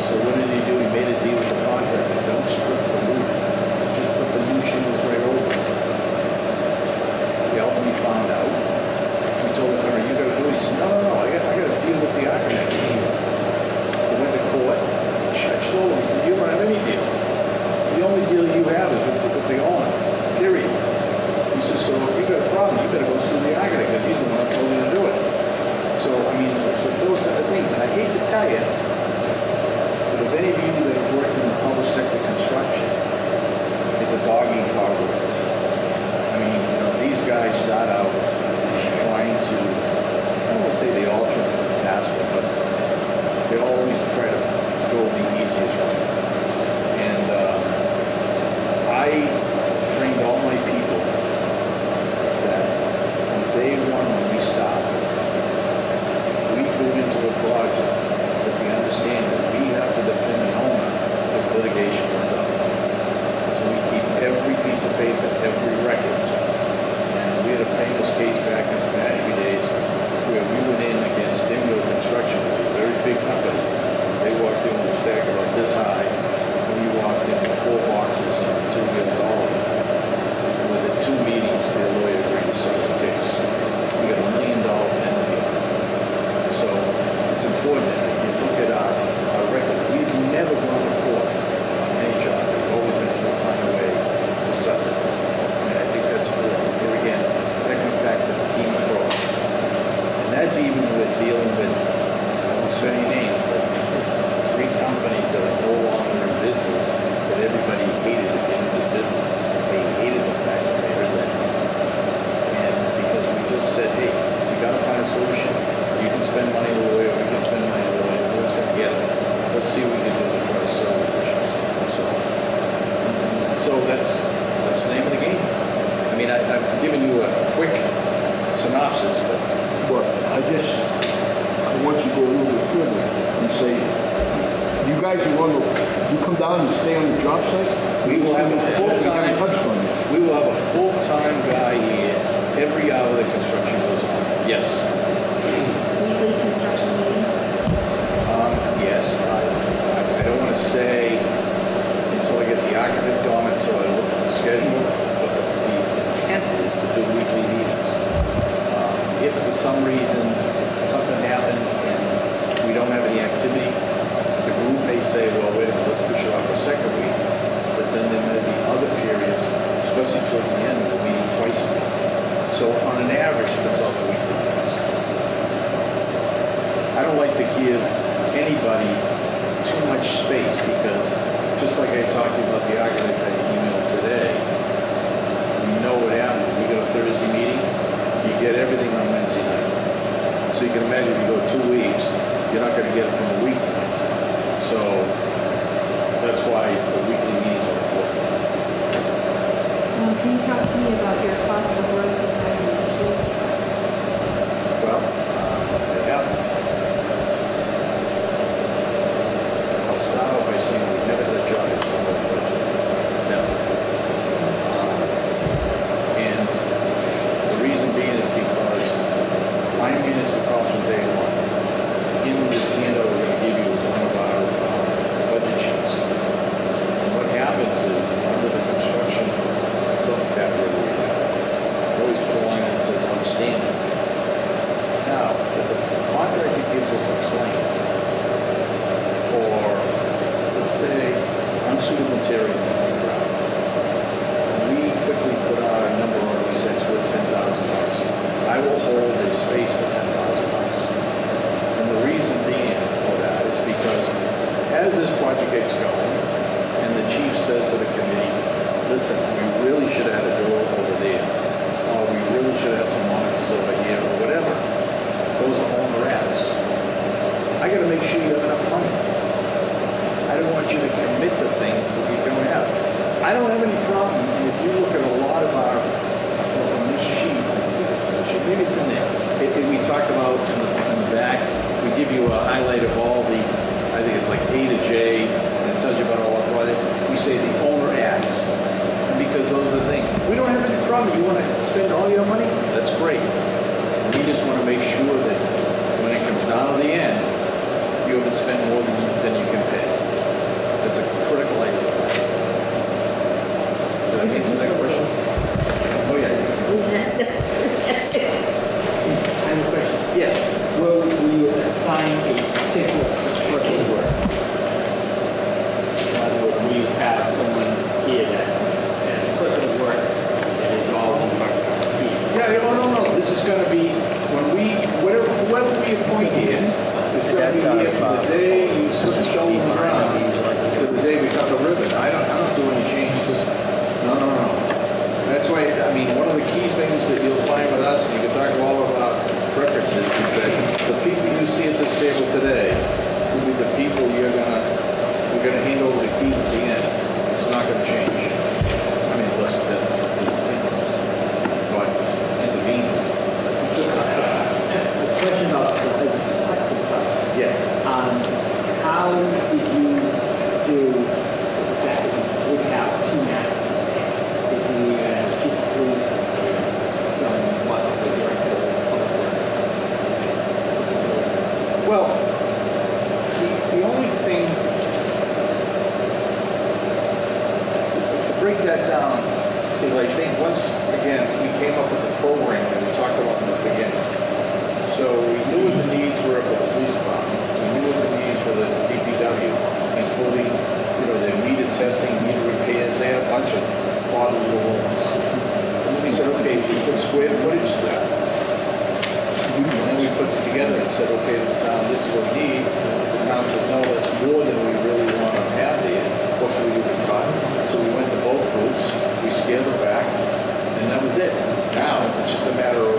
So what did he do? He made a deal with the contractor. Don't strip the roof. Just put the new shingles right over it. He ultimately found out. We told him, you got to do it. He said, no, I got to deal with the architect. He went to court. Judge told him, he said, you don't have any deal. The only deal you have is with the owner, period. He says, so if you got a problem, you better go sue the architect because he's the one that told you to do it. So, I mean, it's like those type of things. And I hate to tell you, but if any of you that have worked in the public sector construction, it's a dog-eat-dog world. I mean, these guys start out trying to, I don't want to say they all try to be faster, but they always try to go the easiest route. And I trained all my people that from day one when we start, we go into a project with the understanding that we have to defend the owner if litigation comes up. So we keep every piece of paper, every record. And we had a famous case back in the Nashville days where we went in against Stimulus Construction, a very big company. They walked in with a stack about this high, and we walked in with 4 boxes and $2 million. Within 2 meetings, their lawyer agreed to settle the case. We got $1 million penalty. So it's important that you look at our record. We've never gone to court on any job. We've always been able to find a way to settle it. And I think that's important. Here again, that comes back to the team approach. And that's even with dealing with, I won't say any names, but 3 companies that are no longer in business that everybody hated to get in this business. They hated the fact that they were there. And because we just said, hey, we got to find a solution. You can spend money on a lawyer, we can spend money on a lawyer, no one's going to get it. Let's see what we can do to try to settle the issues. So that's the name of the game. I mean, I've given you a quick synopsis, but I want you to go a little bit further and say, you guys you come down and stay on the job site? we will have a full-time, touched on that. we will have a full-time guy here every hour that construction goes on. Yes. Weekly construction meetings? Yes. I don't want to say until I get the architect some reason, something happens and we don't have any activity, the group may say, well, wait a minute, let's push it off for a second week. But then there may be other periods, especially towards the end, we're meeting twice a week. So on an average, it comes out to weekly meetings. I don't like to give anybody too much space because, just like I talked to you about the argument that I emailed today, you know what happens if you go to Thursday meeting, you get everything on Wednesday night. So you can imagine if you go 2 weeks, you're not gonna get it from a week to Wednesday. So that's why the weekly meetings are important. Can you talk to me about your cost of work and having issues? Well, yeah. I'll start off by saying we've never had a job in the budget. Never. And the reason being is because I manage the cost from day one. In this handout we're going to give you is one of our budget sheets. And what happens is under the construction subcategory, we always put a line that says outstanding. Now, if the contractor gives us a claim for, let's say, unsuitable material on the ground, we quickly put our number on, we said it's worth $10,000. I will hold a space for $10,000. And the reason being for that is because as this project gets going, and the chief says to the committee, listen, we really should have had a door over there, or we really should have had some monitors over here, or whatever. Those are owner apps. I gotta make sure you have enough money. I don't want you to commit to things that you don't have. I don't have any problem, and if you look at a lot of our, on this sheet, maybe it's in there. We talked about in the back, we give you a highlight of all the, I think it's like A to J, and it tells you about all our projects. We say the owner acts, because those are the things. We don't have any problem. You want to spend all your money? That's great. We just want to make sure that when it comes down to the end, you haven't spent more than you can pay. That's a critical item for us. Did I answer that question? Oh, yeah. I have a question. Yes. Will we assign a particular scope of work? In other words, we have someone here that has a scope of work that is all in our feet. Yeah, no. This is going to be, whoever we appoint here, it's going to be here from the day you put the shovel in the ground to the day we cut the ribbon. I don't do any changes. No. That's why, I mean, one of the key things that you'll find with us, and you can talk to all of our references, is that the people you see at this table today will be the people we're gonna hand over the keys at the end. It's not gonna change. I mean, unless God intervenes. The question about the plexiglass. Yes. How did you do that? We have two masters. Is he chief of police and somewhat of the director of public works? Well, the only thing, to break that down, is I think once, again, we came up with the program that we talked about in the beginning. So we knew what the needs were for the police department, we knew what the needs for the DPW, including, their meter testing, meter repairs, they had a bunch of odd little ones. And then we said, okay, we put square footage to that. And then we put it together and said, okay, the town, this is what we need. The town said, no, that's more than we really want to have there. What can we do to cut? So we went to both groups, we scaled it back, and that was it. Now, it's just a matter of,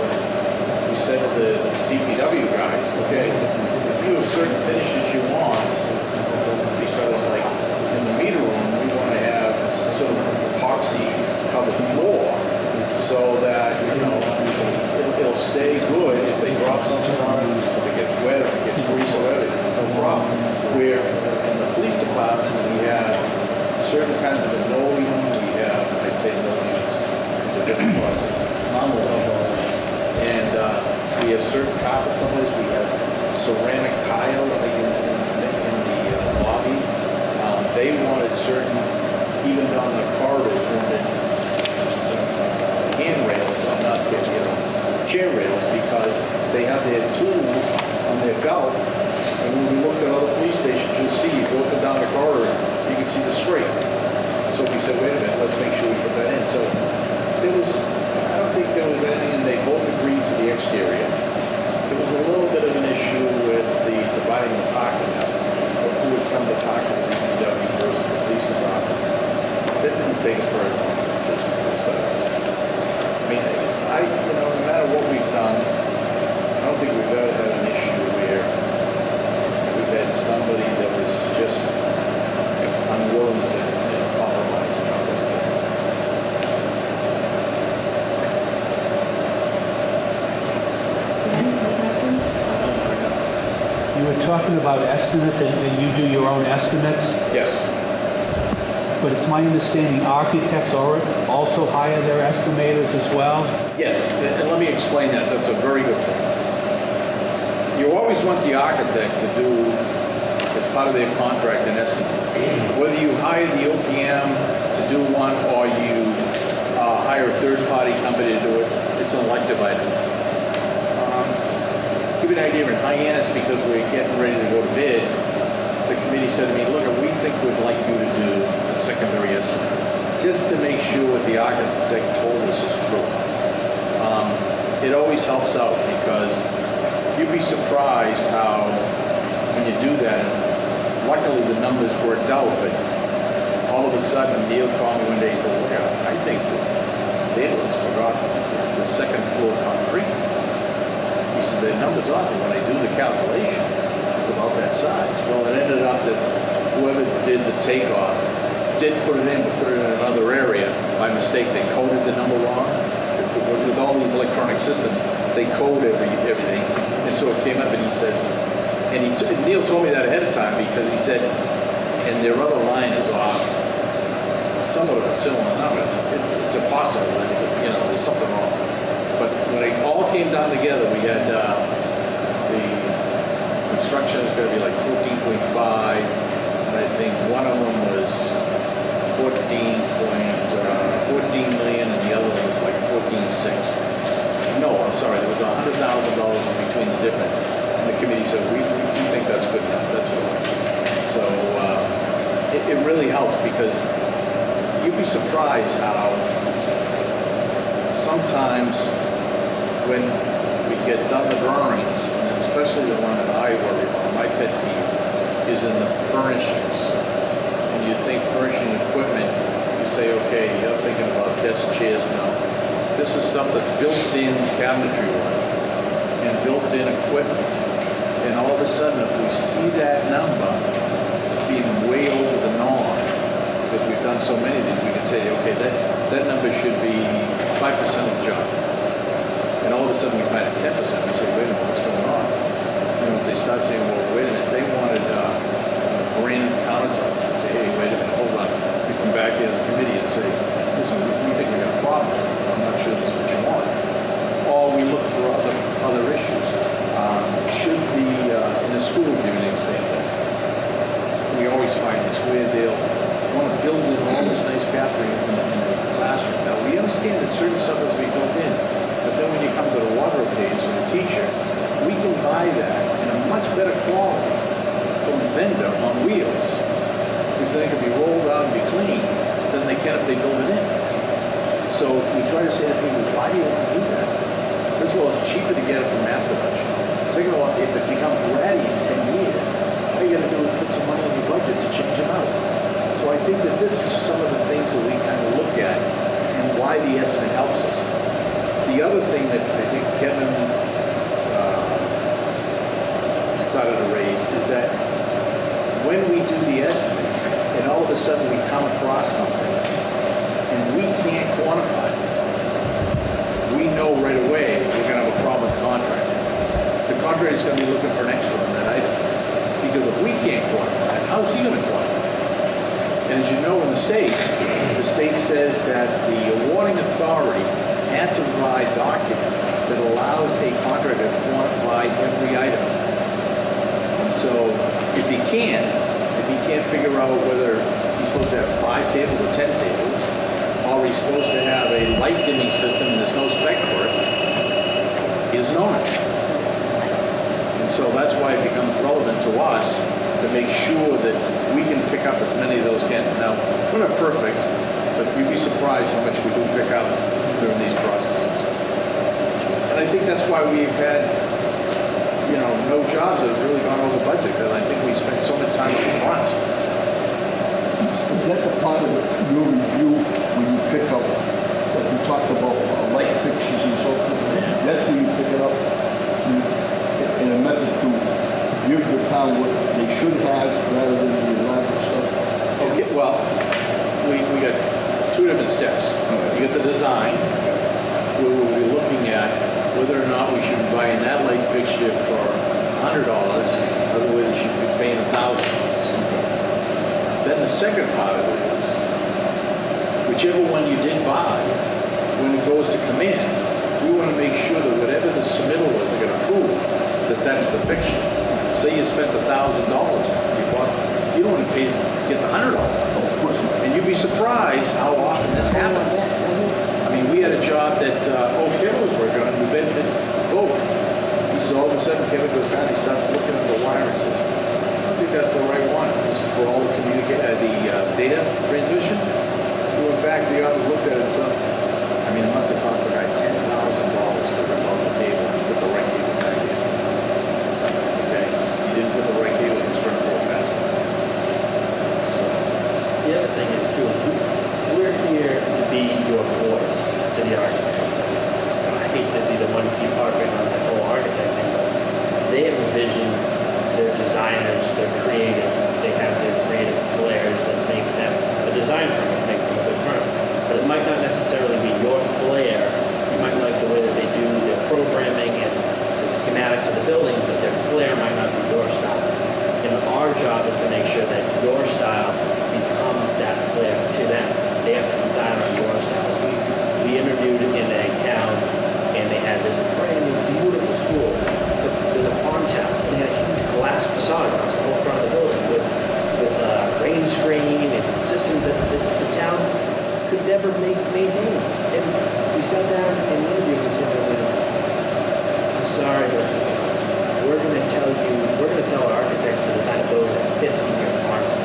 we said to the DPW guys, okay, if you have certain finishes you want, because like in the meter room, we want to have sort of epoxy covered floor so that, it'll stay good if they drop something on it, if it gets wet, if it gets grease or whatever, no problem. Where in the police department, we have certain kinds of linoleum, we have, I'd say linoleums, the different ones, and we have certain carpet someplace, we have ceramic tile, like in the lobbies. They wanted certain, even down the corridors, wanted some handrails, or not, chair rails, because they have their tools on their belt, and when we looked at other police stations, you'll see, you go up and down the corridor, you can see the scrape. So we said, wait a minute, let's make sure we put that in. So there was, I don't think there was anything, they both agreed to the exterior. There was a little bit of an issue with the dividing the parking up, or who would come to talk to the DPW versus the police department. That didn't take us very long to settle. I mean, no matter what we've done, I don't think we've ever had an issue where we've had somebody that was just unwilling to compromise about it. You were talking about estimates, and you do your own estimates, Yes. but it's my understanding architects also hire their estimators as well? Yes, and let me explain that. That's a very good point. You always want the architect to do, as part of their contract, an estimate. Whether you hire the OPM to do one or you hire a third-party company to do it, it's an elective item. Give you an idea, in Hyannis, because we're getting ready to go to bid, the committee said to me, look, we think we'd like you to do a secondary estimate, just to make sure what the architect told us is true. It always helps out, because you'd be surprised how, when you do that, luckily the numbers worked out, but all of a sudden Neil called me one day and said, look, I think Dale's forgot the second floor concrete. He said, the number's off, and when I do the calculation, it's about that size. Well, it ended up that whoever did the takeoff did put it in, but put it in another area. By mistake, they coded the number wrong. With all these electronic systems, they code everything. And so it came up, and he says, and Neil told me that ahead of time, because he said, and their other line is off somewhat of a similar number. It's impossible that, there's something wrong. But when it all came down together, we had the construction is going to be like 14.5, and I think one of them was 14 million, and the other one was like 14.6. No, I'm sorry, there was $100,000 in between the difference. And the committee said, we think that's good enough, that's good. So it really helped, because you'd be surprised how sometimes when we get done the drawings, and especially the one that I worry about, my pet peeve, is in the furnishings. And you think furnishing equipment, you say, okay, you're thinking about desk chairs now. This is stuff that's built-in cabinetry work and built-in equipment. And all of a sudden, if we see that number being way over the norm, because we've done so many of these, we can say, okay, that number should be 5% of the job. And all of a sudden we find it 10%, we say, wait a minute, what's going on? They start saying, well, wait a minute, they wanted granite countertop. We say, hey, wait a minute, hold on. We come back in the committee and say, listen, we think we got a problem. I'm not sure this is what you want. Or we look for other issues. Should be, in the school, give an example. We always find this, where they'll want to build in all this nice bathroom in the classroom. Now, we understand that certain stuff has to be built in. But then when you come to the wardrobe page for the teacher, we can buy that in a much better quality from a vendor on wheels, which they can be rolled out and be clean than they can if they build it in. So we try to say to people, why do you want to do that? First of all, it's cheaper to get it from mass production. Second of all, if it becomes ratty in 10 years, all you got to do is put some money in your budget to change them out. So I think that this is some of the things that we kind of look at and why the estimate helps us. The other thing that I think Kevin started to raise is that when we do the estimate, and all of a sudden we come across something, and we can't quantify it, we know right away we're going to have a problem with the contractor. The contractor is going to be looking for an extra on that item. Because if we can't quantify it, how's he going to quantify it? And as you know, in the state says that the awarding authority has to provide documents that allows a contractor to quantify every item. And so if he can't figure out whether he's supposed to have 5 tables or 10 tables, or he's supposed to have a light dimming system and there's no spec for it, he doesn't own it. so that's why it becomes relevant to us to make sure that we can pick up as many of those Now, we're not perfect, but you'd be surprised how much we do pick up during these processes. And I think that's why we've had, no jobs that have really gone over budget, because I think we spent so much time up front. Is that the part of your review when you pick up, like we talked about light fixtures and so forth? That's where you pick it up in a method to give the town what they should have rather than the elaborate stuff? Okay, well, we got two different steps. You got the design, where we'll be looking at whether or not we should be buying that light fixture for $100, or whether we should be paying $1,000. Then the second part of it is, whichever one you did buy, when it goes to come in, we want to make sure that whatever the submittal was, they're going to prove that that's the fixture. Say you spent $1,000, you don't want to get the $100. And you'd be surprised how often this happens. I mean, we had a job that Kevin was working on, New Bedford, so all of a sudden Kevin goes down, he starts looking at the wire and says, I don't think that's the right one. This is for all the data transmission. We went back, the office looked at it, so, it must have cost the guy $10,000 to remove the cable and put the right cable back in. Okay? He didn't put the right cable in, it's trying to go fast. The other thing is too, is we're here to be your voice to the architects. So, I hate to be the one to keep harping on that whole architect thing, but they have a vision, they're designers, they're creative, they have their creative flares that make them a design firm, which makes them a good firm. But it might not necessarily be your flair. You might like the way that they do their programming and the schematics of the building, but their flair might not be your style. And our job is to make sure that your style becomes that flair to them. They have to design on your styles. We interviewed in a town, and they had this brand new, beautiful school. There's a farm town, and they had a huge glass facade across the whole front of the building with rain screen and systems that the town could never maintain. And we sat down and interviewed and said, I'm sorry, but we're going to tell our architects to design a building that fits in your apartment.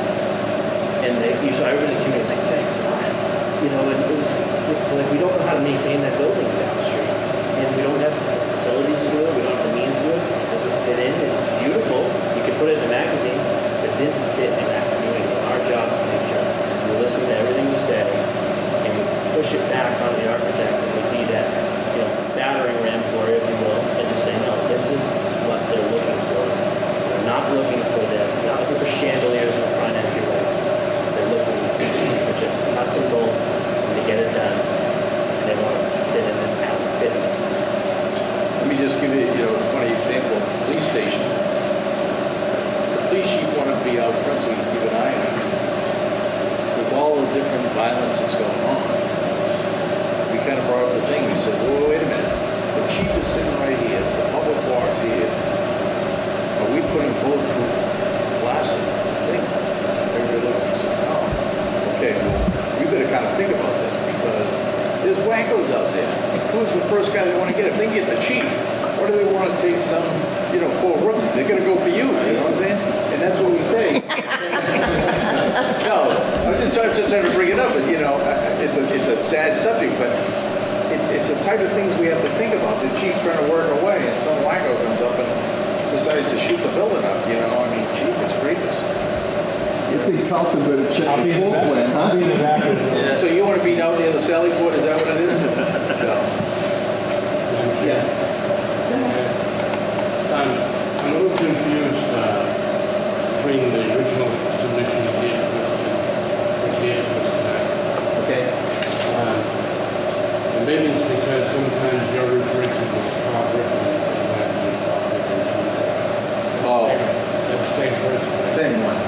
And so everybody in the community was like, thank God. And it was like, we don't know how to maintain that building downstream. And we don't have facilities to do it, we don't have the means to do it. It doesn't fit in, it's beautiful. You could put it in a magazine, but it didn't fit in that community. Our job is to make sure we listen to everything we say, and we push it back on the architect, and we be that, battering ram for it, if you will, and just say, no, this is what they're looking for. They're not looking for this, not looking for chandeliers in the front entryway. They're looking for just nuts and bolts, and to get it done. And they want to sit in this town and fit in this town. Let me just give you, a funny example. Police station. The police chief wanted to be out front so he can keep an eye on it. With all the different violence that's going on, we kind of brought up the thing. We said, well, wait a minute. The chief is sitting right here. The public walks here. Are we putting bulletproof glass in the thing? Everybody looked and said, no. Okay, well, we better kind of think about this because there's wackos out there. Who's the first guy they want to get? If they get the chief, or do they want to take some, poor rookie? They're going to go for you know what I'm saying? And that's what we say. No, I'm just trying to bring it up, but it's a sad subject, but it's the type of things we have to think about. The chief's trying to work away, and some wacko comes up and decides to shoot the building up. Chief, it's grievous. You think Carlton better check the floor plan, huh? I'll be in the back of the... So you want to be down near the Sally Port? Is that what it is? So, yeah. I'm a little confused between the original submission you did with the tonight. Okay. And maybe it's because sometimes you're referring to the project and sometimes the project. Oh. It's the same person. Same one.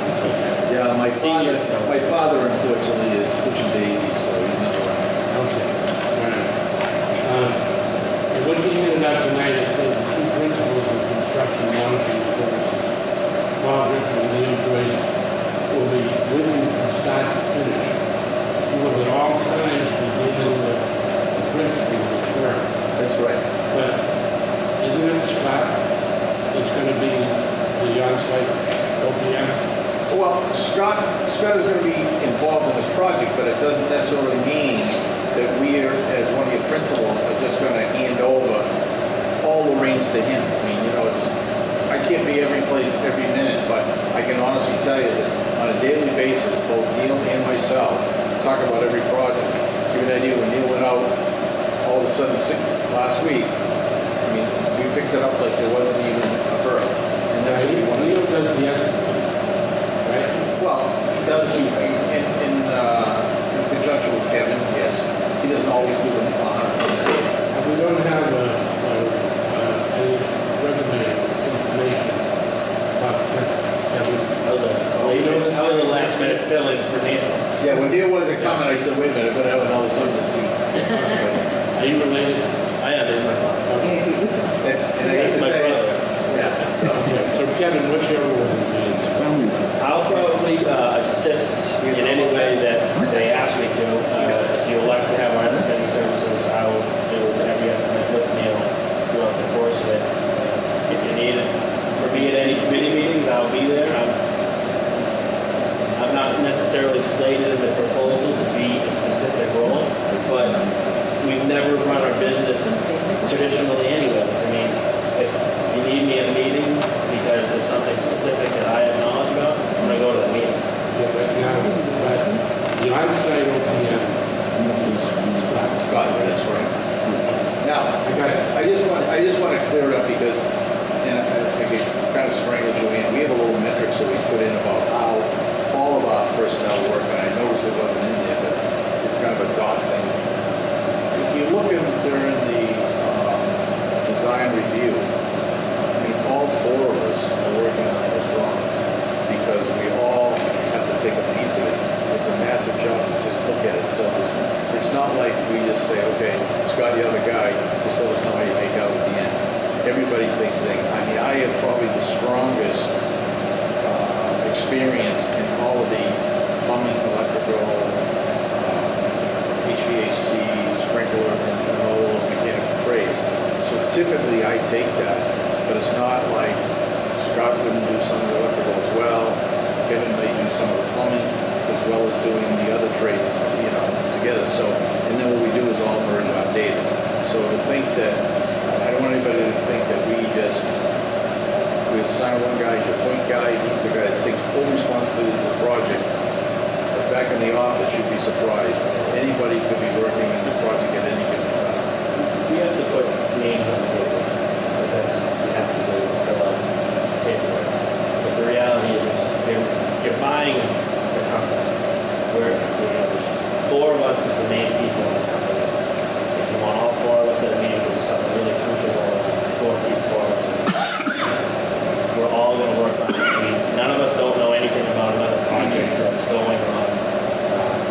Yeah, my father unfortunately is pushing daisies, so he's not around. Okay. And what you handed out tonight, it says two principles of construction monitoring services. Project and the employees will be with you from start to finish. You will at all times be dealing with the principle of the firm. That's right. But isn't it Scott that's gonna be the on-site OPM? Well, Scott is gonna be involved in this project, but it doesn't necessarily mean that we, as one of your principals, are just gonna hand over all the reins to him. I mean, you know, I can't be every place every minute, but I can honestly tell you that on a daily basis, both Neil and myself talk about every project. Give you an idea, when Neil went out, all of a sudden, last week, I mean, we picked it up like there wasn't even a bird. And that's what we want to do. Neil does the estimate, right? Well, he does, in conjunction with Kevin, yes. He doesn't always do them 100%. We don't have any resume information about Kevin. That was a last minute fill-in for Neil. Yeah, when Neil wasn't coming, I said, wait a minute, I better have another son to see. Are you related? I am, there's my father. And I That's used to my say, brother. yeah, So Kevin, what's your role in this? I'll probably assist in any way that they ask me to. If you elect to have our estimating services, I will do every estimate with Neil throughout the course of it. If you need it for me at any committee meetings, I'll be there. I'm not necessarily slated in the proposal to be a specific role, but we've never run our business traditionally anyways. I mean, if you need me in a meeting because there's something specific that I have knowledge about, I'm gonna go to the meeting. Yeah, but now, the on-site OPM. Scott, that's right. Now, I just want to clear it up because, and I get kind of strangled Joanne, we have a little metrics that we put in about how all of our personnel work, and I noticed it wasn't in there, but it's kind of a dot thing. If you look at during the design review, I mean, all four of us are working on those drawings because we all have to take a piece of it. It's a massive job to just look at it. So it's not like we just say, okay, Scott, the other guy, just let us know how you make out at the end. Everybody thinks things. I mean, I have probably the strongest experience in all of the plumbing, electrical, HVAC, sprinkler, and all of the mechanical trades. So typically I take that, but it's not like Scott wouldn't do some of the electrical as well, Kevin may do some of the plumbing, as well as doing the other trades, you know, together. So, and then what we do is all merge our data. So to think that, I don't want anybody to think that we assign one guy to point guy, he's the guy that takes full responsibility for the project. But back in the office, you'd be surprised. Anybody could be working in the project at any given time. We have to put names on the paper, because that's what you have to do to fill out paperwork. But the reality is, you're buying the company. There's four of us as the main people in the company. If you want all four of us at a meeting, because it's something really crucial, four of us. We're all going to work on it. I mean, none of us don't know anything about another project that's going on.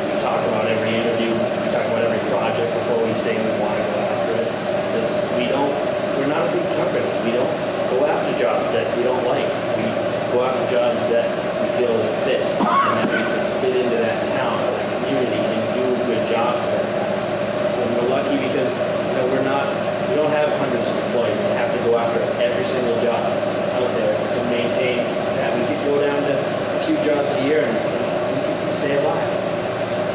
We talk about every interview, we talk about every project before we say we want to go after it. Because we're not a big company. We don't go after jobs that we don't like. We go after jobs that we feel is a fit, and that we can fit into that town or that community and do a good job for that town. And we're lucky because we don't have hundreds of employees and have to go after every single job out there to maintain that. We could go down to a few jobs a year and we can stay alive.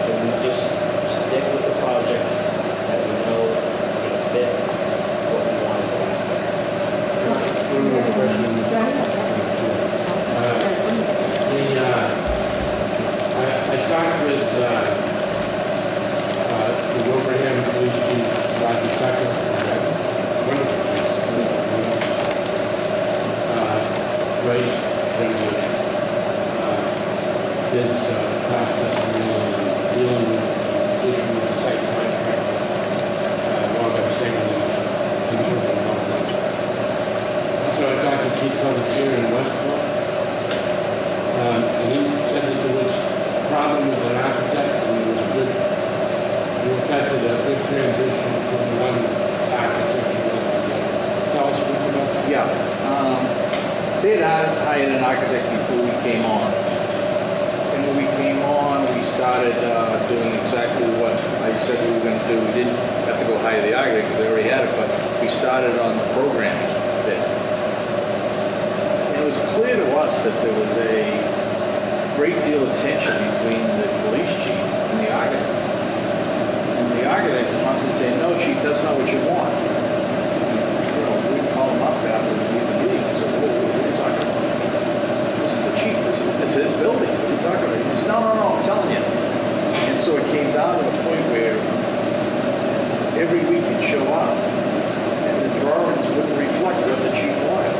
And we just stick with the projects that we know are going to fit what we want to go after. One more question. I talked with the Wilbraham Police Chief, Roger Tucker. Wonderful. Race resolution. His process and dealing with the issue of the site contract. Long up saying so I talked to Keith Cullis here in Westport. And he said that there was a problem with an architect and it was a good, you affected a good transition from one architect to the other. Tell us a bit about that. Yeah, they had hired an architect before we came on. And when we came on, we started doing exactly what I said we were going to do. We didn't have to go hire the architect because they already had it, but we started on the programming bit. clear to us that there was a great deal of tension between the police chief and the architect. And the architect constantly saying, no, chief, that's not what you want. We called him up after the meeting and said, whoa, what are you talking about? This is the chief, this is his building, what are you talking about? He says, no, I'm telling you. And so it came down to the point where every week he'd show up and the drawings wouldn't reflect what the chief wanted.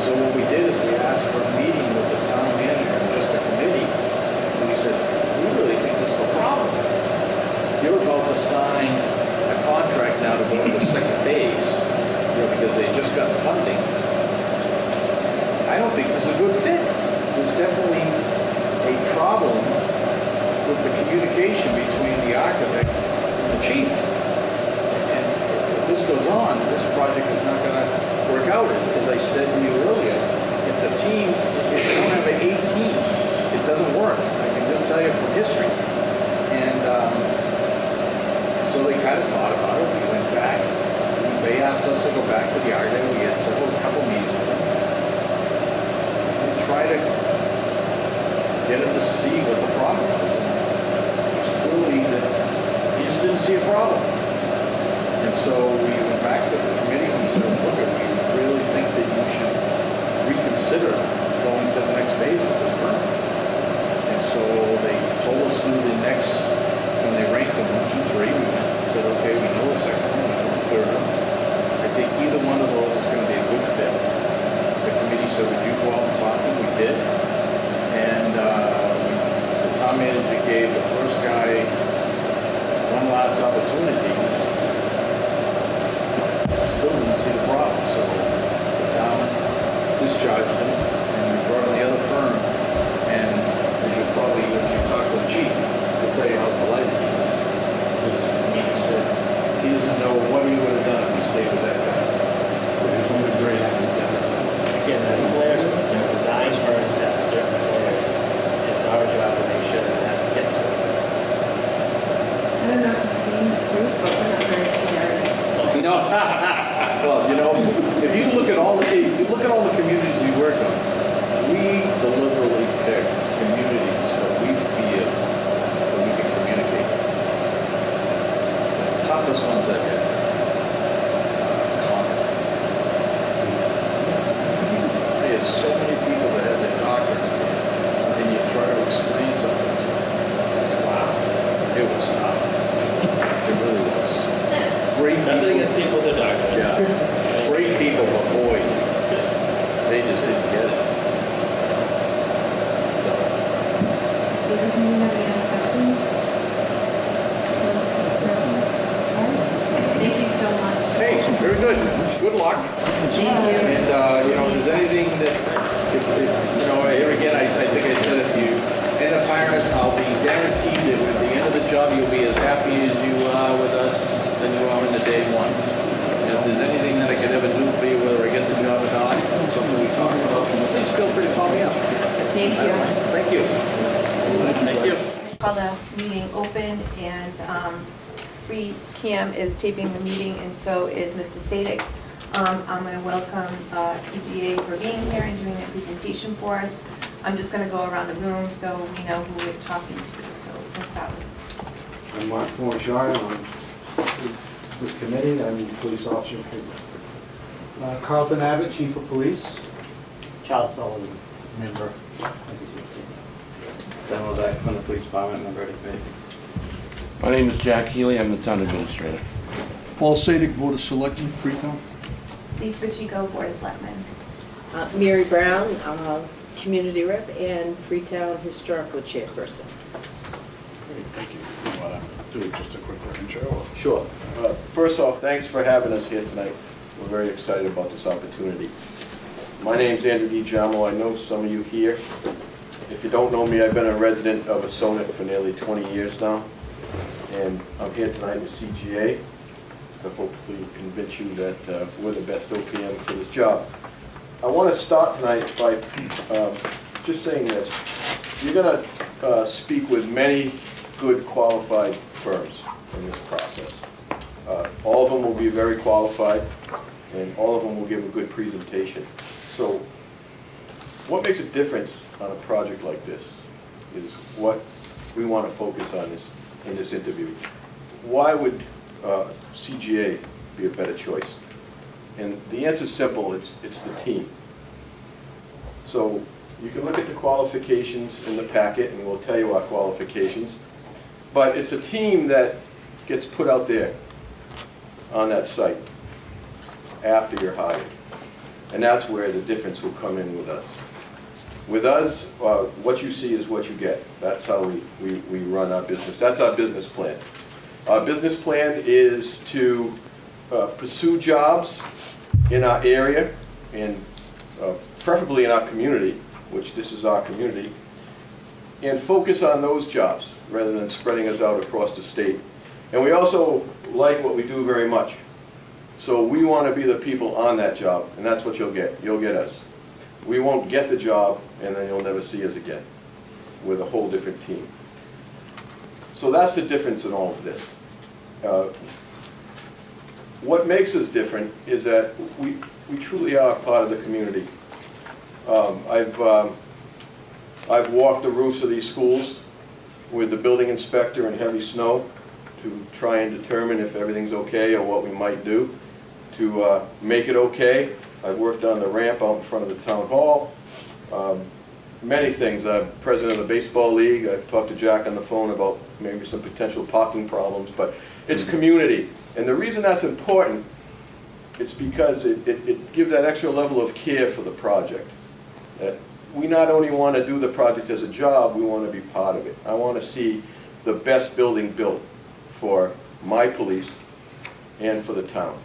So what we did is we asked for a meeting with the town manager and just the committee, and we said, we really think this is a problem. You're about to sign a contract now to go to the second phase, because they just got funding. I don't think this is a good fit. There's definitely a problem with the communication between the architect and the chief. And if this goes on, this project is not gonna work out, as I said to you earlier. If the team, if they don't have an A team, it doesn't work. I can just tell you from history. And so they kind of thought about it. We went back. They asked us to go back to the architect. We had couple meetings with them. We tried to get him to see what the problem was. And it was clearly that he just didn't see a problem. And so we went back to the committee and we said, look, we really think that you should reconsider going to the next phase of this firm. And so they told us who the next, when they ranked them 1, 2, 3, we said, okay, we know the second one, we know the third one. I think either one of those is going to be a good fit. The committee said, would you go out and talk to them? We did. And the town manager gave the first guy one last opportunity. Still didn't see the problem, so the town discharged him, and we brought in the other firm, and as you probably, if you talk to the chief, he'll tell you how polite he is. He said he doesn't know what he would have done if he stayed with that guy. But he's one of the greatest he's ever done. Again, the flares, design firms have certain flares. It's our job to make sure that that fits them. I don't know if you've seen this group, but we're not very together. No. Well, you know, if you look at all the communities we work on, we deliberately pick communities that we feel that we can communicate with. The toughest ones I've had, Concord. There's so many people that have their doctors there, and you try to explain something to them. Wow, it was tough. It really was. Great Nothing people. against people with their doctors. Yeah, great people, but boy, they just didn't get it. So, Does the community have any other questions? No? All right. Thank you so much. hey, very good. Good luck. Thank you. And, you know, if there's anything that, if you know, here again, I think I said if you end up hiring us, I'll be guaranteed that at the end of the job, you'll be as happy as you are with us than you are in the day one. And if there's anything that I could ever do for you, whether I get the job or not, something we talk about, please feel free to call me up. Thank you. Thank you. Thank you. Call the meeting open, and Free Cam is taping the meeting, and so is Mr. Sadik. I'm going to welcome TGA for being here and doing that presentation for us. I'm just going to go around the room so we know who we're talking to. So let's start with. I'm Mark Forshire, I'm with the committee, I'm the police officer. Carlton Abbott, Chief of Police. Charles Sullivan. Member. Then we'll back from the police department, member of the committee. My name is Jack Healy, I'm the town administrator. Paul Sadik, Board of Selectmen, Freetown. Lisa Pacheco, Board of Selectmen. Mary Brown, community rep, and Freetown Historical Chairperson. Thank you. You want to do just a quick intro? Sure. First off, thanks for having us here tonight. We're very excited about this opportunity. My name's Andrew DiGiamo. I know some of you here. If you don't know me, I've been a resident of Assonet for nearly 20 years now. And I'm here tonight with CGA to hopefully convince you that we're the best OPM for this job. I want to start tonight by just saying this. You're going to speak with many good qualified firms in this process. All of them will be very qualified, and all of them will give a good presentation. So what makes a difference on a project like this is what we want to focus on in this interview. Why would CGA be a better choice? And the answer is simple, it's the team. So you can look at the qualifications in the packet, and we'll tell you our qualifications, but it's a team that gets put out there on that site after you're hired. And that's where the difference will come in with us. With us, what you see is what you get. That's how we run our business. That's our business plan. Our business plan is to pursue jobs in our area and preferably in our community, which this is our community, and focus on those jobs rather than spreading us out across the state. And we also like what we do very much. So we want to be the people on that job, and that's what you'll get. You'll get us. We won't get the job, and then you'll never see us again. With a whole different team. So that's the difference in all of this. What makes us different is that we truly are part of the community. I've walked the roofs of these schools with the building inspector in heavy snow to try and determine if everything's okay or what we might do to make it okay. I've worked on the ramp out in front of the town hall. Many things. I'm president of the baseball league. I've talked to Jack on the phone about maybe some potential parking problems, but it's community. And the reason that's important, it's because it gives that extra level of care for the project. That we not only want to do the project as a job, we want to be part of it. I want to see the best building built for my police and for the town.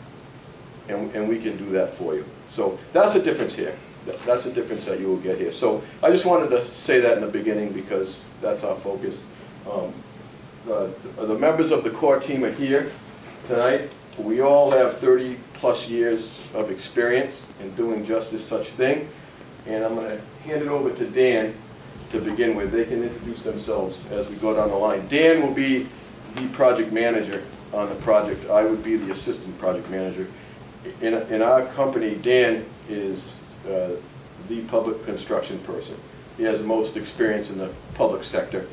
And we can do that for you. So that's the difference here. That's the difference that you will get here. So I just wanted to say that in the beginning because that's our focus. The members of the core team are here tonight. We all have 30+ years of experience in doing just this such thing. And I'm going to hand it over to Dan to begin with. They can introduce themselves as we go down the line. Dan will be the project manager on the project. I would be the assistant project manager. In our company, Dan is the public construction person. He has the most experience in the public sector.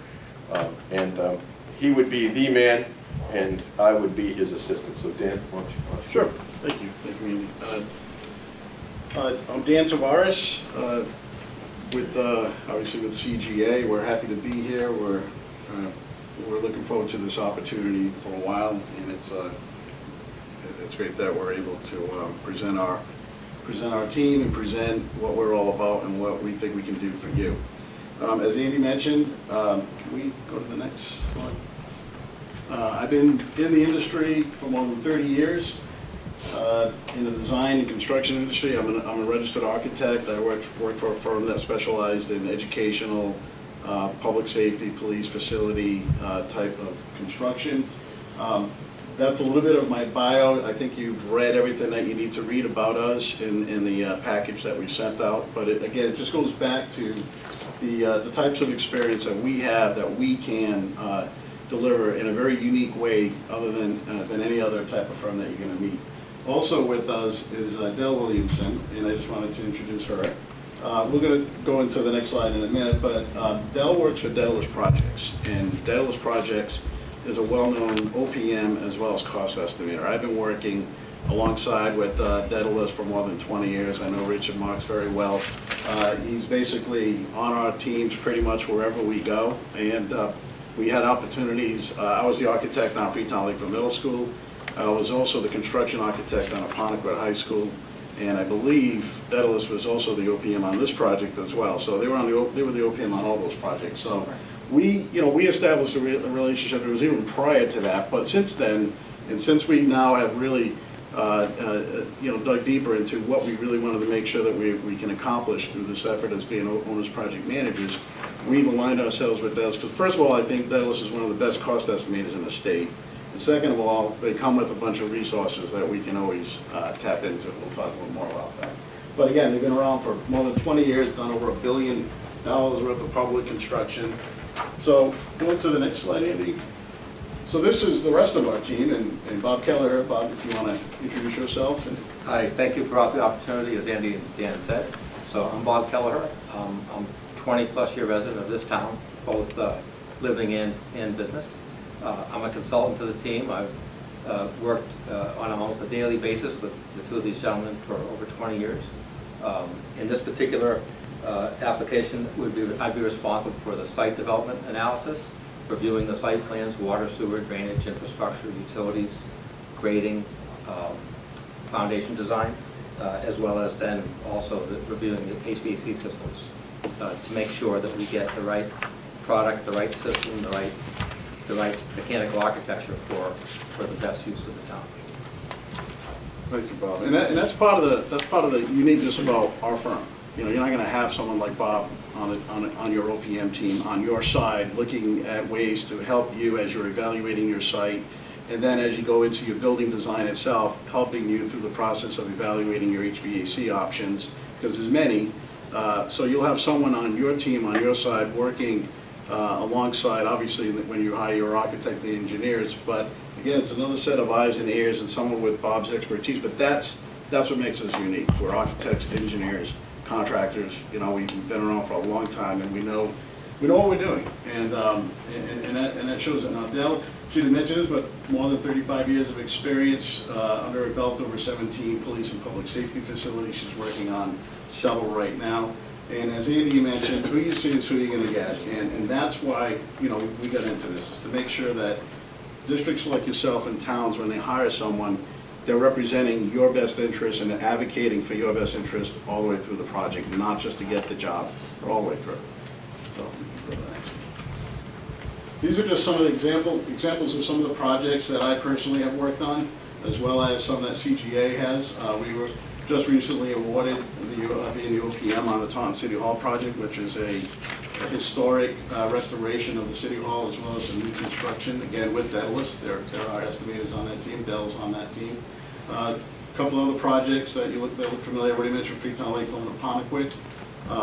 He would be the man, and I would be his assistant. So Dan, why don't you? Sure. Thank you. Thank you, Andy. I'm Dan Tavares, obviously with CGA. We're happy to be here. We're looking forward to this opportunity for a while, and it's great that we're able to present our team and present what we're all about and what we think we can do for you. As Andy mentioned, can we go to the next slide? I've been in the industry for more than 30 years. In the design and construction industry. I'm a registered architect. I work for a firm that specialized in educational, public safety, police facility type of construction. That's a little bit of my bio. I think you've read everything that you need to read about us in the package that we sent out. But again, it just goes back to the types of experience that we have that we can deliver in a very unique way other than any other type of firm that you're going to meet. Also with us is Dell Williamson, and I just wanted to introduce her. We're going to go into the next slide in a minute, but Dell works for Daedalus Projects, and Daedalus Projects is a well-known OPM as well as cost estimator. I've been working alongside with Daedalus for more than 20 years. I know Richard Marks very well. He's basically on our teams pretty much wherever we go, and we had opportunities. I was the architect on Freetown Lakeville Middle School. I was also the construction architect on Apponequet High School, and I believe Daedalus was also the OPM on this project as well. So they were the OPM on all those projects. So we established a relationship. It was even prior to that, but since then, and since we now have really dug deeper into what we really wanted to make sure that we can accomplish through this effort as being owners project managers, we've aligned ourselves with Daedalus. Because first of all, I think Daedalus is one of the best cost estimators in the state. And second of all, they come with a bunch of resources that we can always tap into. We'll talk a little more about that. But again, they've been around for more than 20 years, done over $1 billion worth of public construction. So going to the next slide, Andy. So this is the rest of our team, and Bob Keller. Bob, if you want to introduce yourself. Hi, thank you for the opportunity, as Andy and Dan said. So I'm Bob Kelleher. I'm 20-plus year resident of this town, both living in and business. I'm a consultant to the team. I've worked on almost a daily basis with the two of these gentlemen for over 20 years. In this particular application, I'd be responsible for the site development analysis, reviewing the site plans, water, sewer, drainage, infrastructure, utilities, grading, foundation design, as well as then also reviewing the HVAC systems to make sure that we get the right product, the right system, the right mechanical architecture for the best use of the town. Thank you, Bob. And that's part of the uniqueness about our firm. You know, you're not going to have someone like Bob on your OPM team on your side looking at ways to help you as you're evaluating your site, and then as you go into your building design itself, helping you through the process of evaluating your HVAC options, because there's many. So you'll have someone on your team, on your side, working alongside, obviously, when you hire your architect and engineers. But again, it's another set of eyes and ears and someone with Bob's expertise. But that's what makes us unique. We're architects, engineers, contractors. You know, we've been around for a long time, and we know what we're doing, and that shows it. Now, Dell, she didn't mention this, but more than 35 years of experience under her belt, over 17 police and public safety facilities. She's working on several right now. And as Andy mentioned, who you see is who you're going to get, and that's why, you know, we got into this, is to make sure that districts like yourself and towns, when they hire someone, they're representing your best interest and advocating for your best interest all the way through the project, not just to get the job, but all the way through. So, go to the next one. These are just some of the examples of some of the projects that I personally have worked on, as well as some that CGA has. We were just recently awarded being the OPM on the Taunton City Hall project, which is a historic restoration of the City Hall, as well as some new construction, again with Daedalus. There are estimators on that team, Dell's on that team. A couple other projects that look familiar. I already mentioned Freetown, Lakeville, and Apponequet.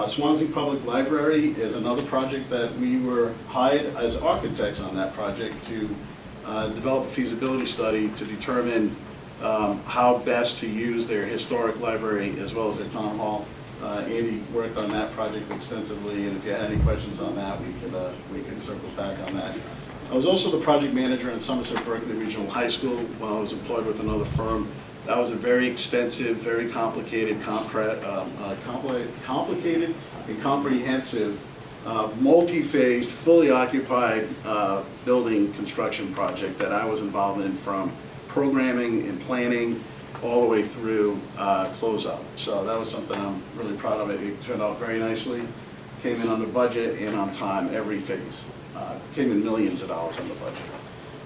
Swansea Public Library is another project that we were hired as architects on that project to develop a feasibility study to determine how best to use their historic library as well as their town hall. Andy worked on that project extensively, and if you had any questions on that, we can circle back on that. I was also the project manager in Somerset Berkeley Regional High School while I was employed with another firm. That was a very extensive, very complicated, complicated and comprehensive, multi-phased, fully occupied building construction project that I was involved in, from programming and planning all the way through closeout. So that was something I'm really proud of. It turned out very nicely, came in under budget and on time every phase. Came in millions of dollars under budget.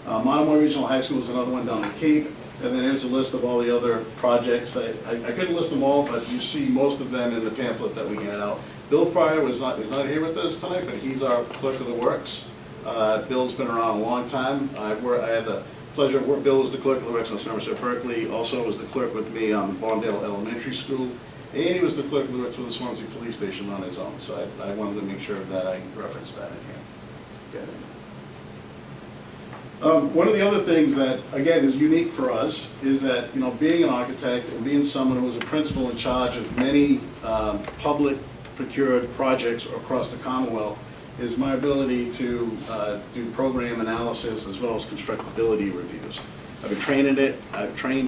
Monomoy Regional High School is another one down in Cape. And then here's a list of all the other projects. I couldn't list them all, but you see most of them in the pamphlet that we handed out. Bill Fryer is not here with us tonight, but he's our clerk of the works. Bill's been around a long time. I had the pleasure of working. Bill was the clerk of the works on Somerset Berkeley. Also was the clerk with me on Bondale Elementary School. And he was the clerk of the works with the Swansea Police Station on his own. So I wanted to make sure that I referenced that in here. Okay. One of the other things that, again, is unique for us is that, you know, being an architect and being someone who was a principal in charge of many public procured projects across the Commonwealth, is my ability to do program analysis as well as constructability reviews. I've been trained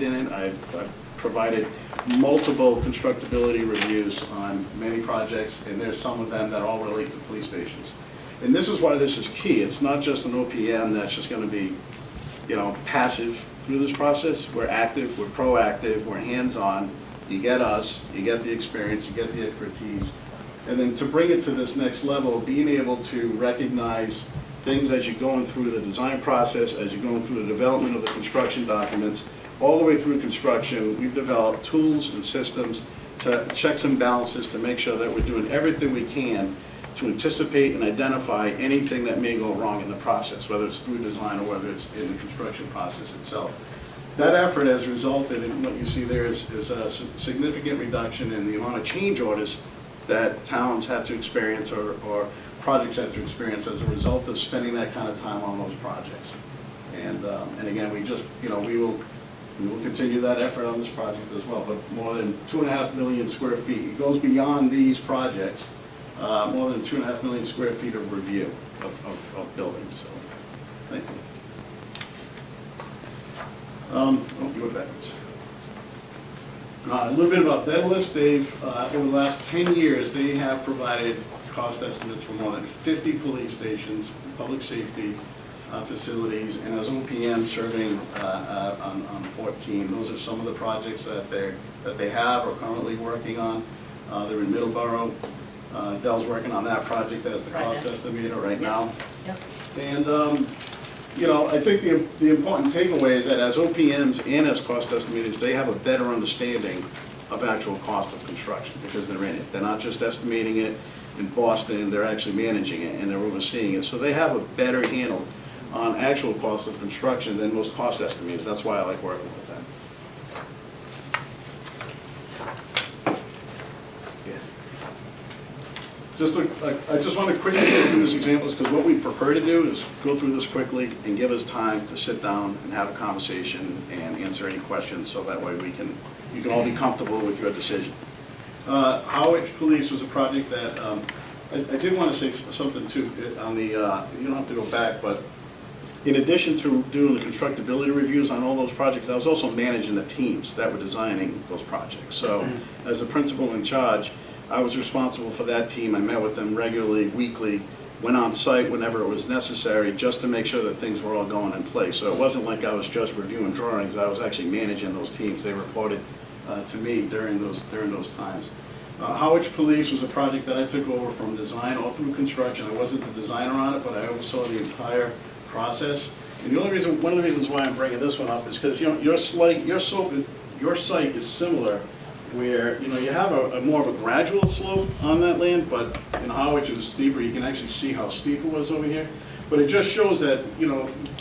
in it. I've provided multiple constructability reviews on many projects, and there's some of them that all relate to police stations. And this is why this is key. It's not just an OPM that's just going to be, you know, passive through this process. We're active, we're proactive, we're hands-on. You get us, you get the experience, you get the expertise. And then to bring it to this next level, being able to recognize things as you're going through the design process, as you're going through the development of the construction documents, all the way through construction, we've developed tools and systems to checks and balances to make sure that we're doing everything we can to anticipate and identify anything that may go wrong in the process, whether it's through design or whether it's in the construction process itself. That effort has resulted in what you see there is a significant reduction in the amount of change orders that towns have to experience or projects have to experience as a result of spending that kind of time on those projects. And again, we just, you know, we will continue that effort on this project as well. But more than 2.5 million square feet. It goes beyond these projects. more than 2.5 million square feet of review of buildings, so, thank you. You went backwards. A little bit about Daedalus. They've, over the last 10 years, they have provided cost estimates for more than 50 police stations, public safety facilities, and as OPM serving on 14. Those are some of the projects that they have or currently working on. They're in Middleborough. Dell's working on that project as the cost estimator right now. Yep. And you know, I think the important takeaway is that as OPMs and as cost estimators, they have a better understanding of actual cost of construction because they're in it. They're not just estimating it in Boston, they're actually managing it and they're overseeing it. So they have a better handle on actual cost of construction than most cost estimators. That's why I like working with them. I just want to quickly go through these examples because what we prefer to do is go through this quickly and give us time to sit down and have a conversation and answer any questions so that way you can all be comfortable with your decision. Howard Police was a project that I did want to say something too on the, you don't have to go back, but in addition to doing the constructability reviews on all those projects, I was also managing the teams that were designing those projects. So as the principal in charge, I was responsible for that team. I met with them regularly, weekly, went on site whenever it was necessary just to make sure that things were all going in place. So it wasn't like I was just reviewing drawings. I was actually managing those teams. They reported to me during those times. Howard Police was a project that I took over from design all through construction. I wasn't the designer on it, but I oversaw the entire process. And the only reason, one of the reasons why I'm bringing this one up is because your site is similar, where you have a more of a gradual slope on that land, but in Howard it was steeper. You can actually see how steep it was over here. But it just shows that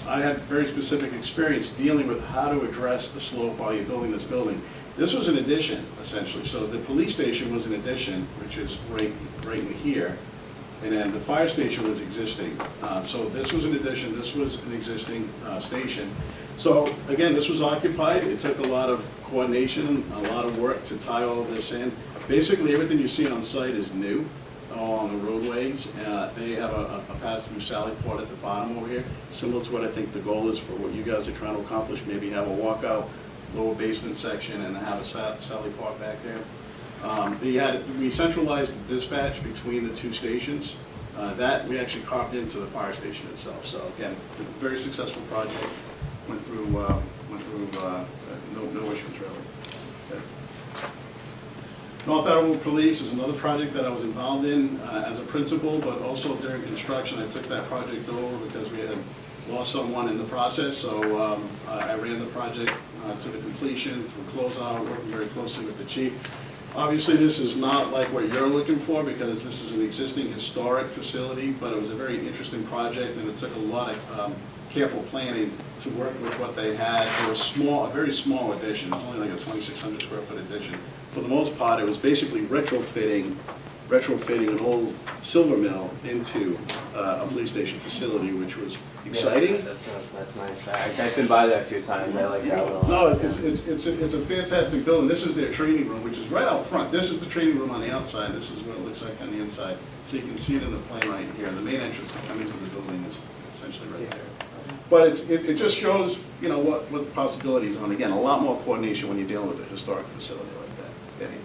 I had very specific experience dealing with how to address the slope while you're building this building. This was an addition, essentially. So the police station was an addition, which is right in here. And then the fire station was existing. So this was an addition, this was an existing station. So again, this was occupied. It took a lot of coordination, a lot of work to tie all of this in. Basically, everything you see on site is new, all on the roadways. They have a pass-through sally port at the bottom over here, similar to what I think the goal is for what you guys are trying to accomplish. Maybe have a walkout lower basement section and have a sally port back there. We centralized the dispatch between the two stations. That we actually carved into the fire station itself. So again, a very successful project. Went through no issues really. Okay. North Attleboro Police is another project that I was involved in as a principal, but also during construction. I took that project over because we had lost someone in the process. So I ran the project to the completion, through closeout, working very closely with the chief. Obviously, this is not like what you're looking for because this is an existing historic facility, but it was a very interesting project and it took a lot of careful planning to work with what they had. They were a very small addition. It's only like a 2,600 square foot addition. For the most part, it was basically retrofitting an old silver mill into a police station facility, which was exciting. Yeah, that's nice. I've been by there a few times. I like that one a lot. No, it's a fantastic building. This is their training room, which is right out front. This is the training room on the outside. This is what it looks like on the inside. So you can see it in the plan right here. The main entrance to come into the building is essentially right there. But it just shows, what the possibilities are. And again, a lot more coordination when you're dealing with a historic facility like that. Okay.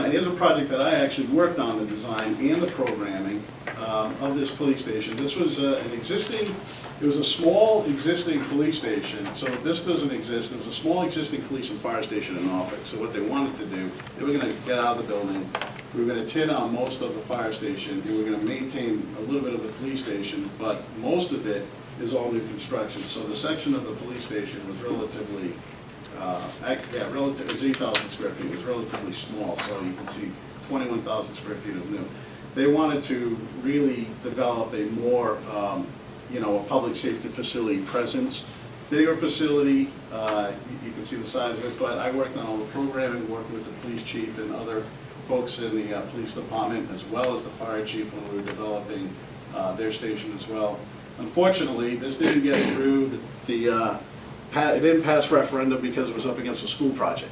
And here's a project that I actually worked on, the design and the programming of this police station. This was it was a small existing police station, so this doesn't exist. It was a small existing police and fire station in Norfolk. So what they wanted to do, they were going to get out of the building. We were going to tear down most of the fire station, and we were going to maintain a little bit of the police station, but most of it is all new construction. So the section of the police station was relatively, it was 8,000 square feet. It was relatively small, so you can see 21,000 square feet of new. They wanted to really develop a more, a public safety facility presence. Bigger facility, you can see the size of it, but I worked on all the programming, working with the police chief and other folks in the police department, as well as the fire chief when we were developing their station as well. Unfortunately, this didn't get through it didn't pass referendum because it was up against a school project.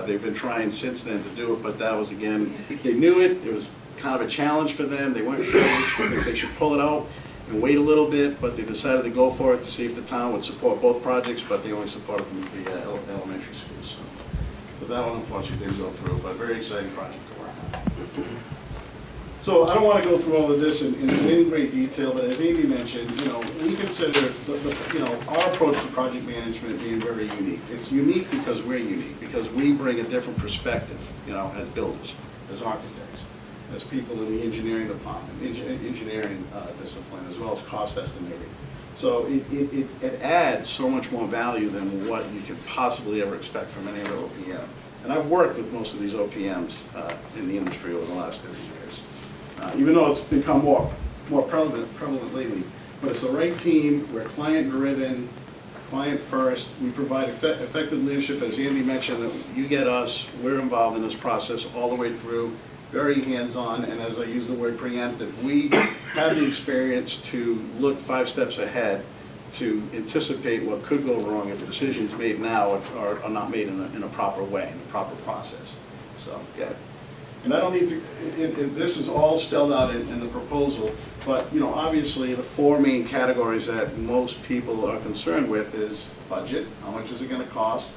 They've been trying since then to do it, but that was, again, they knew it was kind of a challenge for them. They weren't sure if they should pull it out and wait a little bit, but they decided to go for it to see if the town would support both projects, but they only supported the elementary schools. So that one unfortunately didn't go through, but very exciting project to work on. So I don't want to go through all of this in any great detail, but as Amy mentioned, we consider our approach to project management being very unique. It's unique because we're unique, because we bring a different perspective, as builders, as architects, as people in the engineering department, engineering discipline, as well as cost estimating. So it adds so much more value than what you could possibly ever expect from any other OPM. And I've worked with most of these OPMs in the industry over the last 30 years. Even though it's become more prevalent lately. But it's the right team, we're client-driven, client-first, we provide effective leadership, as Andy mentioned, that you get us, we're involved in this process all the way through, very hands-on, and as I use the word preemptive, we have the experience to look 5 steps ahead to anticipate what could go wrong if decisions made now are not made in a proper way, in a proper process. So, yeah. And I don't need to, this is all spelled out in the proposal, but obviously the 4 main categories that most people are concerned with is budget, how much is it going to cost,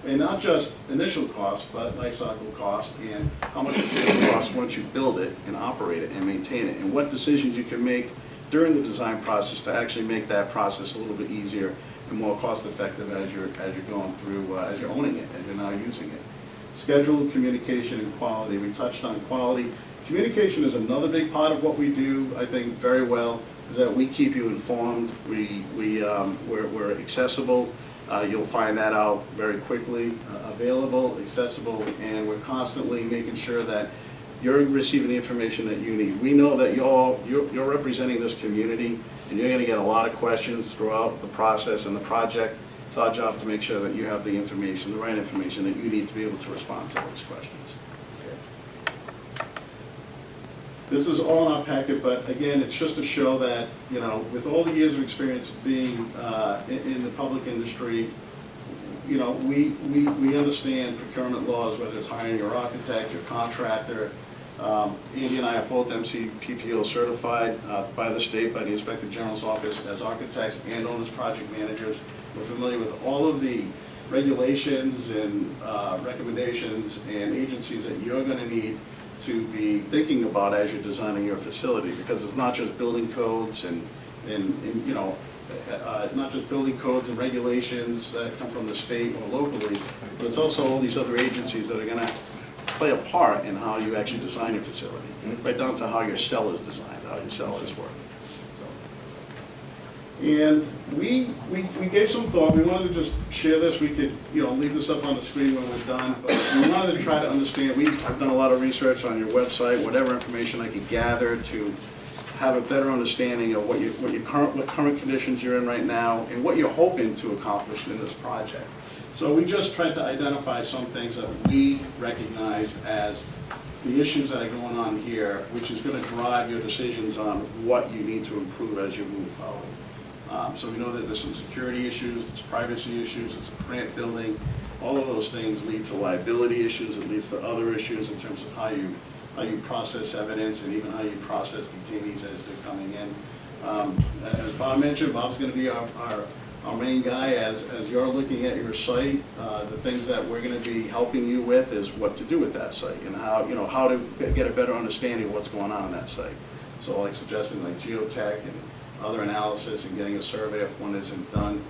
and not just initial cost, but life cycle cost, and how much it's going to cost once you build it and operate it and maintain it, and what decisions you can make during the design process to actually make that process a little bit easier and more cost effective as you're going through, as you're owning it, as you're now using it. Schedule, communication, and quality. We touched on quality. Communication is another big part of what we do, I think, very well, is that we keep you informed. We're accessible. You'll find that out very quickly. Available, accessible, and we're constantly making sure that you're receiving the information that you need. We know that you're representing this community, and you're going to get a lot of questions throughout the process and the project. It's our job to make sure that you have the information, the right information that you need to be able to respond to those questions. Okay. This is all in our packet, but again, it's just to show that, with all the years of experience of being in the public industry, we understand procurement laws, whether it's hiring your architect, your contractor. Andy and I are both MCPPO certified by the state, by the Inspector General's office as architects and owners project managers. We're familiar with all of the regulations and recommendations and agencies that you're going to need to be thinking about as you're designing your facility, because it's not just building codes and not just building codes and regulations that come from the state or locally, but it's also all these other agencies that are going to play a part in how you actually design your facility, right down to how your cell is designed, how your cell is working. And we gave some thought. We wanted to just share this. We could, leave this up on the screen when we're done. But we wanted to try to understand. I've done a lot of research on your website, whatever information I could gather to have a better understanding of what current conditions you're in right now and what you're hoping to accomplish in this project. So we just tried to identify some things that we recognize as the issues that are going on here, which is going to drive your decisions on what you need to improve as you move forward. So we know that there's some security issues, there's privacy issues, there's grant building. All of those things lead to liability issues. It leads to other issues in terms of how you process evidence and even how you process detainees as they're coming in. As Bob mentioned, Bob's going to be our main guy as you're looking at your site. The things that we're going to be helping you with is what to do with that site and how to get a better understanding of what's going on that site. So like suggesting like geotech and other analysis and getting a survey if one isn't done.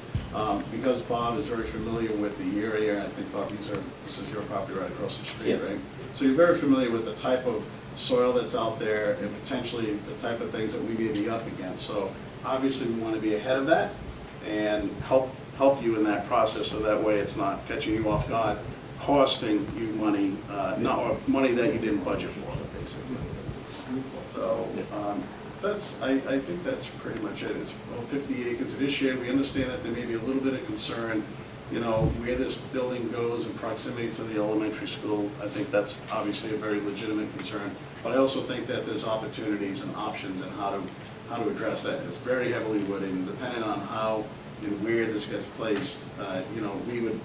Because Bob is very familiar with the area, I think, Bob, this is your property right across the street, right? So you're very familiar with the type of soil that's out there and potentially the type of things that we may be up against. So obviously we want to be ahead of that and help you in that process, so that way it's not catching you off guard, costing you money, money that you didn't budget for, basically. So I think that's pretty much it. It's about 50 acres this year. We understand that there may be a little bit of concern, where this building goes in proximity to the elementary school. I think that's obviously a very legitimate concern. But I also think that there's opportunities and options and how to address that. It's very heavily wooded, and depending on how and where this gets placed, we would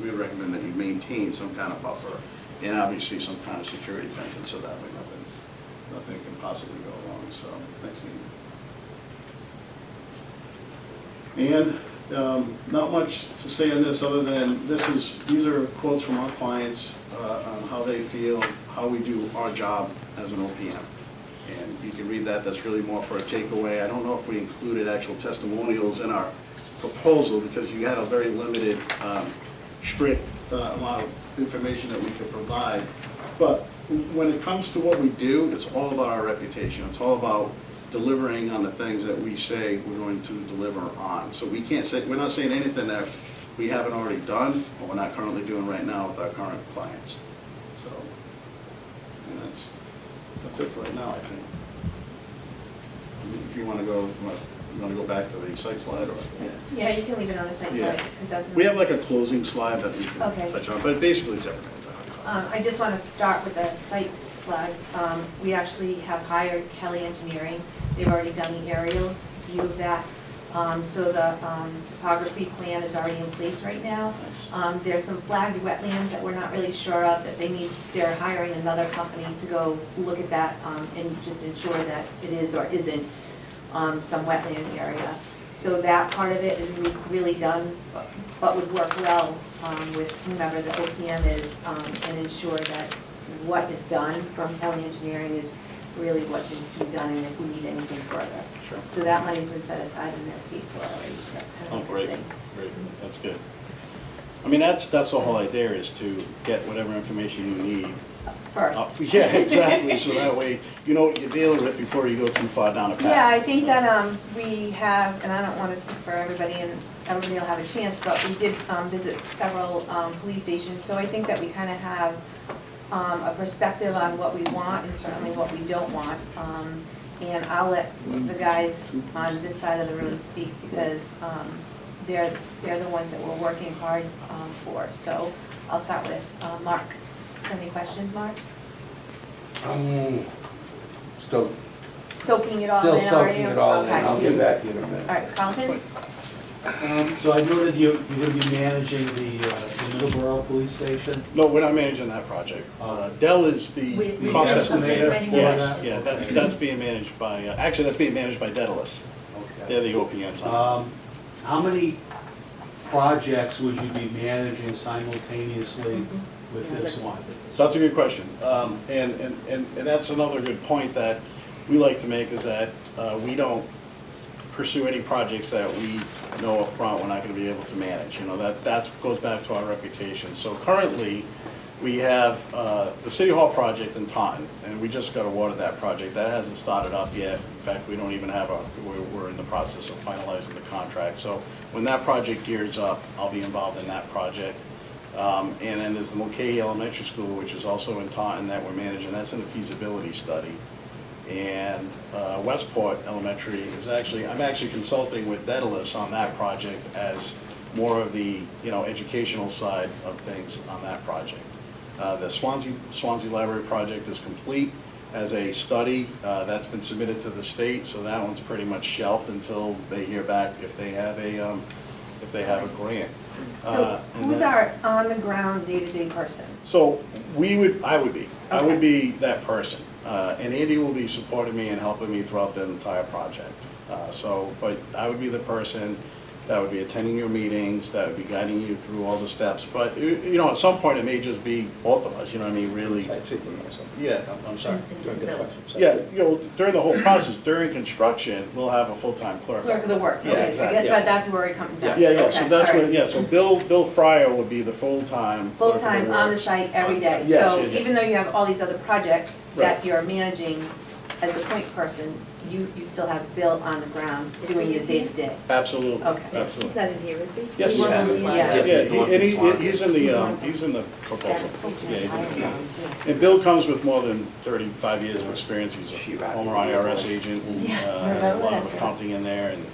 recommend that you maintain some kind of buffer and obviously some kind of security fencing so that way nothing can possibly go wrong, so, thanks, Nina. And not much to say on this other than these are quotes from our clients on how they feel, how we do our job as an OPM. And you can read that, that's really more for a takeaway. I don't know if we included actual testimonials in our proposal because you had a very limited, strict amount of information that we could provide. But when it comes to what we do, it's all about our reputation. It's all about delivering on the things that we say we're going to deliver on. So we can't say, we're not saying anything that we haven't already done or we're not currently doing right now with our current clients. So, and that's it for right now, I think. I mean, if you want to go, back to the site slide or? Yeah, you can leave it on the site slide. Yeah. It doesn't- We have like a closing slide that we can Okay. touch on, but basically it's everything. I just want to start with the site slide. We actually have hired Kelly Engineering. They've already done the aerial view of that. So the topography plan is already in place right now. There's some flagged wetlands that we're not really sure of, that they're hiring another company to go look at that and just ensure that it is or isn't some wetland area. So that part of it is really done, but would work well with whomever the OPM is and ensure that what is done from Kelly Engineering is really what needs to be done and if we need anything further. Sure. So that money's been set aside and that's paid for already. So that's kind of Oh, a good great, thing. great, that's good. I mean, that's the whole idea, is to get whatever information you need. First. Yeah, exactly, so that way you know what you're dealing with before you go too far down a path. Yeah, I think that we have, and I don't want to speak for everybody, and everybody will have a chance, but we did visit several police stations, so I think that we kind of have a perspective on what we want and certainly what we don't want. And I'll let the guys on this side of the room speak because they're the ones that we're working hard for. So I'll start with Mark. Any questions, Mark? Still Soaking it all in, Still are soaking you? it all in. Okay. I'll get back to you in a minute. All right, Carlton? So I know that you're going to be managing the Middleborough Police Station. No, we're not managing that project. Dell is the We cost just estimator. estimating Yes, that. yeah, that's being managed by, actually, that's being managed by Daedalus. They're the OPMs on How many projects would you be managing simultaneously with this one? That's a good question. And that's another good point that we like to make, is that we don't pursue any projects that we know up front we're not going to be able to manage. You know, that goes back to our reputation. So currently, we have the City Hall project in Taunton, and we just got awarded that project. That hasn't started up yet. In fact, we don't even have we're in the process of finalizing the contract. So when that project gears up, I'll be involved in that project. And then there's the Mulcahy Elementary School, which is also in Taunton, that we're managing. That's in a feasibility study. And Westport Elementary is I'm actually consulting with Daedalus on that project as more of the, educational side of things on that project. The Swansea Library project is complete as a study. That's been submitted to the state, so that one's pretty much shelved until they hear back if they have a grant. So who's our on-the-ground, day-to-day person? So I would be that person. And Andy will be supporting me and helping me throughout the entire project. But I would be the person that would be attending your meetings, that would be guiding you through all the steps. But, at some point, it may just be both of us, really. Yeah, I'm sorry. Yeah, during the whole process, during construction, we'll have a full-time clerk. Clerk of the works, Yeah, okay. exactly. I guess that's where it comes down. Yeah, Okay, so that's all right. where, so Bill Fryer would be the full-time. clerk of the Full-time on the works. site every day. Yes, So yeah. even though you have all these other projects Right. that you're managing as a point person, you still have Bill on the ground doing your day-to-day. Absolutely, Okay. absolutely. He's not in here, is he? Yes, He was on the yeah. slide. Yeah, he's in the proposal. Yeah, he's in the, and Bill comes with more than 35 years of experience. He's a former IRS agent. Has a lot of accounting in there. And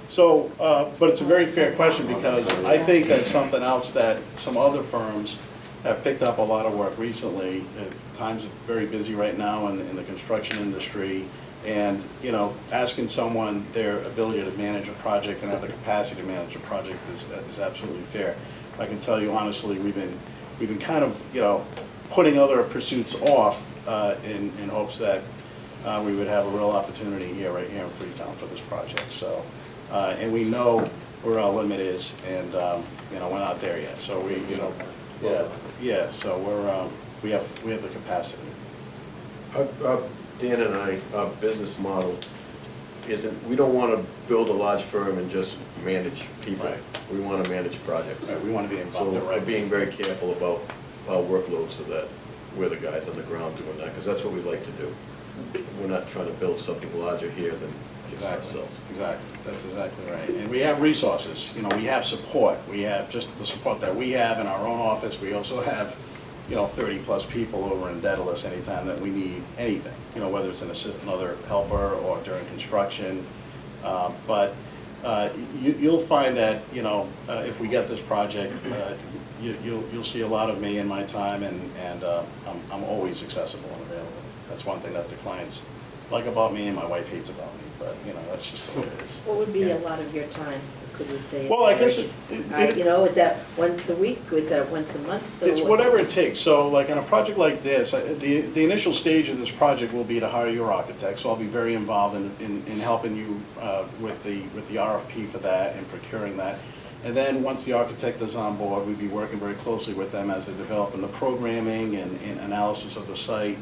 so, but it's a very fair question, because I think that's something else that some other firms have picked up a lot of work recently. Times are very busy right now in the construction industry. And, asking someone their ability to manage a project and have the capacity to manage a project is absolutely fair. I can tell you honestly, we've been kind of, putting other pursuits off in hopes that we would have a real opportunity here, right here in Freetown for this project. So, and we know where our limit is, and, you know, we're not there yet. So we, you know, yeah, so we have the capacity. Dan and I, our business model isn't, we don't want to build a large firm and just manage people. Right. We want to manage projects. Right, we want to be involved. So we're being very careful about our workload so that we're the guys on the ground doing that, because that's what we like to do. We're not trying to build something larger here than just ourselves. Exactly, that's exactly right. And we have resources, you know, we have support. We have just the support that we have in our own office. We also have, you know, 30-plus people over in Daedalus anytime that we need anything, you know, whether it's an assistant, another helper, or during construction. But you'll find that, you know, if we get this project, you'll see a lot of me in my time, and I'm always accessible and available. That's one thing that the clients like about me and my wife hates about me, but, you know, that's just the way it is. What would be a lot of your time, could we say? Well, I guess You know, is that once a week, or is that once a month? or It's what? whatever it takes. So like on a project like this, the initial stage of this project will be to hire your architect. So I'll be very involved in helping you with the RFP for that and procuring that. And then once the architect is on board, we'd be working very closely with them as they're developing the programming and analysis of the site.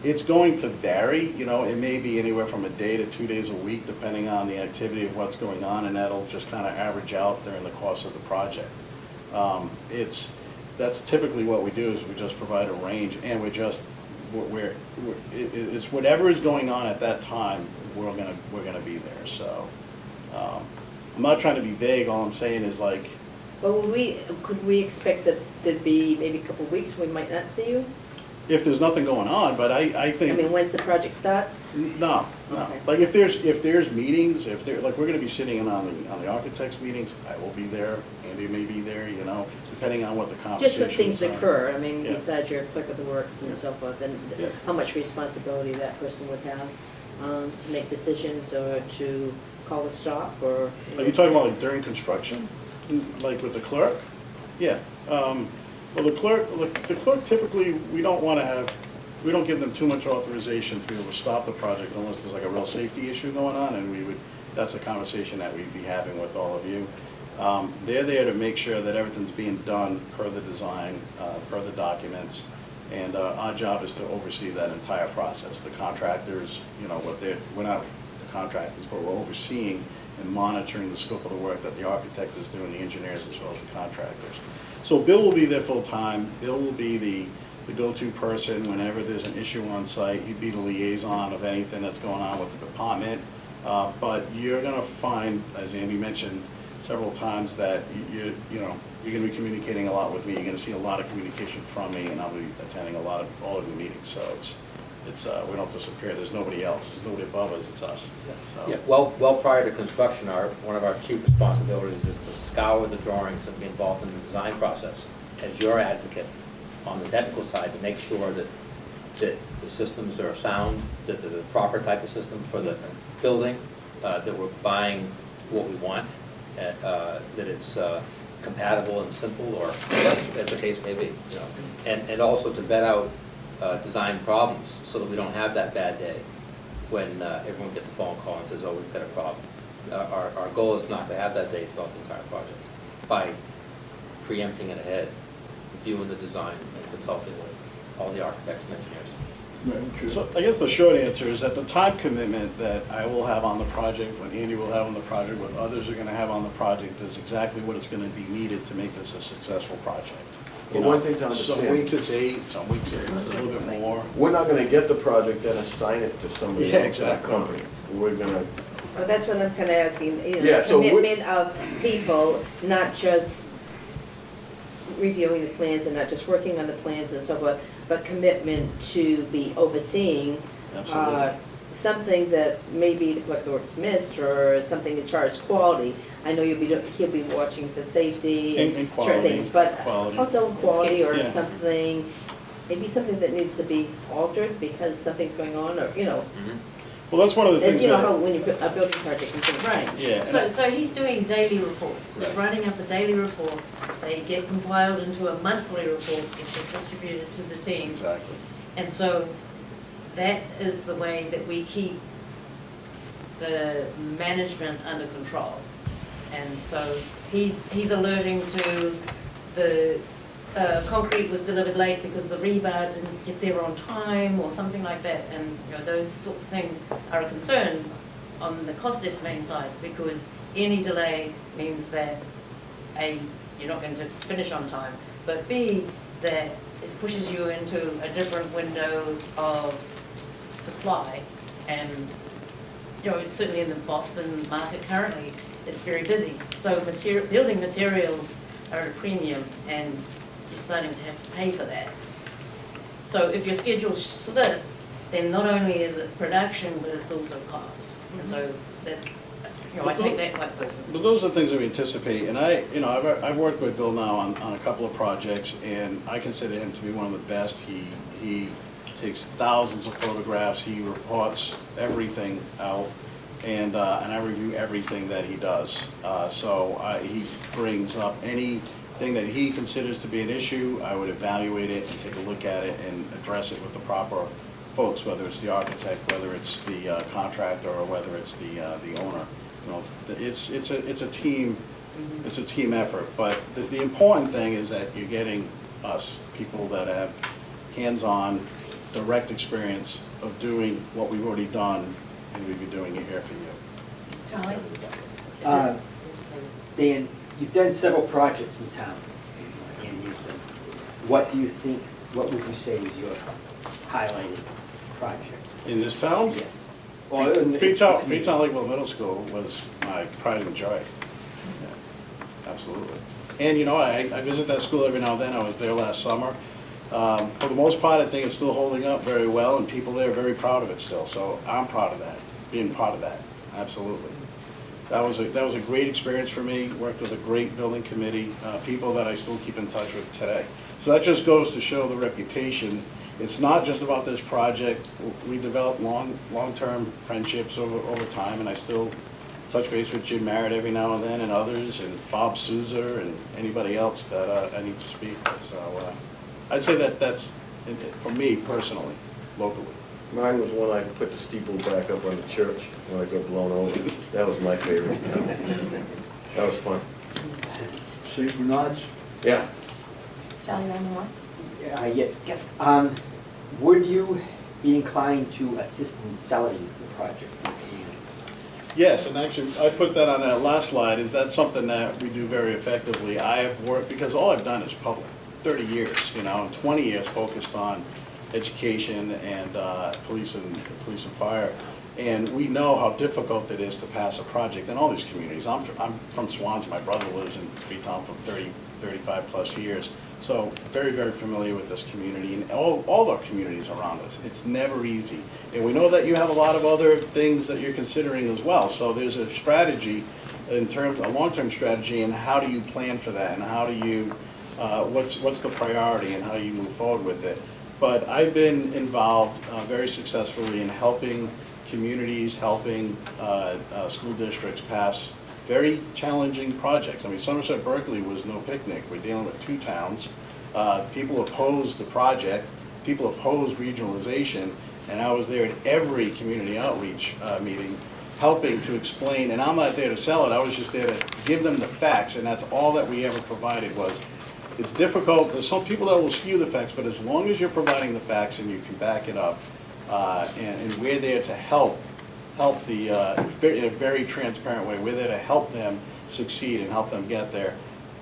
It's going to vary, you know, it may be anywhere from a day to 2 days a week, depending on the activity of what's going on, and that'll just kind of average out during the course of the project. That's typically what we do, is we just provide a range, and it's whatever is going on at that time, we're gonna be there. So I'm not trying to be vague. All I'm saying is, like, Well, could we expect that there'd be maybe a couple of weeks we might not see you? if there's nothing going on, but I think. I mean, once the project starts? No. Okay. Like if there's meetings, like we're gonna be sitting in on the architects' meetings, I will be there, Andy may be there, you know, depending on what the Just conversation when is. things occur, I mean, Yeah. besides your clerk of the works and Yeah. so forth, and Yeah. how much responsibility that person would have to make decisions or to call a stop, or. Are you talking about like during construction, like with the clerk? Yeah. Well, the clerk typically, we don't give them too much authorization to be able to stop the project unless there's like a real safety issue going on, and that's a conversation that we'd be having with all of you. They're there to make sure that everything's being done per the design, per the documents, and our job is to oversee that entire process. The contractors, you know, we're not the contractors, but we're overseeing and monitoring the scope of the work that the architect is doing, the engineers as well as the contractors. So Bill will be there full-time. Bill will be the go-to person whenever there's an issue on site. He'd be the liaison of anything that's going on with the department. But you're going to find, as Andy mentioned several times, that you're going to be communicating a lot with me. You're going to see a lot of communication from me, and I'll be attending all of the meetings. So we don't disappear. There's nobody else. There's nobody above us. It's us. So. Yeah, well prior to construction, one of our chief responsibilities is to scour the drawings and be involved in the design process as your advocate on the technical side to make sure that the systems are sound, that they're the proper type of system for the building, that we're buying what we want, that it's compatible and simple, or as the case may be. You know, and also to vet out design problems so that we don't have that bad day when everyone gets a phone call and says, oh, we've got a problem. Our goal is not to have that day throughout the entire project by preempting it ahead, reviewing the design and consulting with all the architects and engineers. So I guess the short answer is that the time commitment that I will have on the project, what Andy will have on the project, what others are going to have on the project is exactly what is going to be needed to make this a successful project. Well, one thing to understand. Some weeks it's 8, some weeks it's a little bit more. We're not going to get the project and assign it to somebody Yeah, else, that exactly. company. We're going to. Well, that's what I'm kind of asking, you know, Yeah, the so commitment of people, not just reviewing the plans and not just working on the plans and so forth, but commitment to be overseeing something that maybe the clerk of the works missed, or something as far as quality. I know he'll be watching for safety and certain quality, things, but quality. also quality, or Yeah. something, maybe something that needs to be altered because something's going on, or, you know. Well, that's one of the things You know that. how when you build a building project, you think. Right. Yeah. So he's doing daily reports. They're writing up a daily report. They get compiled into a monthly report, which is distributed to the team. Exactly. And so that is the way that we keep the management under control. And so he's alerting to the concrete was delivered late because the rebar didn't get there on time or something like that. And those sorts of things are a concern on the cost estimating side, because any delay means that A, you're not going to finish on time, but B, that it pushes you into a different window of supply. And certainly in the Boston market currently, it's very busy. So building materials are at a premium, and you're starting to have to pay for that. So if your schedule slips, then not only is it production, but it's also cost. And so that's, I take that quite personally. But those are the things that we anticipate, and I've worked with Bill now on a couple of projects, and I consider him to be one of the best. He takes thousands of photographs, he reports everything out, and I review everything that he does. He brings up anything that he considers to be an issue. I would evaluate it and take a look at it and address it with the proper folks, whether it's the architect, whether it's the contractor, or whether it's the owner. It's a team. It's a team effort. But the important thing is that you're getting us, people that have hands-on, direct experience of doing what we've already done, and we'd be doing it here for you. Charlie? Dan, you've done several projects in town in Houston. What would you say is your highlighted project? In this town? Yes. Well, Freetown Lakeville Middle School was my pride and joy. Yeah, absolutely. And I visit that school every now and then. I was there last summer. For the most part, I think it's still holding up very well, and people there are very proud of it still. So I'm proud of that, being part of that. Absolutely. That was a great experience for me. Worked with a great building committee, people that I still keep in touch with today. So that just goes to show the reputation. It's not just about this project. We develop long-term friendships over time, and I still touch base with Jim Merritt every now and then, and others, and Bob Souza, and anybody else that I need to speak with. So I'd say that's, for me personally, locally. Mine was when I put the steeple back up on the church when I got blown over. That was my favorite. That was fun. St. Bernard's? Yeah. Charlie, one more? Yes. Would you be inclined to assist in selling the project to the community? Yes, and actually, I put that on that last slide. Is that something that we do very effectively? I have worked, because all I've done is public, 30 years, and 20 years focused on education and police and fire. And we know how difficult it is to pass a project in all these communities. I'm from Swansea. My brother lives in Freetown for 35 plus years. So very, very familiar with this community and all our communities around us. It's never easy. And we know that you have a lot of other things that you're considering as well. So there's a strategy in terms, a long-term strategy, and how do you plan for that, and how do you, what's the priority, and how you move forward with it. But I've been involved very successfully in helping communities, helping school districts pass very challenging projects. I mean, Somerset Berkeley was no picnic. We're dealing with two towns. People opposed the project. People opposed regionalization. And I was there at every community outreach meeting helping to explain. And I'm not there to sell it. I was just there to give them the facts. And that's all that we ever provided was, it's difficult. There's some people that will skew the facts, but as long as you're providing the facts and you can back it up, and we're there to help the, in a very transparent way. We're there to help them succeed and help them get there.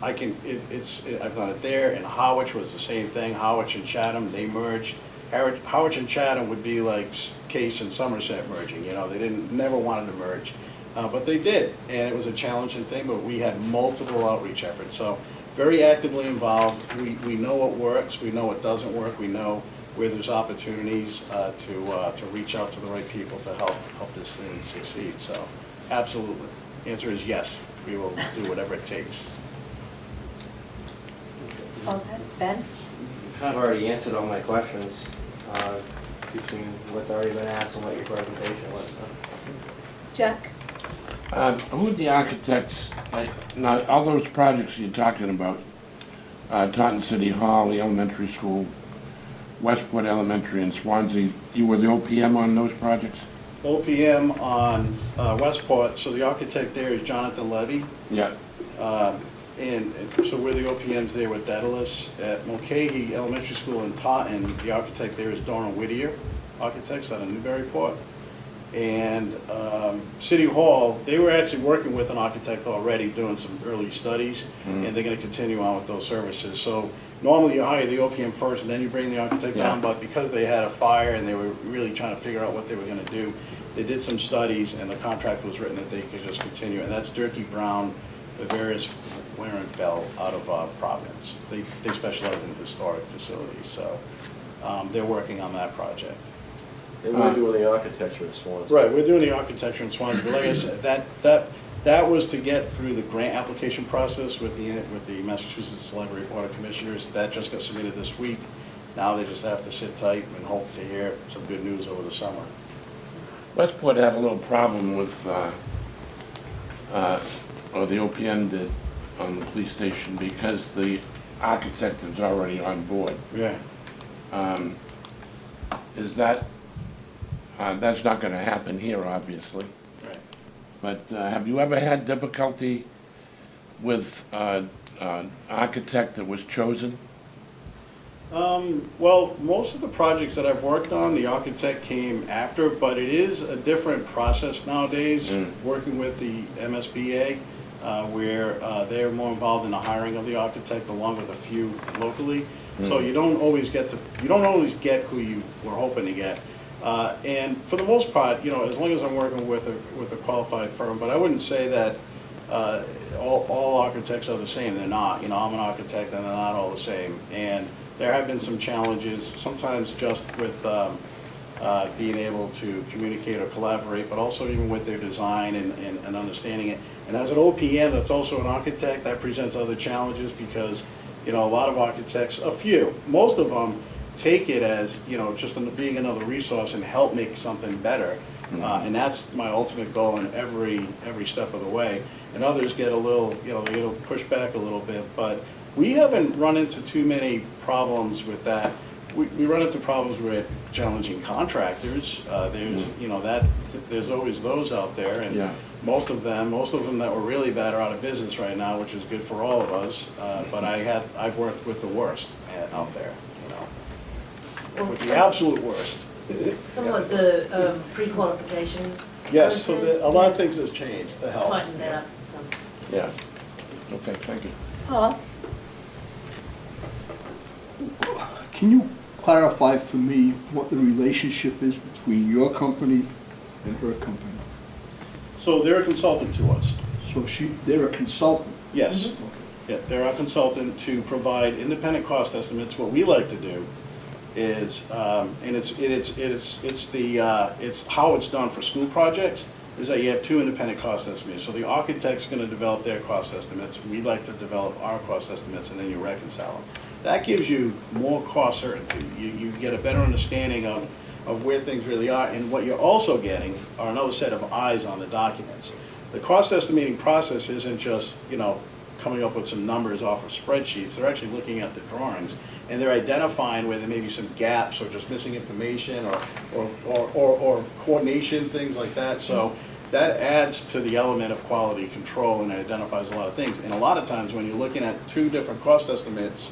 I've done it there. And Harwich was the same thing. Harwich and Chatham, they merged. Harwich and Chatham would be like Case and Somerset merging. They never wanted to merge, but they did, and it was a challenging thing. But we had multiple outreach efforts, so very actively involved. We know what works. We know what doesn't work. We know where there's opportunities to reach out to the right people to help this thing succeed. So, absolutely. The answer is yes. We will do whatever it takes. Ben? You kind of already answered all my questions between what's already been asked and what your presentation was. So. Jack? I'm with the architects. Now, all those projects you're talking about, Taunton City Hall, the elementary school, Westport Elementary and Swansea, you were the OPM on those projects? OPM on Westport, so the architect there is Jonathan Levy. Yeah. And so we're the OPMs there with Daedalus. At Mulcahy Elementary School in Taunton, the architect there is Donna Whittier, architects out of Newburyport. And City Hall, they were actually working with an architect already, doing some early studies, and they're going to continue on with those services. So normally you hire the OPM first and then you bring the architect down, but because they had a fire and they were really trying to figure out what they were going to do, they did some studies and the contract was written that they could just continue. And that's Durkee Brown, the various Werenfeld out of Providence. They specialize in historic facilities, so they're working on that project. And we're doing the architecture in Swansea. Right, we're doing the architecture in Swansea, but like I said, that was to get through the grant application process with the Massachusetts Library Board of Commissioners. That just got submitted this week. Now they just have to sit tight and hope to hear some good news over the summer. Westport had a little problem with, or the OPM did on the police station because the architect is already on board. Yeah. Is that, that's not going to happen here, obviously. Right. But have you ever had difficulty with an architect that was chosen? Well, most of the projects that I've worked on, the architect came after, but it is a different process nowadays, working with the MSBA, where they're more involved in the hiring of the architect along with a few locally. So you don't always get who you were hoping to get. And for the most part, you know, as long as I'm working with a qualified firm, but I wouldn't say that all architects are the same. They're not. You know, I'm an architect and they're not all the same. And there have been some challenges, sometimes just with being able to communicate or collaborate, but also even with their design and understanding it. And as an OPM that's also an architect, that presents other challenges because, you know, a lot of architects, most of them take it as, you know, just being another resource and help make something better. And that's my ultimate goal in every step of the way. And others get a little, you know, they'll push back a little bit, but we haven't run into too many problems with that. We run into problems with challenging contractors. There's, you know, there's always those out there, and most of them that were really bad are out of business right now, which is good for all of us. But I've worked with the worst out there, you know, with the absolute worst. Somewhat the pre-qualification. Yes, so a lot of things have changed to help. Tighten that up some. Yeah. Okay, thank you. Paul? Can you clarify for me what the relationship is between your company and her company? So they're a consultant to us. So they're a consultant? Yes. Okay. Yeah, they're our consultant to provide independent cost estimates. What we like to do is, and it's how it's done for school projects, is that you have two independent cost estimates. So the architect's going to develop their cost estimates. We like to develop our cost estimates, and then you reconcile them. That gives you more cost certainty. You get a better understanding of where things really are, and what you're also getting are another set of eyes on the documents. The cost estimating process isn't just, you know, coming up with some numbers off of spreadsheets. They're actually looking at the drawings, and they're identifying where there may be some gaps or just missing information or coordination, things like that. So that adds to the element of quality control, and it identifies a lot of things. And a lot of times when you're looking at two different cost estimates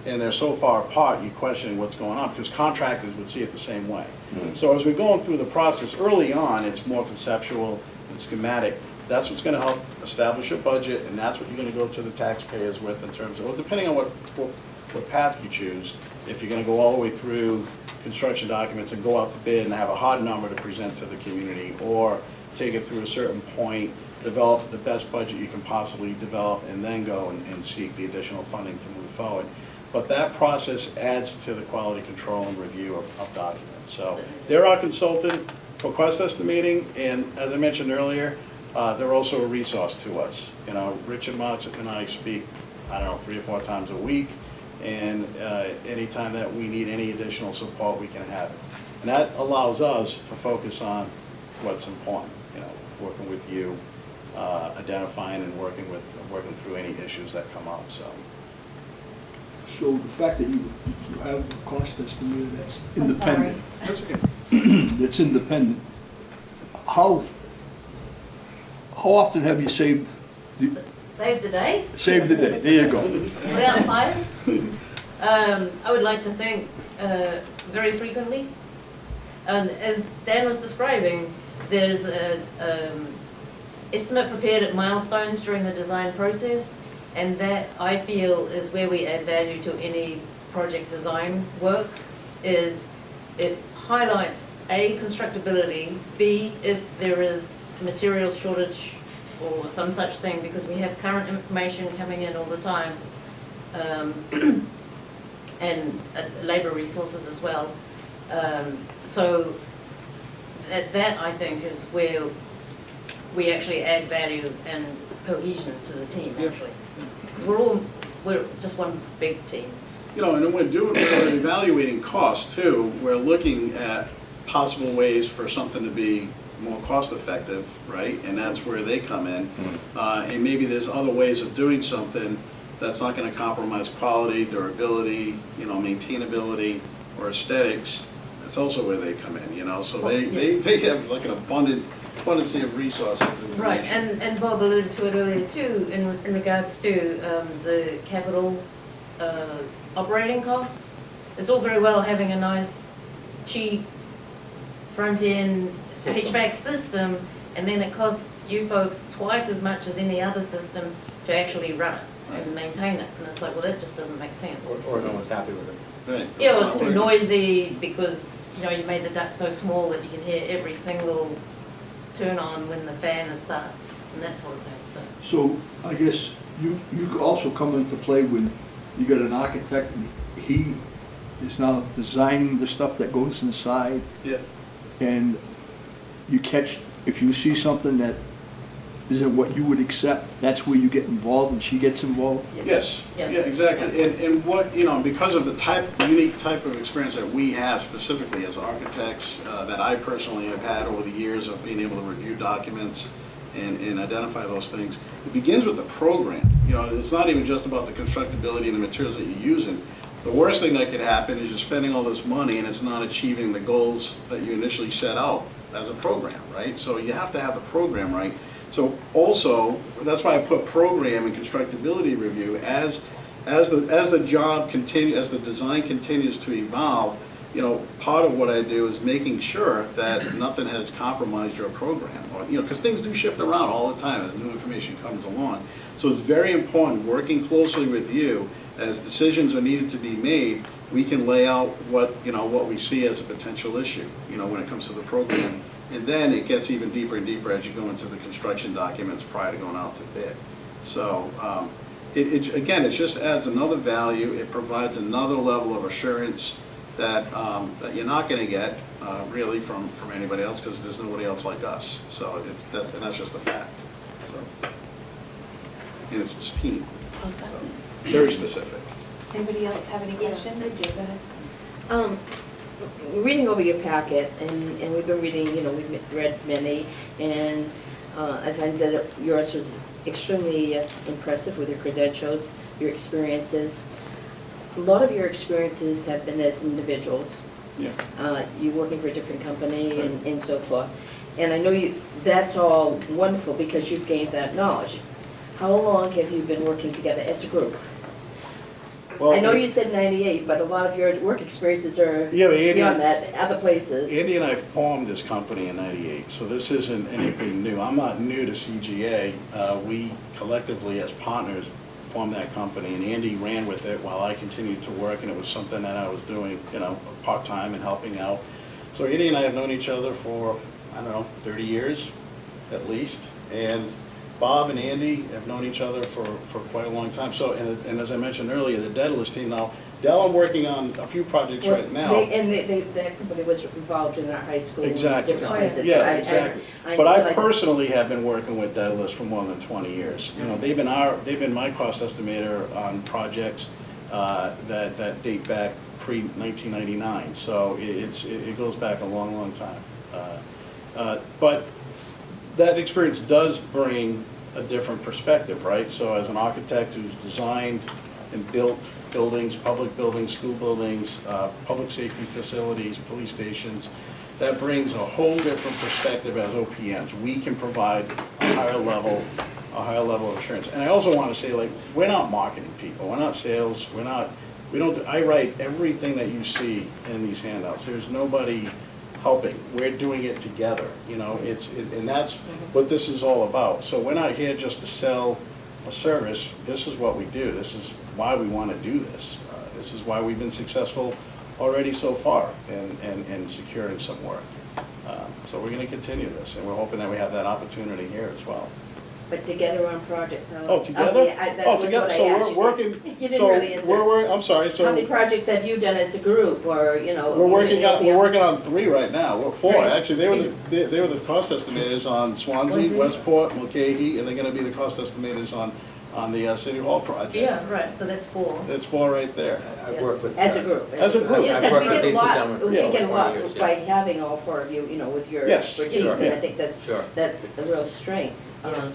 and they're so far apart, you question what's going on, because contractors would see it the same way. So as we're going through the process, early on, it's more conceptual and schematic. That's what's going to help establish a budget, and that's what you're going to go to the taxpayers with in terms of, well, depending on what path you choose, if you're going to go all the way through construction documents and go out to bid and have a hard number to present to the community, or take it through a certain point, develop the best budget you can possibly develop, and then go and seek the additional funding to move forward. But that process adds to the quality control and review of documents. So they're our consultant for cost estimating, and as I mentioned earlier, they're also a resource to us. You know, Richard Marks and I speak, I don't know, 3 or 4 times a week, and anytime that we need any additional support, we can have it. And that allows us to focus on what's important, you know, working with you, identifying and working through any issues that come up, so. So the fact that you have a cost estimator that's I'm independent, That's okay. that's independent, how often have you saved Save the day? the day? There you go. Without fires? I would like to think very frequently. And as Dan was describing, there's a estimate prepared at milestones during the design process, and that I feel is where we add value to any project design work, is it highlights A, constructability, B, if there is material shortage or some such thing, because we have current information coming in all the time, and labor resources as well. So that I think is where we actually add value and cohesion to the team, actually. 'Cause we're just one big team. You know, and we're evaluating costs too. We're looking at possible ways for something to be more cost effective, right? And that's where they come in. And maybe there's other ways of doing something that's not going to compromise quality, durability, you know, maintainability, or aesthetics. That's also where they come in, you know. So they have like an abundance of resources. Right, and Bob alluded to it earlier too, in regards to the capital operating costs. It's all very well having a nice, cheap, front-end HVAC system, and then it costs you folks twice as much as any other system to actually run it and maintain it. And it's like, well, that just doesn't make sense. Or no one's happy with it. Right. Yeah, well, it's too noisy because, you know, you made the duct so small that you can hear every single turn on when the fan starts and that sort of thing, so. So I guess you could also come into play when you got an architect and he is now designing the stuff that goes inside. Yeah. And you catch, if you see something that isn't what you would accept, that's where you get involved and she gets involved? Yes, yeah, exactly. And what, you know, because of the unique type of experience that we have specifically as architects, that I personally have had over the years of being able to review documents and identify those things, it begins with the program. You know, it's not even just about the constructability and the materials that you're using. The worst thing that could happen is you're spending all this money and it's not achieving the goals that you initially set out as a program, right? So you have to have the program right. So also, that's why I put program and constructability review as the job continues, as the design continues to evolve. You know, part of what I do is making sure that nothing has compromised your program, or, you know, because things do shift around all the time as new information comes along. So it's very important working closely with you as decisions are needed to be made. We can lay out what we see as a potential issue, you know, when it comes to the program. And then it gets even deeper and deeper as you go into the construction documents prior to going out to bid. So again, it just adds another value. It provides another level of assurance that that you're not going to get really from anybody else, because there's nobody else like us. So that's just a fact. So, and it's this team. Awesome. So, very specific. Anybody else have any questions? Go ahead. Reading over your packet, and we've been reading, you know, we've read many, and I find that yours was extremely impressive with your credentials, your experiences. A lot of your experiences have been as individuals. Yeah. You working for a different company and so forth. And I know that's all wonderful because you've gained that knowledge. How long have you been working together as a group? Well, I know you said 98, but a lot of your work experiences are beyond that, other places. Andy and I formed this company in 98, so this isn't anything new. I'm not new to CGA. We collectively as partners formed that company, and Andy ran with it while I continued to work, and it was something that I was doing, you know, part-time and helping out. So Andy and I have known each other for, I don't know, 30 years at least, and Bob and Andy have known each other for quite a long time. So, and as I mentioned earlier, the Daedalus team now, Dell, I'm working on a few projects right now. That company was involved in our high school. Exactly. Different places. Yeah, exactly. But I personally have been working with Daedalus for more than 20 years. You know, they've been my cost estimator on projects that date back pre-1999. So it goes back a long, long time. But that experience does bring a different perspective, right? So as an architect who's designed and built buildings, public buildings, school buildings, public safety facilities, police stations. That brings a whole different perspective as OPMs. We can provide a higher level of assurance. And I also want to say, like, we're not marketing people, we're not sales, I write everything that you see in these handouts. There's nobody helping. We're doing it together, you know, and that's what this is all about. So we're not here just to sell a service. This is what we do. This is why we want to do this. This is why we've been successful already so far in securing some work. So we're going to continue this, and we're hoping that we have that opportunity here as well. But together on projects, how? Oh, together? That Oh, was together. what I So asked we're you. working. You didn't So really answer. I'm sorry. So How many projects have you done as a group, or, you know? we're working on 3 right now. Well, 4 Great. actually. They were the cost estimators on Swansea, Westport, Mulcahy, and they're going to be the cost estimators on the City Hall project. Yeah, right, so that's 4. That's 4 right there. I've worked with. As a group. As a group. Yeah, I've because worked we with get a these two lot, gentlemen for we get a 20 lot years, by yeah. having all 4 of you, you know, with your Yes, expertise, sure. and I think that's Sure. a real strength,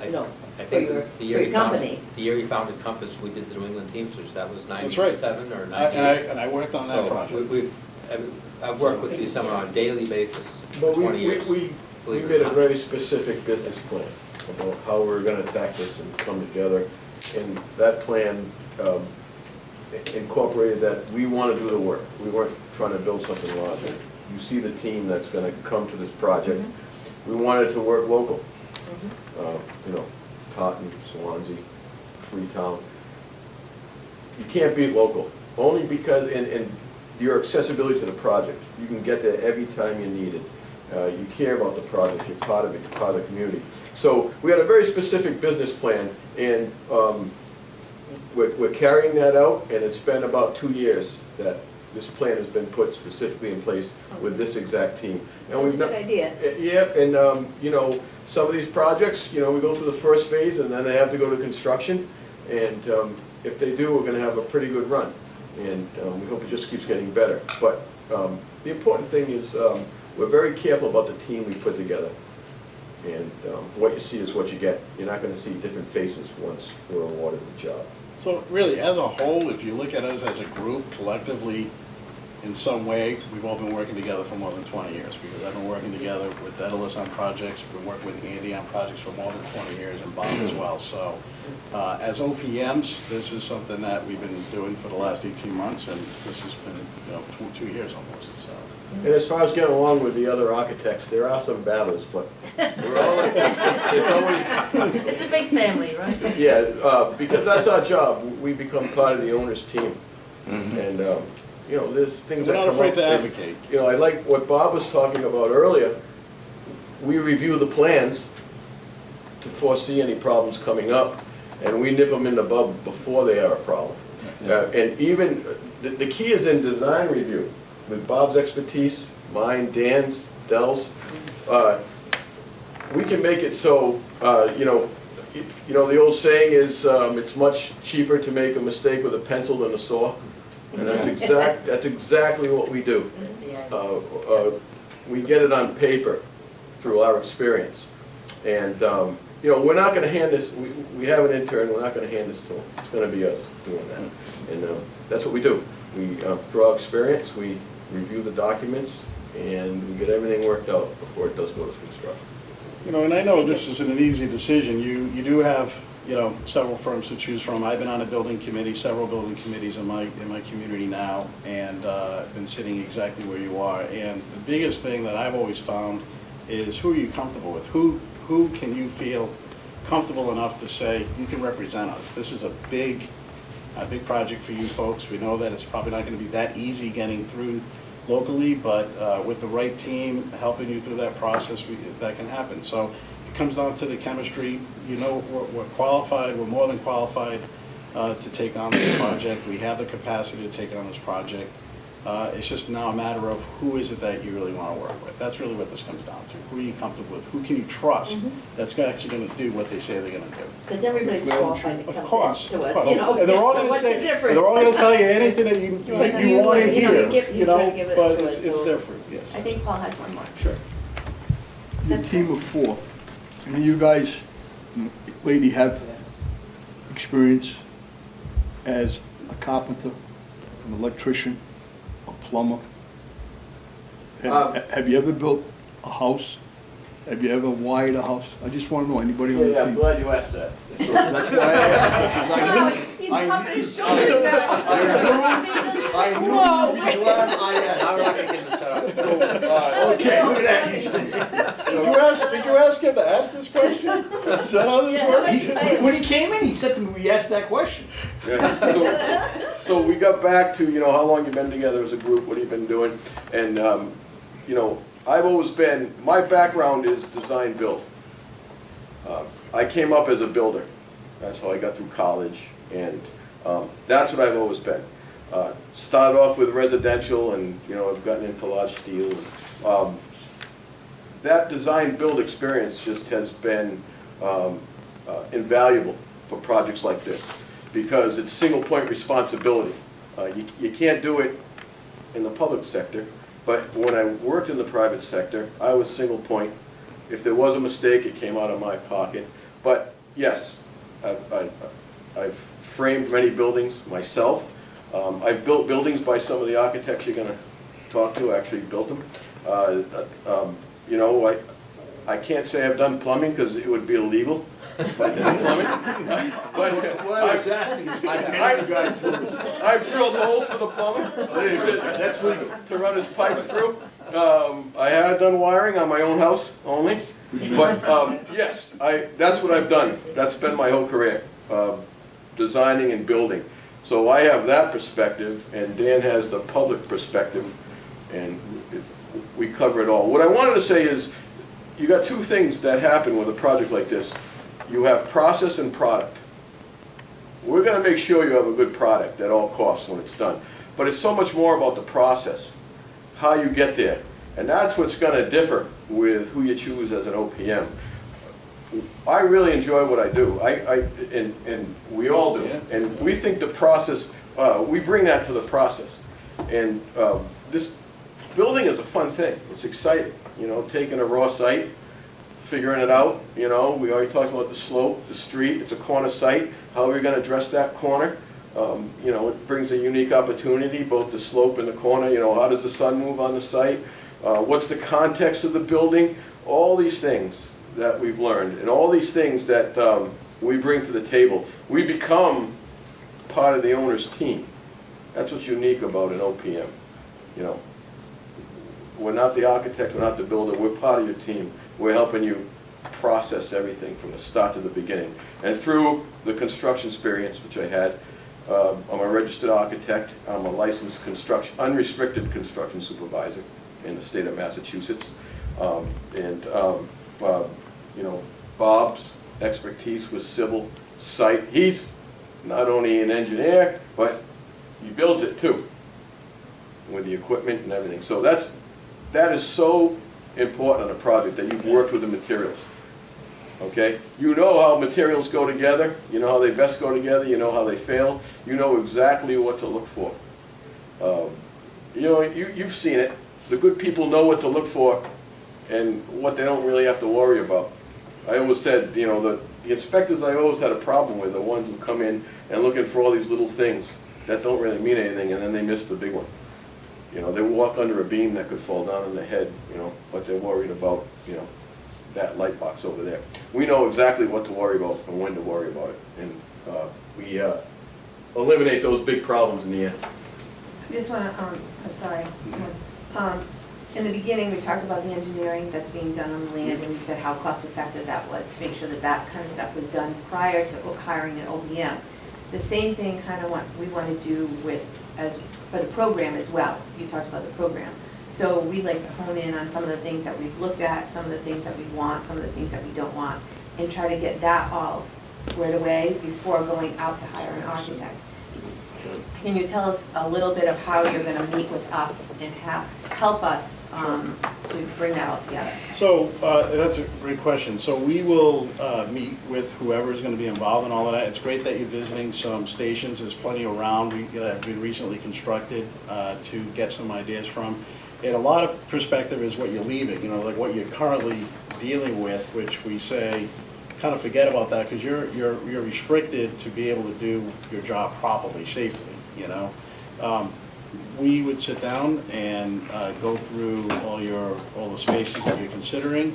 you know, I for think your, the for year your he founded- company. The year he founded Compass, we did the New England Teamsters, that was That's right. 97 or 98. And I worked on that project. I've worked with these someone on a daily basis But for 20 years. we believe it made or a not. very specific business plan about how we're gonna attack this and come together. And that plan incorporated that we wanna do the work. We weren't trying to build something larger. You see the team that's gonna come to this project. We wanted to work local. You know, Taunton, Swansea, Freetown. You can't beat local, only because, and your accessibility to the project. You can get there every time you need it. You care about the project, you're part of it, you're part of the community. So we had a very specific business plan, and we're carrying that out, and it's been about 2 years that this plan has been put specifically in place with this exact team. And That's a good idea. Yeah, and you know, some of these projects, you know, we go through the first phase, and then they have to go to construction, and if they do, we're gonna have a pretty good run. And we hope it just keeps getting better. But the important thing is we're very careful about the team we put together. And what you see is what you get. You're not going to see different faces once we're awarded the job. So really, as a whole, if you look at us as a group, collectively, in some way, we've all been working together for more than 20 years. Because I've been working together with Daedalus on projects, been working with Andy on projects for more than 20 years, and Bob as well. So as OPMs, this is something that we've been doing for the last 18 months, and this has been, you know, 2 years almost. So. And as far as getting along with the other architects, there are some battles, but we're always, it's always... It's a big family, right? Yeah, because that's our job. We become part of the owner's team. And, you know, there's things We're that not come afraid up. to advocate. You know, I like what Bob was talking about earlier. We review the plans to foresee any problems coming up, and we nip them in the bud before they are a problem. And even, the key is in design review. With Bob's expertise, mine, Dan's, Dell's, we can make it so, you know, the old saying is, it's much cheaper to make a mistake with a pencil than a saw. And that's exactly what we do. We get it on paper through our experience. And, you know, we're not going to hand this, we have an intern, we're not going to hand this to him. It's going to be us doing that. And that's what we do. We, through our experience, we review the documents, and we get everything worked out before it does go to construction. You know, and I know this isn't an easy decision. You do have, you know, several firms to choose from. I've been on a building committee, several building committees in my community now, and been sitting exactly where you are. And the biggest thing that I've always found is who are you comfortable with? Who can you feel comfortable enough to say, you can represent us? This is a big project for you folks. We know that it's probably not going to be that easy getting through locally, but with the right team helping you through that process, that can happen. So it comes down to the chemistry. You know, we're qualified, we're more than qualified to take on this project. We have the capacity to take on this project. It's just now a matter of who is it that you really want to work with. That's really what this comes down to. Who are you comfortable with? Who can you trust that's actually going to do what they say they're going to do? Because everybody's qualified that Of course. comes in to us, you know. And they're all So going to what's say, the difference? they're all going to tell you anything that you want to hear, you know, but it's different, yes. I think Paul has one more. Sure. You're a team of 4. And you guys, lady, have experience as a carpenter an electrician, a plumber. Um, Have you ever built a house? Have you ever wired a house? I just want to know, anybody on the Yeah, I'm team? glad you asked that. That's why I asked, because I knew. He's pumping his shoulders I now. knew Whoa. you'd be glad I asked. I'm not gonna get this up. Okay, look at that. Did you ask him to ask this question? Is that how this works? When he came in, he said to me, we asked that question. Yeah, so we got back to, you know, how long you been together as a group, what have you been doing? And, you know, I've always been, my background is design build. I came up as a builder. That's how I got through college, and that's what I've always been. Started off with residential, and, you know, I've gotten into large steel. That design build experience just has been invaluable for projects like this, because it's single point responsibility. You can't do it in the public sector, but when I worked in the private sector, I was single point. If there was a mistake, it came out of my pocket. But yes, I've framed many buildings myself. I've built buildings by some of the architects you're going to talk to, actually built them. You know, I can't say I've done plumbing because it would be illegal if I did plumbing. But I've drilled holes for the plumber That's legal. to run his pipes through. I have done wiring on my own house only. But yes, that's what I've done. That's been my whole career, designing and building. So I have that perspective, and Dan has the public perspective, and we cover it all. What I wanted to say is, you got two things that happen with a project like this. You have process and product. We're going to make sure you have a good product at all costs when it's done. But it's so much more about the process, how you get there. And that's what's going to differ with who you choose as an OPM. I really enjoy what I do, and we all do. Yeah. And we think the process, we bring that to the process. And this building is a fun thing. It's exciting, you know, taking a raw site, figuring it out. You know, we already talked about the slope, the street. It's a corner site. How are we going to address that corner? You know, it brings a unique opportunity, both the slope and the corner. You know, how does the sun move on the site? What's the context of the building? All these things that we've learned, and all these things that we bring to the table. We become part of the owner's team. That's what's unique about an OPM. You know, we're not the architect, we're not the builder, we're part of your team. We're helping you process everything from the start to the beginning. And through the construction experience, which I had, I'm a registered architect, I'm a licensed unrestricted construction supervisor in the state of Massachusetts. You know, Bob's expertise was civil site. He's not only an engineer, but he builds it too, with the equipment and everything. So that is so important on a project, that you've worked with the materials. Okay? You know how materials go together, you know how they best go together, you know how they fail, you know exactly what to look for. You know, you've seen it. The good people know what to look for and what they don't really have to worry about. I always said, you know, the inspectors I always had a problem with are the ones who come in and looking for all these little things that don't really mean anything, and then they miss the big one. You know, they walk under a beam that could fall down on their head, you know, but they're worried about, you know, that light box over there. We know exactly what to worry about and when to worry about it, and we eliminate those big problems in the end. I just want to, sorry. In the beginning, we talked about the engineering that's being done on the land, and we said how cost effective that was to make sure that that kind of stuff was done prior to hiring an OPM. The same thing kind of we want to do for the program as well. You talked about the program. So we'd like to hone in on some of the things that we've looked at, some of the things that we want, some of the things that we don't want, and try to get that all squared away before going out to hire an architect. Can you tell us a little bit of how you're going to meet with us and help us to bring that all together? So that's a great question. So we will meet with whoever's going to be involved in all of that. It's great that you're visiting some stations. There's plenty around. We have been recently constructed to get some ideas from. And a lot of perspective is what you're leaving, you know, like what you're currently dealing with, which we say, kind of forget about that, because you're restricted to be able to do your job properly, safely, you know. We would sit down and go through all the spaces that you're considering,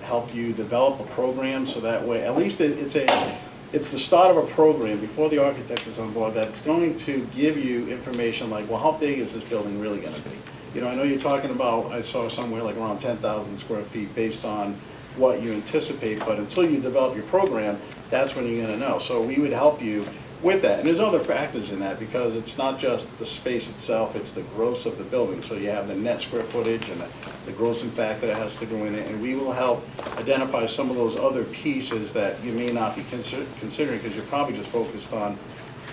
help you develop a program so that way, at least it's the start of a program before the architect is on board that's going to give you information like, well, how big is this building really going to be? You know, I know you're talking about, I saw somewhere like around 10,000 square feet based on what you anticipate, but until you develop your program, that's when you're going to know. So we would help you with that. And there's other factors in that because it's not just the space itself, it's the gross of the building. So you have the net square footage and the grossing factor that has to go in it. And we will help identify some of those other pieces that you may not be considering because you're probably just focused on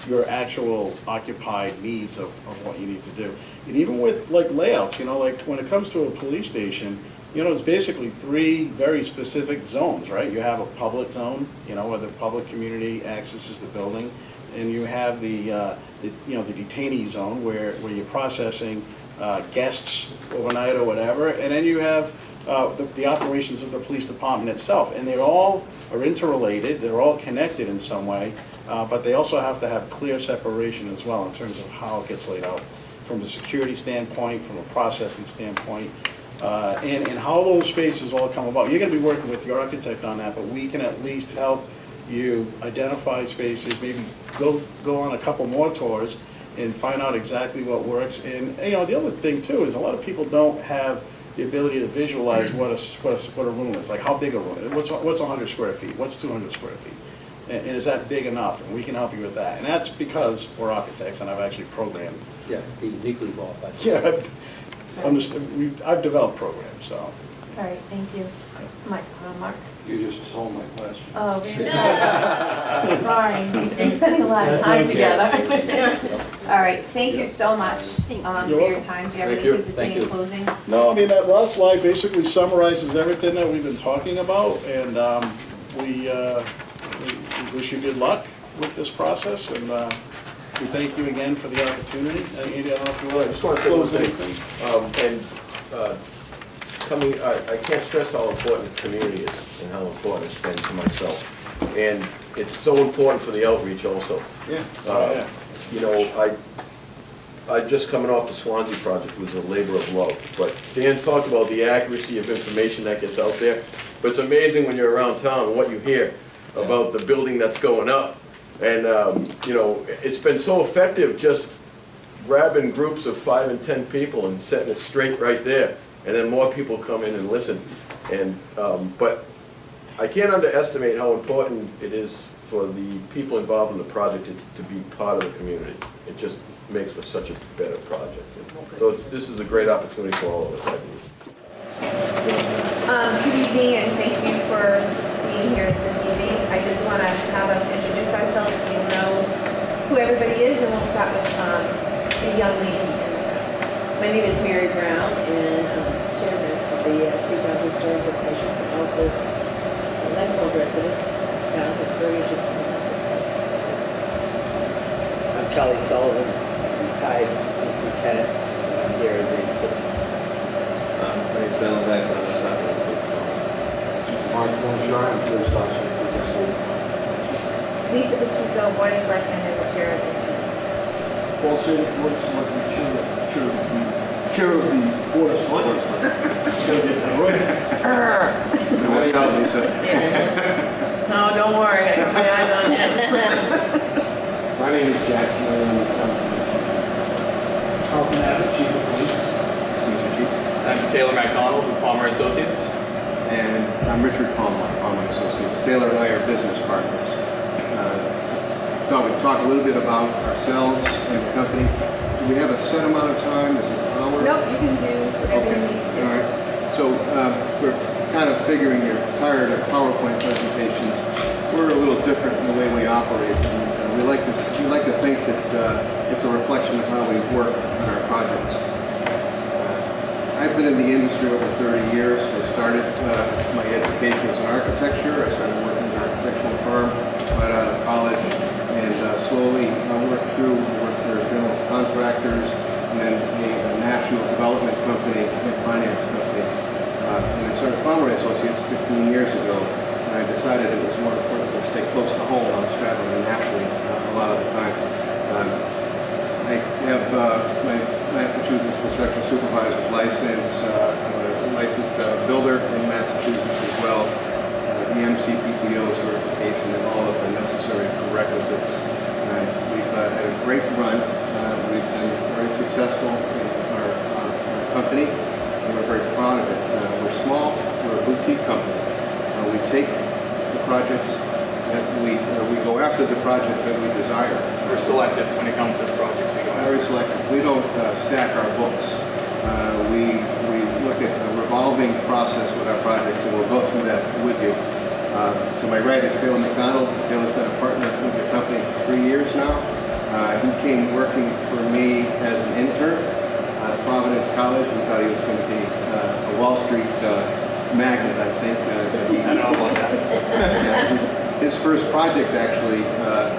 your actual occupied needs of what you need to do. And even with like layouts, you know, like when it comes to a police station, you know, it's basically 3 very specific zones, right? You have a public zone, you know, where the public community accesses the building, and you have the detainee zone where you're processing guests overnight or whatever, and then you have the operations of the police department itself, and they all are interrelated, they're all connected in some way, but they also have to have clear separation as well in terms of how it gets laid out from a security standpoint, from a processing standpoint, and how those spaces all come about. You're going to be working with your architect on that, but we can at least help you identify spaces, maybe go on a couple more tours and find out exactly what works. And you know, the other thing too is a lot of people don't have the ability to visualize what a room is, like how big a room is. What's 100 square feet? What's 200 square feet? And is that big enough? And we can help you with that. And that's because we're architects and I've actually programmed. Yeah, be uniquely qualified. Yeah, I've developed programs, so. All right, thank you. Mark? You just stole my question. Oh, really? Sorry, we've been spending a lot of time together. All right, thank you so much for your time. Do you have anything to say in closing? No, I mean, that last slide basically summarizes everything that we've been talking about, and we wish you good luck with this process, and we thank you again for the opportunity. Andy, I don't know if you want to just want to say one close thing. anything. I can't stress how important the community is and how important it's been to myself. And it's so important for the outreach also. Yeah. You know, I just coming off the Swansea project was a labor of love. But Dan talked about the accuracy of information that gets out there. But it's amazing when you're around town and what you hear about the building that's going up. And, you know, it's been so effective just grabbing groups of 5 and 10 people and setting it straight right there. And then more people come in and listen. And, but I can't underestimate how important it is for the people involved in the project to be part of the community. It just makes for such a better project. So this is a great opportunity for all of us, I believe. Good evening, and thank you for being here this evening. I just want to have us introduce ourselves so you know who everybody is, and we'll start with the young lady. My name is Mary Brown, and I'm chairman of the Freetown Historical Commission, and also a lifelong resident of town, but very interested in I'm Charlie Sullivan, retired police lieutenant. I'm here as a citizen. My name's Alan Beck, I'm a satellite. Mark Monshar, I'm police officer. Lisa Pacheco, Board of Selectmen, and the chair of this meeting. Paul Sadik, Board of Selectmen, chair of the Board of Selectmen. Way out, Lisa. No, don't worry, I got my eyes on him. My name is Jack. Carlton Abbott, Chief of Police. I'm Taylor McDonald with Palmer Associates. And I'm Richard Palmer, Palmer Associates. Taylor and I are business partners. Thought we'd talk a little bit about ourselves and the company. Do we have a set amount of time? Is it an hour? Nope, you can do whatever you need to do. All right. So we're kind of figuring you're tired of PowerPoint presentations. We're a little different in the way we operate. And we like to think that it's a reflection of how we work on our projects. I've been in the industry over 30 years. I started my education as an architecture. I started working in an architectural firm right out of college, and slowly worked for general contractors, and then a national development company and finance company. And I started Palmer Associates 15 years ago, and I decided it was more important to stay close to home. I was traveling nationally a lot of the time. I I have my Massachusetts construction supervisor's license. I'm a licensed builder in Massachusetts as well. The MCPPO certification and all of the necessary prerequisites. We've had a great run. We've been very successful in our company, and we're very proud of it. We're small. We're a boutique company. We take the projects that we go after the projects that we desire. We're selective when it comes to the projects we go after. Very selective. We don't stack our books. We look at a revolving process with our projects, and we'll go through that with you. To my right is Taylor McDonald. Taylor's been a partner with the company for 3 years now. He came working for me as an intern at Providence College. We thought he was going to be a Wall Street magnet, I think. I know about that. Yeah, his first project actually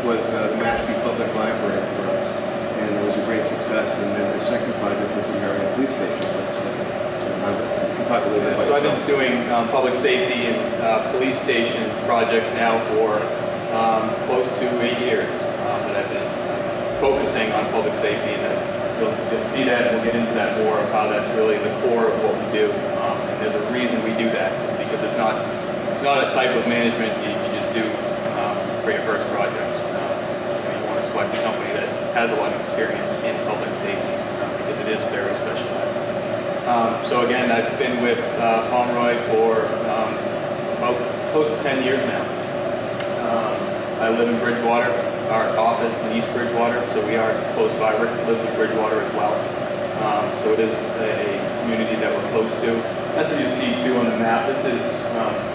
was the Mashpee Public Library for us, and it was a great success. And then the second project was the Marion Police Station. Talk a little bit about so I've been doing public safety and police station projects now for close to 8 years that I've been focusing on public safety, and you'll see that, and we'll get into that more of how that's really the core of what we do. And there's a reason we do that, because it's not a type of management you just do for your first project. You want to select a company that has a lot of experience in public safety because it is very specialized. So again, I've been with Pomeroy for about close to 10 years now. I live in Bridgewater. Our office is in East Bridgewater, so we are close by. Rick lives in Bridgewater as well. So it is a community that we're close to. That's what you see too on the map. This is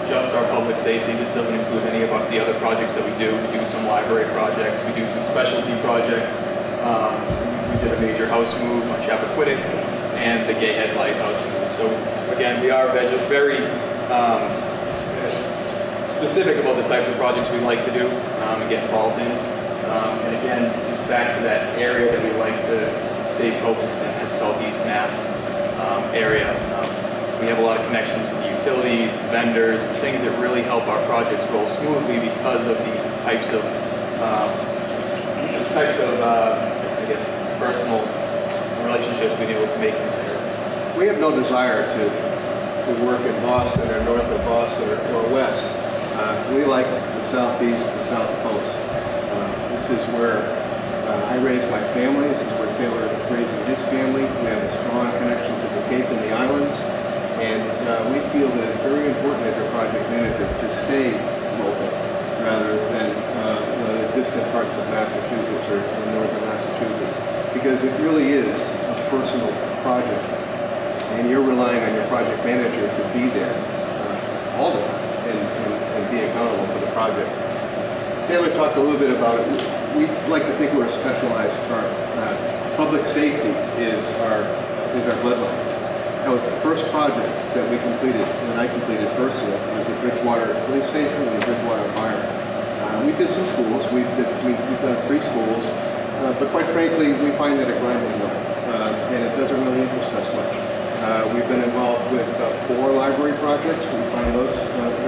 just our public safety. This doesn't include any of the other projects that we do. We do some library projects. We do some specialty projects. We did a major house move on Chappaquiddick and the Gay Head Lighthouse. So again, we are very specific about the types of projects we like to do and get involved in. And again, just back to that area that we like to stay focused in, that Southeast Mass area. We have a lot of connections with utilities, vendors, things that really help our projects roll smoothly because of the types of I guess, personal relationships we able to make in this area. We have no desire to work in Boston or north of Boston or west. We like the southeast, the south coast. This is where I raised my family. This is where Taylor raised his family. We have a strong connection to the Cape and the islands. And we feel that it's very important as a project manager to stay local rather than the distant parts of Massachusetts or northern Massachusetts, because it really is a personal project, and you're relying on your project manager to be there all the time and be accountable for the project. Taylor talked a little bit about it. We like to think we're a specialized firm. Public safety is our bloodline. That was the first project that we completed, that I completed personally, was the Bridgewater Police Station and the Bridgewater Fire. We did some schools. We've done 3 schools, but quite frankly, we find that a grinding mill, and it doesn't really interest us much. We've been involved with 4 library projects. We find those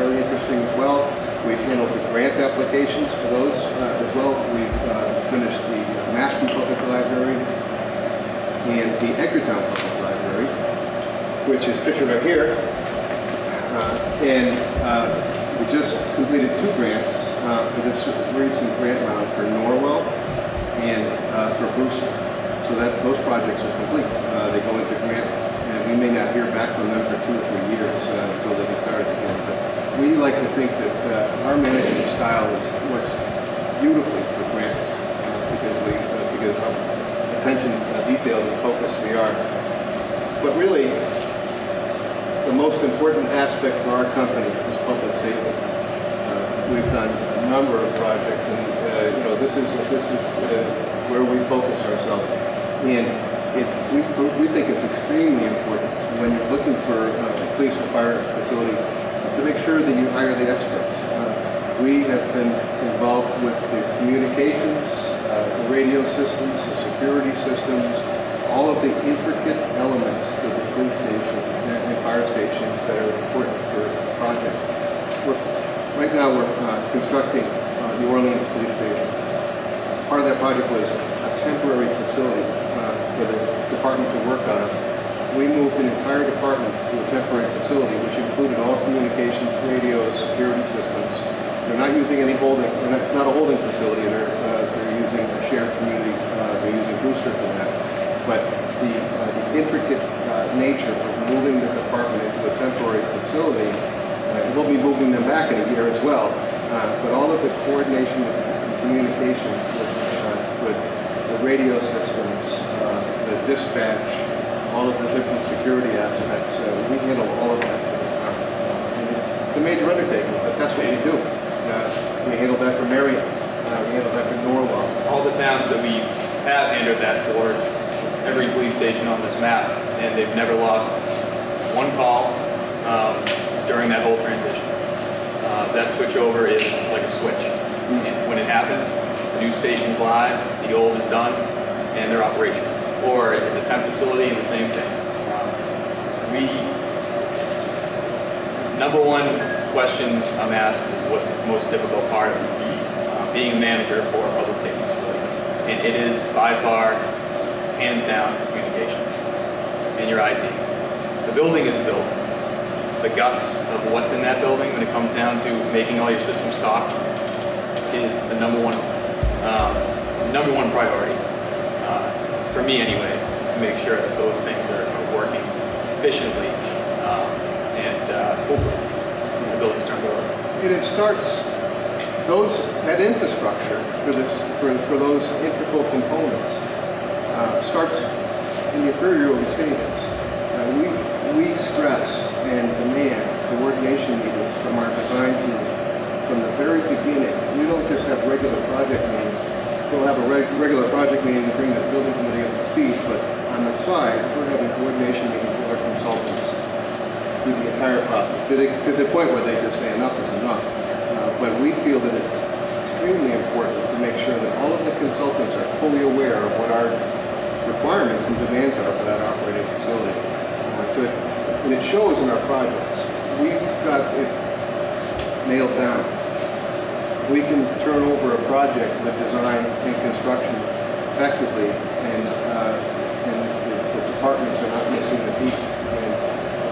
very interesting as well. We've handled the grant applications for those as well. We've finished the Mashpee Public Library and the Edgartown Public Library, which is pictured right here. We just completed 2 grants for this recent grant round for Norwell and for Brewster. So those projects are complete. They go into grant, and we may not hear back from them for 2 or 3 years until they get started again. But we like to think that our management style works beautifully for grants because of attention, detailed, and focused we are. But really, the most important aspect for our company is public safety. We've done a number of projects, and this is where we focus ourselves. And we think it's extremely important when you're looking for a police or fire facility to make sure that you hire the experts. We have been involved with the communications, the radio systems, the security systems, all of the intricate elements of the police station and fire stations that are important for the project. Right now we're constructing New Orleans Police Station. Part of that project was a temporary facility for the department to work on. We moved an entire department to a temporary facility, which included all communications, radios, security systems. They're not using any holding, it's not a holding facility, they're using a shared community, they're using Booster for that. But the intricate nature of moving the department into a temporary facility, we'll be moving them back in a year as well. But all of the coordination and communication with the radio systems, the dispatch, all of the different security aspects, we handle all of that. It's a major undertaking, but that's what we do. We handle that for Marion, we handle that for Norwalk. All the towns that we have handled that for, every police station on this map, and they've never lost one call during that whole transition. That switchover is like a switch. And when it happens, the new station's live, the old is done, and they're operational. Or it's a temp facility and the same thing. Number one question I'm asked is what's the most difficult part of being a manager for a public safety facility? And it is by far, hands down, communications and your IT. The building is the building. The guts of what's in that building when it comes down to making all your systems talk is the number one priority. For me anyway, to make sure that those things are working efficiently and hopefully the buildings start going. And it starts, that infrastructure for those integral components starts in the very early stages. We stress and demand coordination meetings from our design team from the very beginning. We don't just have regular project meetings. We'll have a regular project meeting to bring the building committee up to speed, but on the side, we're having coordination meetings with our consultants through the entire process, to the point where they just say enough is enough. But we feel that it's extremely important to make sure that all of the consultants are fully aware of what our requirements and demands are for that operating facility. And it shows in our projects. We've got it nailed down. We can turn over a project with design and construction effectively, and the departments are not missing the beat. And I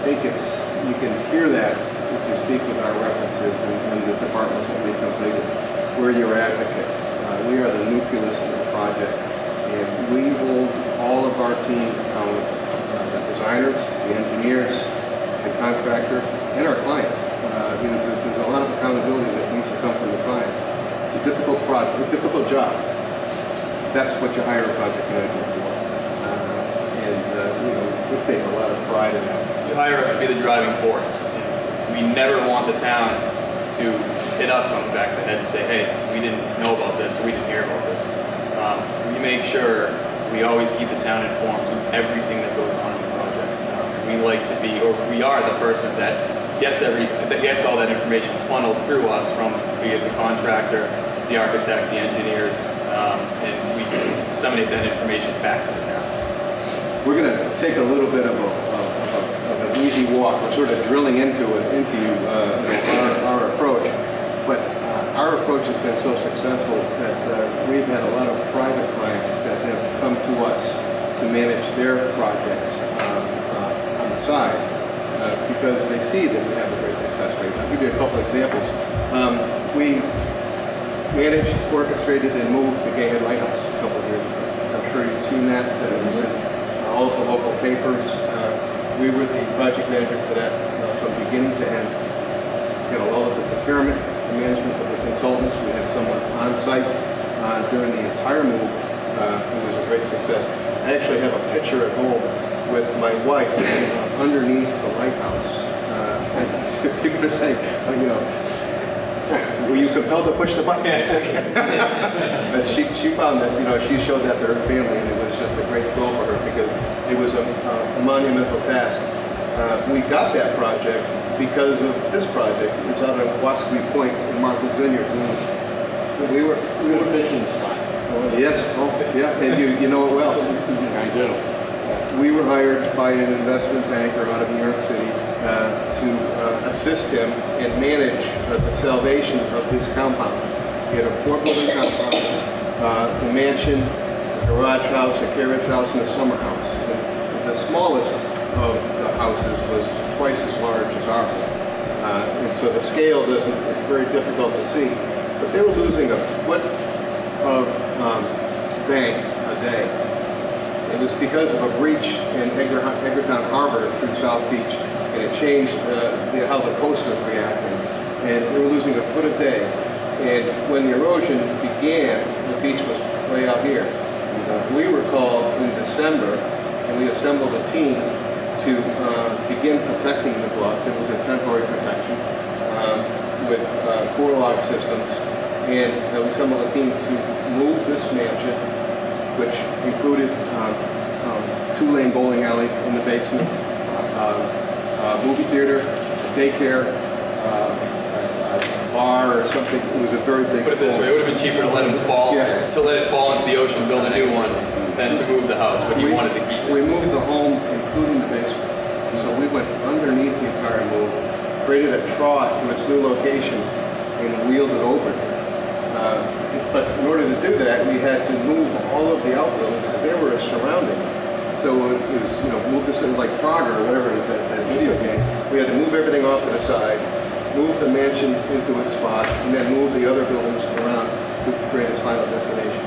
think you can hear that if you speak with our references and the departments that we've completed. We're your advocate. We are the nucleus of the project, and we hold all of our team accountable. The designers, the engineers, the contractor, and our clients. There's a lot of accountability that needs to come from the client. It's a difficult project, a difficult job. That's what you hire a project manager for. We take a lot of pride in that. You hire us to be the driving force. We never want the town to hit us on the back of the head and say, hey, we didn't know about this, or we didn't hear about this. We make sure we always keep the town informed of everything that goes on in the project. We like to be, or we are the person that gets all that information funneled through us from the contractor, the architect, the engineers, and we disseminate that information back to the town. We're going to take a little bit of an easy walk. We're sort of drilling into our approach, but our approach has been so successful that we've had a lot of private clients that have come to us to manage their projects on the side because they see that we have a great success rate. I'll give you a couple of examples. We managed, orchestrated, and moved the Gayhead Lighthouse a couple of years ago. I'm sure you've seen that. It was in all of the local papers. We were the project manager for that from beginning to end. All of the procurement, the management of the consultants. We had someone on site during the entire move. It was a great success. I actually have a picture at home with my wife underneath the lighthouse. And people are saying, were you compelled to push the button? But she found that, she showed that to her family, and it was just a great thrill for her because it was a monumental task. We got that project because of this project. It was out on Wascombe Point in Martha's Vineyard. We were fishing. Yes, yeah, and you know it well. I do. We were hired by an investment banker out of New York City to assist him and manage the salvation of his compound. He had a 4-building compound, the mansion, garage house, a carriage house, and a summer house. The smallest of the houses was twice as large as ours. And so the scale doesn't, it's very difficult to see. But they were losing a foot of bank a day. It was because of a breach in Edgartown Harbor through South Beach, and it changed how the coast was reacting. And we were losing a foot a day. And when the erosion began, the beach was way out here. We were called in December, and we assembled a team to begin protecting the bluff. It was a temporary protection with core log systems. And we assembled a team to move this mansion, which included 2-lane bowling alley in the basement, movie theater, daycare, a bar or something. It was a very big. Put it this way: it would have been cheaper to let him fall, to let it fall into the ocean, build a new one, than to move the house. But he wanted to keep it. We moved the home, including the basement. So we went underneath the entire move, created a trough to its new location, and wheeled it over. But in order to do that, we had to move all of the outbuildings that they were surrounding. So it was, move this thing like Frogger or whatever it is, that video game. We had to move everything off to the side, move the mansion into its spot, and then move the other buildings around to create its final destination.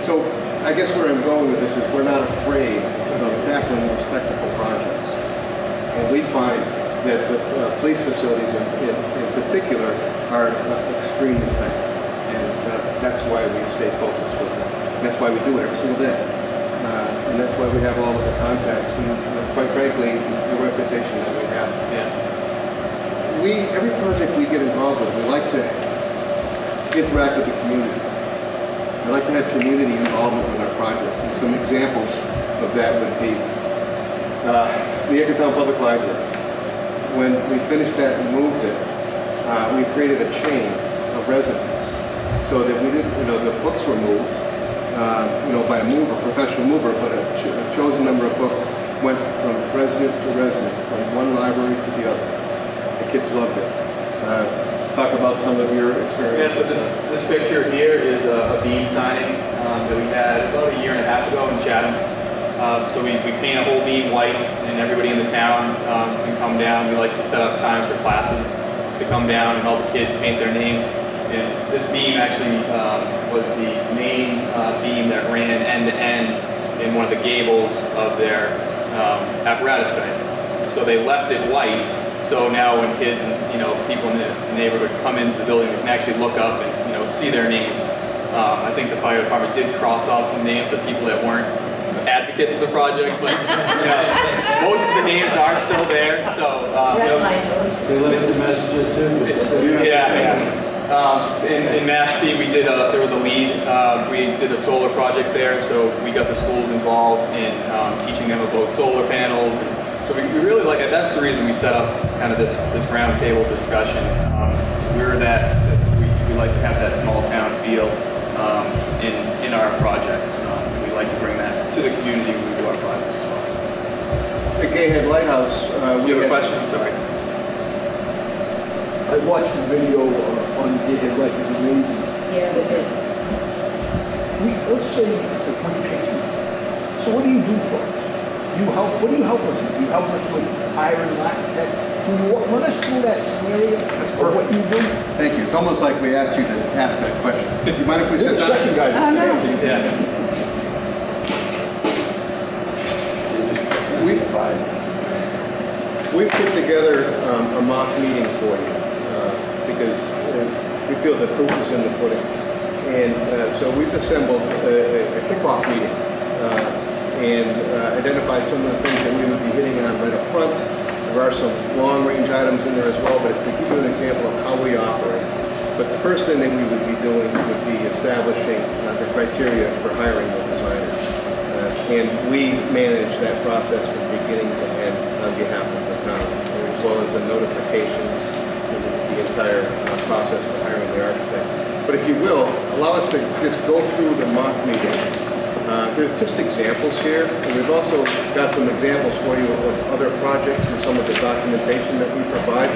So I guess where I'm going with this is we're not afraid of tackling those technical projects. And we find that the police facilities in particular are extremely technical. And that's why we stay focused with them. And that's why we do it every single day. And that's why we have all of the contacts and, quite frankly, the reputation that we have. Every project we get involved with, we like to interact with the community. I like to have community involvement with our projects. And some examples of that would be the Edgartown Public Library. When we finished that and moved it, we created a chain of residents. So that we didn't, the books were moved, by a mover, professional mover, but a chosen number of books went from resident to resident, from one library to the other. The kids loved it. Talk about some of your experiences. Yeah, so this picture here is a beam signing that we had about a year and a half ago in Chatham. So we paint a whole beam white, and everybody in the town can come down. We like to set up times for classes to come down and help the kids paint their names. And this beam actually was the main beam that ran end to end in one of the gables of their apparatus bay. So they left it white. So now when kids and people in the neighborhood come into the building, they can actually look up and see their names. I think the fire department did cross off some names of people that weren't advocates for the project, but most of the names are still there. So they left the messages too. Yeah. In Mashpee, there was a lead. We did a solar project there, so we got the schools involved in teaching them about solar panels. And so we really like it. That's the reason we set up kind of this round table discussion. We like to have that small town feel in our projects. We like to bring that to the community when we do our projects as well. The Gayhead Lighthouse. You have a question? I'm sorry. I watched the video on the Gayhead Lake. It's amazing. Yeah, it is. Let's say that we pay you. So what do you do for us? What do you help us with? Do you help us with hiring an architect? Can you run us through that scenario of what you do? Thank you. It's almost like we asked you to ask that question. Do you mind if we sit down? You're the second guy that's answering. We've put together a mock meeting for you because we feel the proof is in the pudding. And so we've assembled a kickoff meeting and identified some of the things that we would be hitting on right up front. There are some long-range items in there as well, but it's to give you an example of how we operate. But the first thing that we would be doing would be establishing the criteria for hiring the designers. And we manage that process from beginning to end on behalf of the town, as well as the notifications and the entire process for hiring the architect. But if you will, allow us to just go through the mock meeting. There's just examples here, and we've also got some examples for you of other projects and some of the documentation that we provide.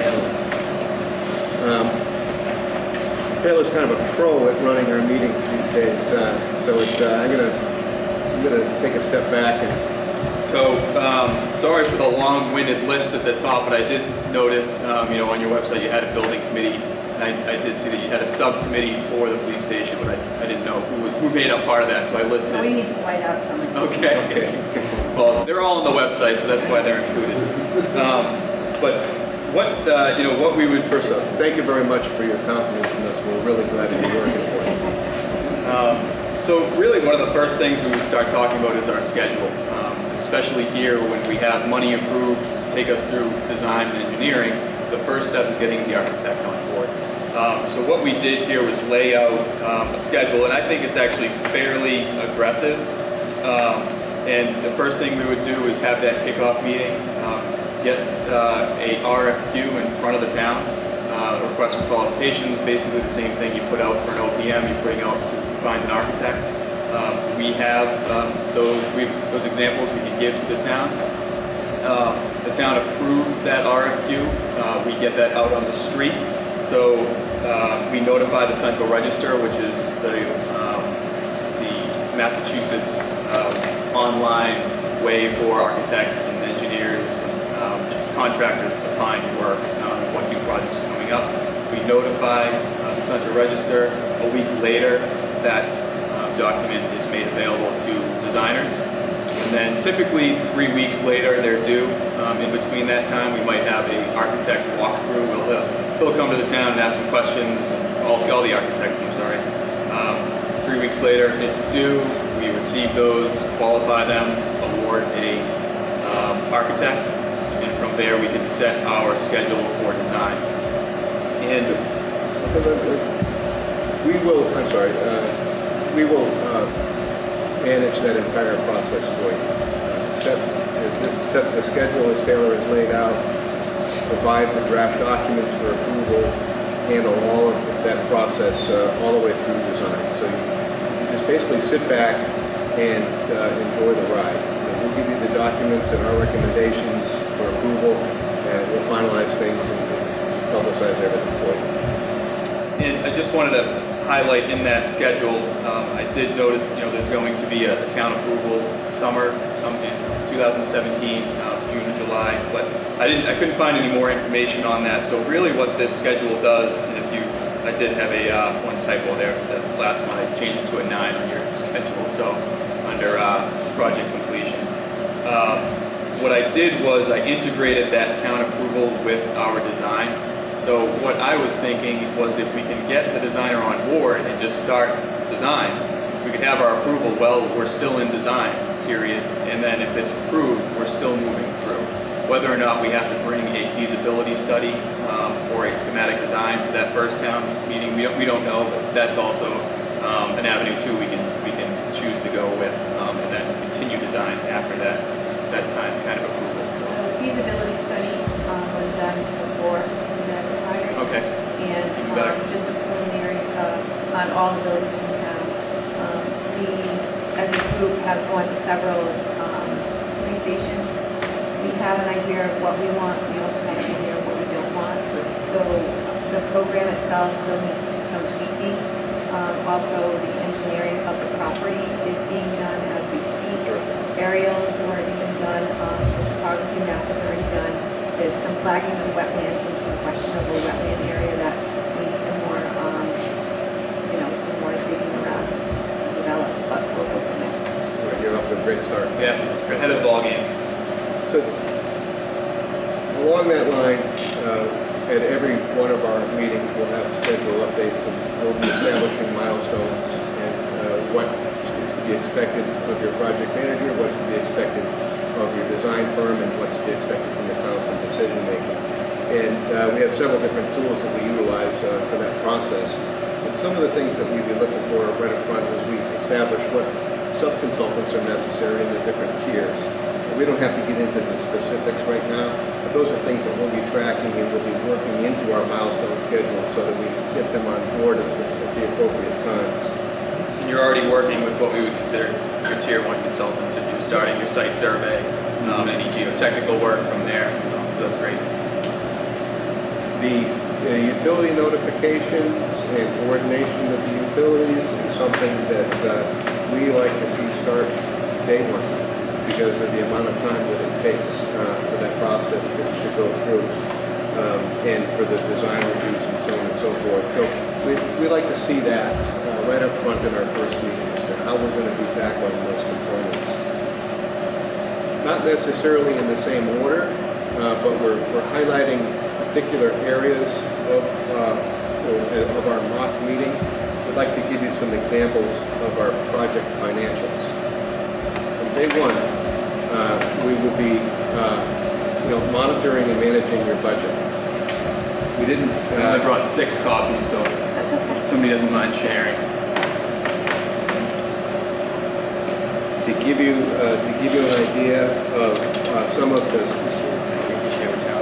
Taylor's kind of a pro at running our meetings these days, so I'm going to going to take a step back and So, sorry for the long-winded list at the top, but I did notice, you know, on your website you had a building committee, and I did see that you had a subcommittee for the police station, but I didn't know who made up part of that, so I listed. So we need to white out some of them. Okay. Well, they're all on the website, so that's why they're included. But what, you know, what we would... First off, thank you very much for your confidence in us. We're really glad to be working for you. So really one of the first things we would start talking about is our schedule, especially here when we have money approved to take us through design and engineering. The first step is getting the architect on board. So what we did here was lay out a schedule, and I think it's actually fairly aggressive. And the first thing we would do is have that kickoff meeting, get a RFQ in front of the town, request for qualifications, basically the same thing you put out for an OPM, you're putting out to find an architect. We have those examples we can give to the town. The town approves that RFQ. We get that out on the street. So we notify the Central Register, which is the Massachusetts online way for architects and engineers and contractors to find work, what new projects are coming up. We notify the Central Register. A week later, that document is made available to designers. And then typically 3 weeks later, they're due. In between that time, we might have an architect walkthrough. He'll come to the town and ask some questions, all the architects, I'm sorry. 3 weeks later, it's due. We receive those, qualify them, award a architect, and from there we can set our schedule for design. And we will manage that entire process for you. Set the schedule as Taylor has laid out, provide the draft documents for approval, handle all of that process all the way through design. So you just basically sit back and enjoy the ride. We'll give you the documents and our recommendations for approval, and we'll finalize things and publicize everything for you. And I just wanted to highlight in that schedule, I did notice, you know, there's going to be a town approval summer, in 2017, June and July, but I couldn't find any more information on that. So really what this schedule does, and I did have one typo there, the last one, I changed it to a 9 on your schedule, so under project completion. What I did was I integrated that town approval with our design. So what I was thinking was if we can get the designer on board and just start design, we could have our approval, well, we're still in design, period. And then if it's approved, we're still moving through. Whether or not we have to bring a feasibility study or a schematic design to that first town meeting, we don't know, but that's also an avenue too we can choose to go with, and then continue design after that time kind of approval. So Feasibility study was done before you guys were hired. Okay. And just a preliminary on all of those in town. We, as a group, have gone to several police stations. We have an idea of what we want. We also have an idea of what we don't want. So the program itself still needs some tweaking. Also, the engineering of the property is being done as we speak. Aerials are already been done. The topography map is already done. There's some flagging of wetlands and some questionable wetland area that needs some more, some more digging around to develop. But we'll go from there. You're off to a great start. yeah, we're ahead of the ball game. So along that line, at every one of our meetings, we'll have schedule updates, and we'll be establishing milestones and what is to be expected of your project manager, what's to be expected of your design firm, and what's to be expected from the town for decision making. And we have several different tools that we utilize for that process. And some of the things that we'd be looking for right up front is we establish what sub-consultants are necessary in the different tiers. We don't have to get into the specifics right now, but those are things that we'll be tracking and we'll be working into our milestone schedule so that we get them on board at the appropriate times. And you're already working with what we would consider your tier 1 consultants if you're starting your site survey, any geotechnical work from there, so that's great. The utility notifications and coordination of the utilities is something that we like to see start day one because of the amount of time that it takes for that process to go through and for the design reviews and so on and so forth. So we like to see that right up front in our first meeting as to how we're going to be tackling those components. Not necessarily in the same order, but we're highlighting particular areas of our mock meeting. We'd like to give you some examples of our project financials. On day one, we will be monitoring and managing your budget. We didn't. I brought 6 copies, so if somebody doesn't mind sharing. To give you an idea of some of the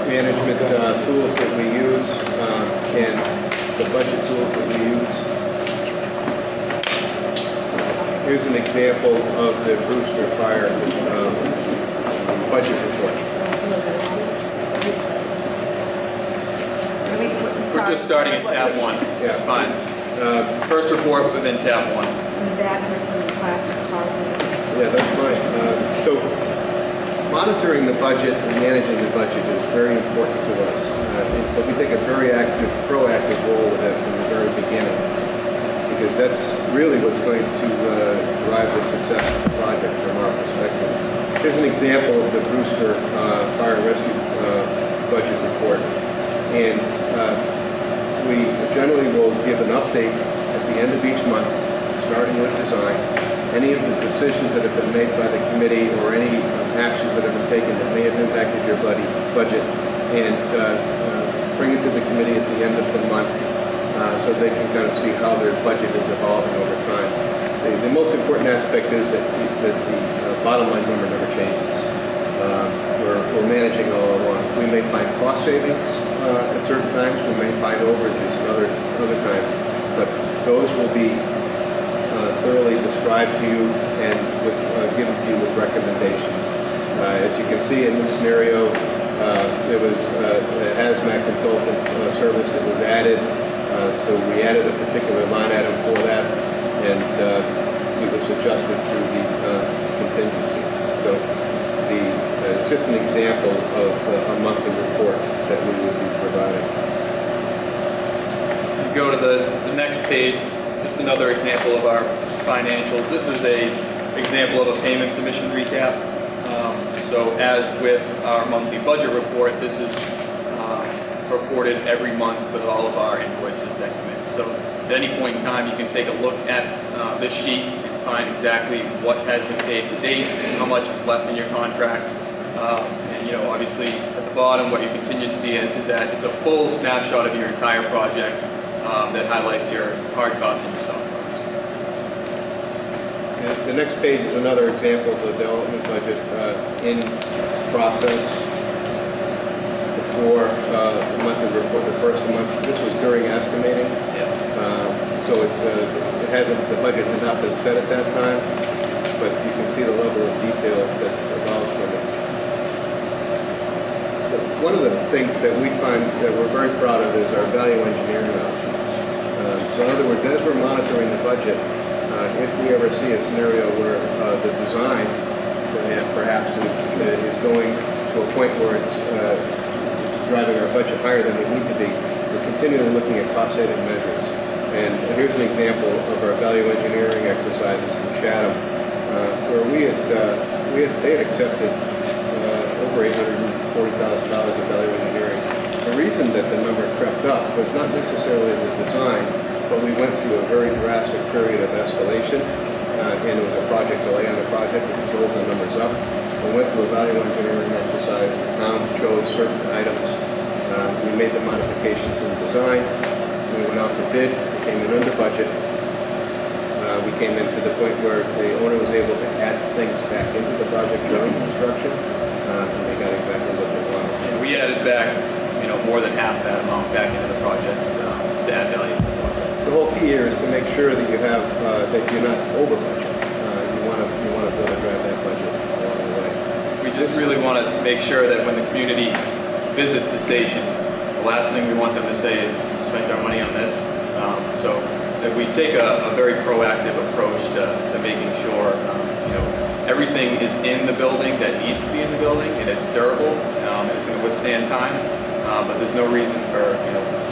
management tools that we use and the budget tools that we use. Here's an example of the Brewster Fire budget report. We're just starting at tab 1. Yeah. It's fine. First report within tab 1. That person's class is probably. Yeah, that's fine. So monitoring the budget and managing the budget is very important to us. And so we take a very active, proactive role with it from the very beginning, because that's really what's going to drive the success of the project from our perspective. Here's an example of the Brewster Fire and Rescue budget report. And we generally will give an update at the end of each month, starting with design. Any of the decisions that have been made by the committee or any actions that have been taken that may have impacted your budget, and bring it to the committee at the end of the month so they can kind of see how their budget is evolving over time. The most important aspect is that the bottom line number never changes. We're managing all along. We may find cost savings at certain times. We may find overages other times, but those will be thoroughly described to you and given to you with recommendations. As you can see in this scenario, there was a hazmat consultant service that was added, so we added a particular line item for that, and it was adjusted through the contingency. So it's just an example of a monthly report that we would be providing. Go to the next page. Just another example of our financials. This is a example of a payment submission recap. So as with our monthly budget report, this is reported every month with all of our invoices that come in. So at any point in time, you can take a look at this sheet and find exactly what has been paid to date and how much is left in your contract. And obviously at the bottom, what your contingency is that it's a full snapshot of your entire project that highlights your hard costs and your soft costs. The next page is another example of the development budget in process before the monthly report, the first month. This was during estimating, so it hasn't. The budget had not been set at that time, but you can see the level of detail that evolves from it. One of the things that we find that we're very proud of is our value engineering options. So in other words, as we're monitoring the budget, if we ever see a scenario where the design perhaps is going to a point where it's driving our budget higher than we need to be, we're continually looking at cost-saving measures. And here's an example of our value engineering exercises in Chatham, where they had accepted over $840,000 of value engineering. The reason that the number crept up was not necessarily the design, but we went through a very drastic period of escalation, and it was a project delay on the project that drove the numbers up. We went through a value engineering exercise. The town chose certain items. We made the modifications in the design. We went out for bid. We came in under budget. We came in to the point where the owner was able to add things back into the project during construction, and they got exactly what they wanted. And we added back, more than half that amount back into the project to add value to the project. The whole key here is to make sure that you have that you're not over budget. You want to be able to drive that budget along the way. We just really want to make sure that when the community visits the station, the last thing we want them to say is, "You spent our money on this." So that we take a very proactive approach to making sure everything is in the building that needs to be in the building, and it's durable, and it's going to withstand time. But there's no reason for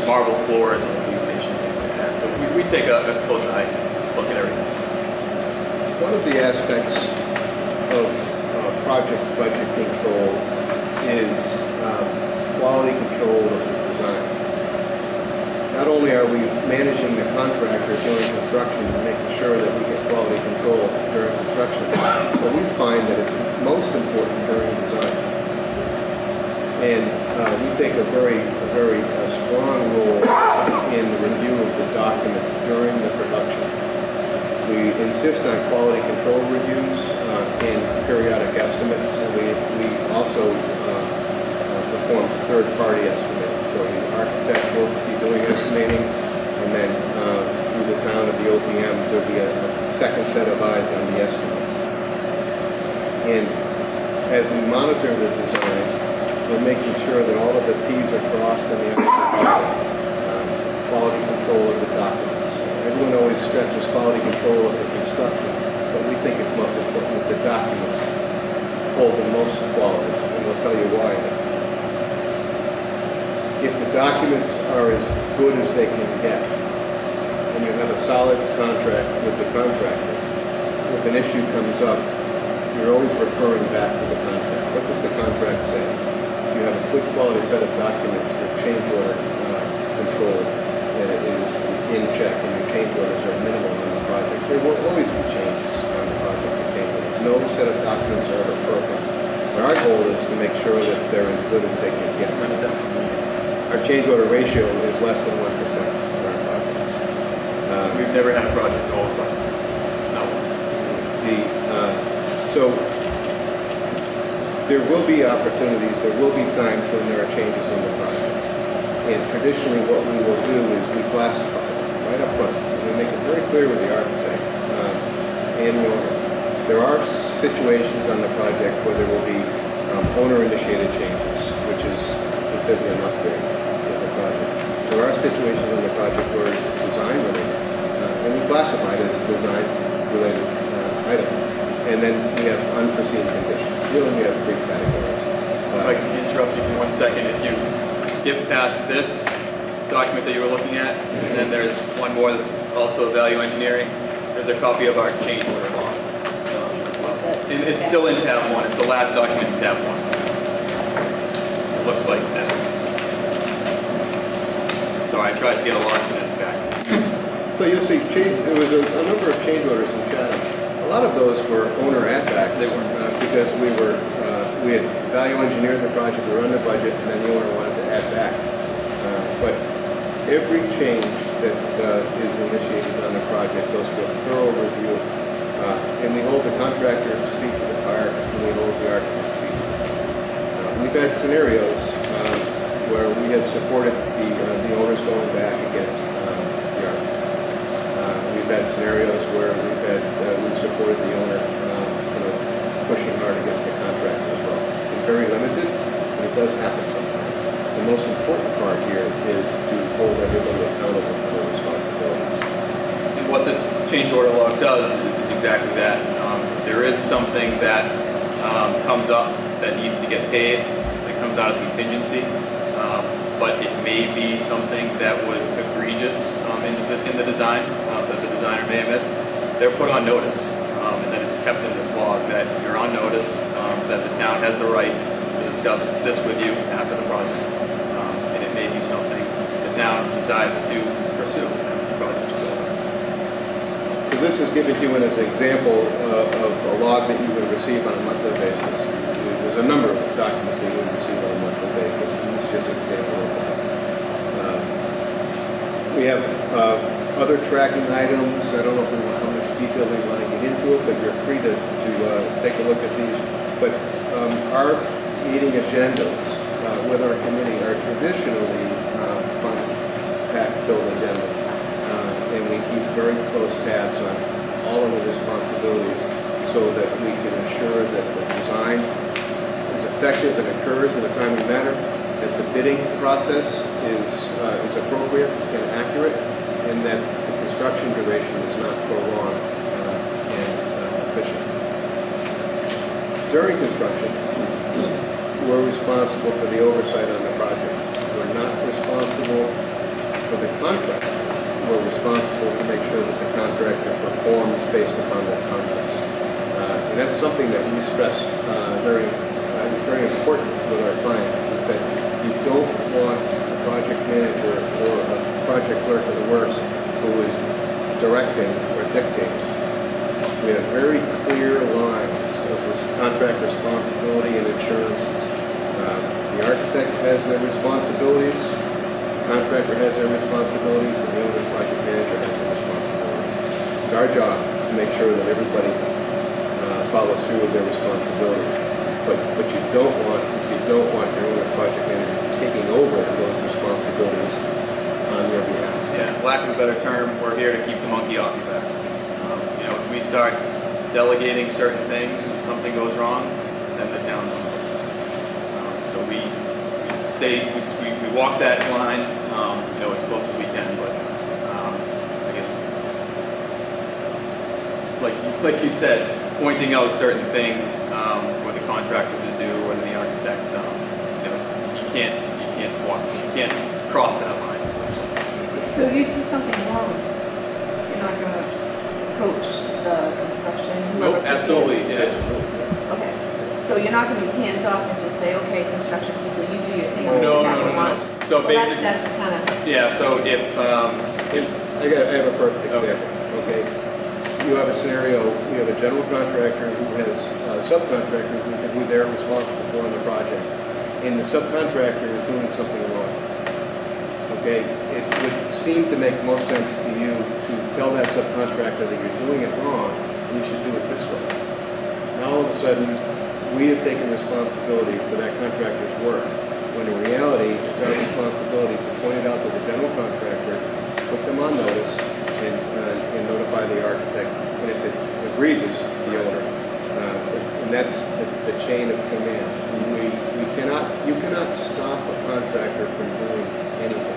marble floors in the police station and things like that. So we take a close eye look at everything. One of the aspects of project budget control is quality control of the design. Not only are we managing the contractor during construction and making sure that we get quality control during construction, but we find that it's most important during design. And we take a very strong role in the review of the documents during the production. We insist on quality control reviews and periodic estimates, and we also perform third-party estimating. So the architect will be doing estimating, and then through the town of the OPM, there'll be a second set of eyes on the estimates. And as we monitor the design, we're making sure that all of the T's are crossed and the I's are dotted. Quality control of the documents. Everyone always stresses quality control of the construction, but we think it's most important that the documents hold the most quality, and we'll tell you why. If the documents are as good as they can get, and you have a solid contract with the contractor, if an issue comes up, you're always referring back to the contract. What does the contract say? You have a good quality set of documents with change order control that is in check, and your change orders are minimal on the project. There will always be changes on the project with change orders. No set of documents are ever perfect. But our goal is to make sure that they're as good as they can get. Our change order ratio is less than 1% of our projects. We've never had a project go over. No. So there will be opportunities, there will be times when there are changes in the project. And traditionally what we will do is we classify right up front. And we make it very clear with the architect and the owner. There are situations on the project where there will be owner-initiated changes, which is considered an upgrade to the project. There are situations on the project where it's design-related, and we classify it as a design-related item. And then we have unforeseen conditions. Really, we have three categories. If I can interrupt you for 1 second, if you skip past this document that you were looking at, and then there's one more that's also value engineering, there's a copy of our change order law as well. It's still in tab 1. It's the last document in tab 1. It looks like this. So I tried to get a lot of this back. So you'll see, there was a number of change orders in Chatham. A lot of those were owner add-backs. They were because we had value engineered the project, we were under budget, and then the owner wanted to add back. But every change that is initiated on the project goes through a thorough review, and we hold the contractor to speak to the fire, and we hold the architect to speak to the fire. We've had scenarios where we have supported the owners going back against the architect. We've had scenarios where we've supported the owner pushing hard against the contractor as well. It's very limited, but it does happen sometimes. The most important part here is to hold everybody accountable for their responsibilities. And what this change order log does is exactly that. There is something that comes up that needs to get paid, that comes out of contingency, but it may be something that was egregious in the design that the designer may have missed. They're put on notice. And then it's kept in this log that you're on notice, that the town has the right to discuss this with you after the project. And it may be something the town decides to pursue after the project is over. So this is given to you as an example of a log that you would receive on a monthly basis. There's a number of documents that you would receive on a monthly basis, and this is just an example of that. We have other tracking items. I don't know how much detail we want to get into it, but you're free to take a look at these. But our meeting agendas with our committee are traditionally fact-filled agendas, and we keep very close tabs on all of the responsibilities so that we can ensure that the design is effective and occurs in a timely manner, that the bidding process is appropriate and accurate, and that the construction duration is not prolonged and efficient. During construction, we're responsible for the oversight on the project. We're not responsible for the contract. We're responsible to make sure that the contractor performs based upon that contract. And that's something that we stress it's very important with our clients, is that you don't want a project manager or a project clerk of the works who is directing or dictating. We have very clear lines of contract responsibility and insurances. The architect has their responsibilities, the contractor has their responsibilities, and the owner project manager has their responsibilities. It's our job to make sure that everybody follows through with their responsibilities. But what you don't want is you don't want your owner project manager taking over those responsibilities on your behalf. Yeah, lack of a better term, we're here to keep the monkey off your back. You know, if we start delegating certain things and something goes wrong, then the town's on the hook. So we walk that line, you know, as close as we can, but I guess, like you said, pointing out certain things for the contractor to do or the architect, you know, you can't cross that line. So if you see something wrong, you're not going to coach the construction? Nope, absolutely, yes. Okay, so you're not going to be hands off and just say, okay, construction people, you do your thing. No. So well, basically, that's kind of... Yeah, so if I have a perfect example, okay? You have a scenario, you have a general contractor who has subcontractors who they're responsible for on the project, and the subcontractor is doing something wrong. Okay, it would seem to make most sense to you to tell that subcontractor that you're doing it wrong, and you should do it this way. Now all of a sudden, we have taken responsibility for that contractor's work, when in reality, it's our responsibility to point it out to the general contractor, put them on notice, and notify the architect, and if it's egregious, the owner. And that's the chain of command. You cannot stop a contractor from doing anything.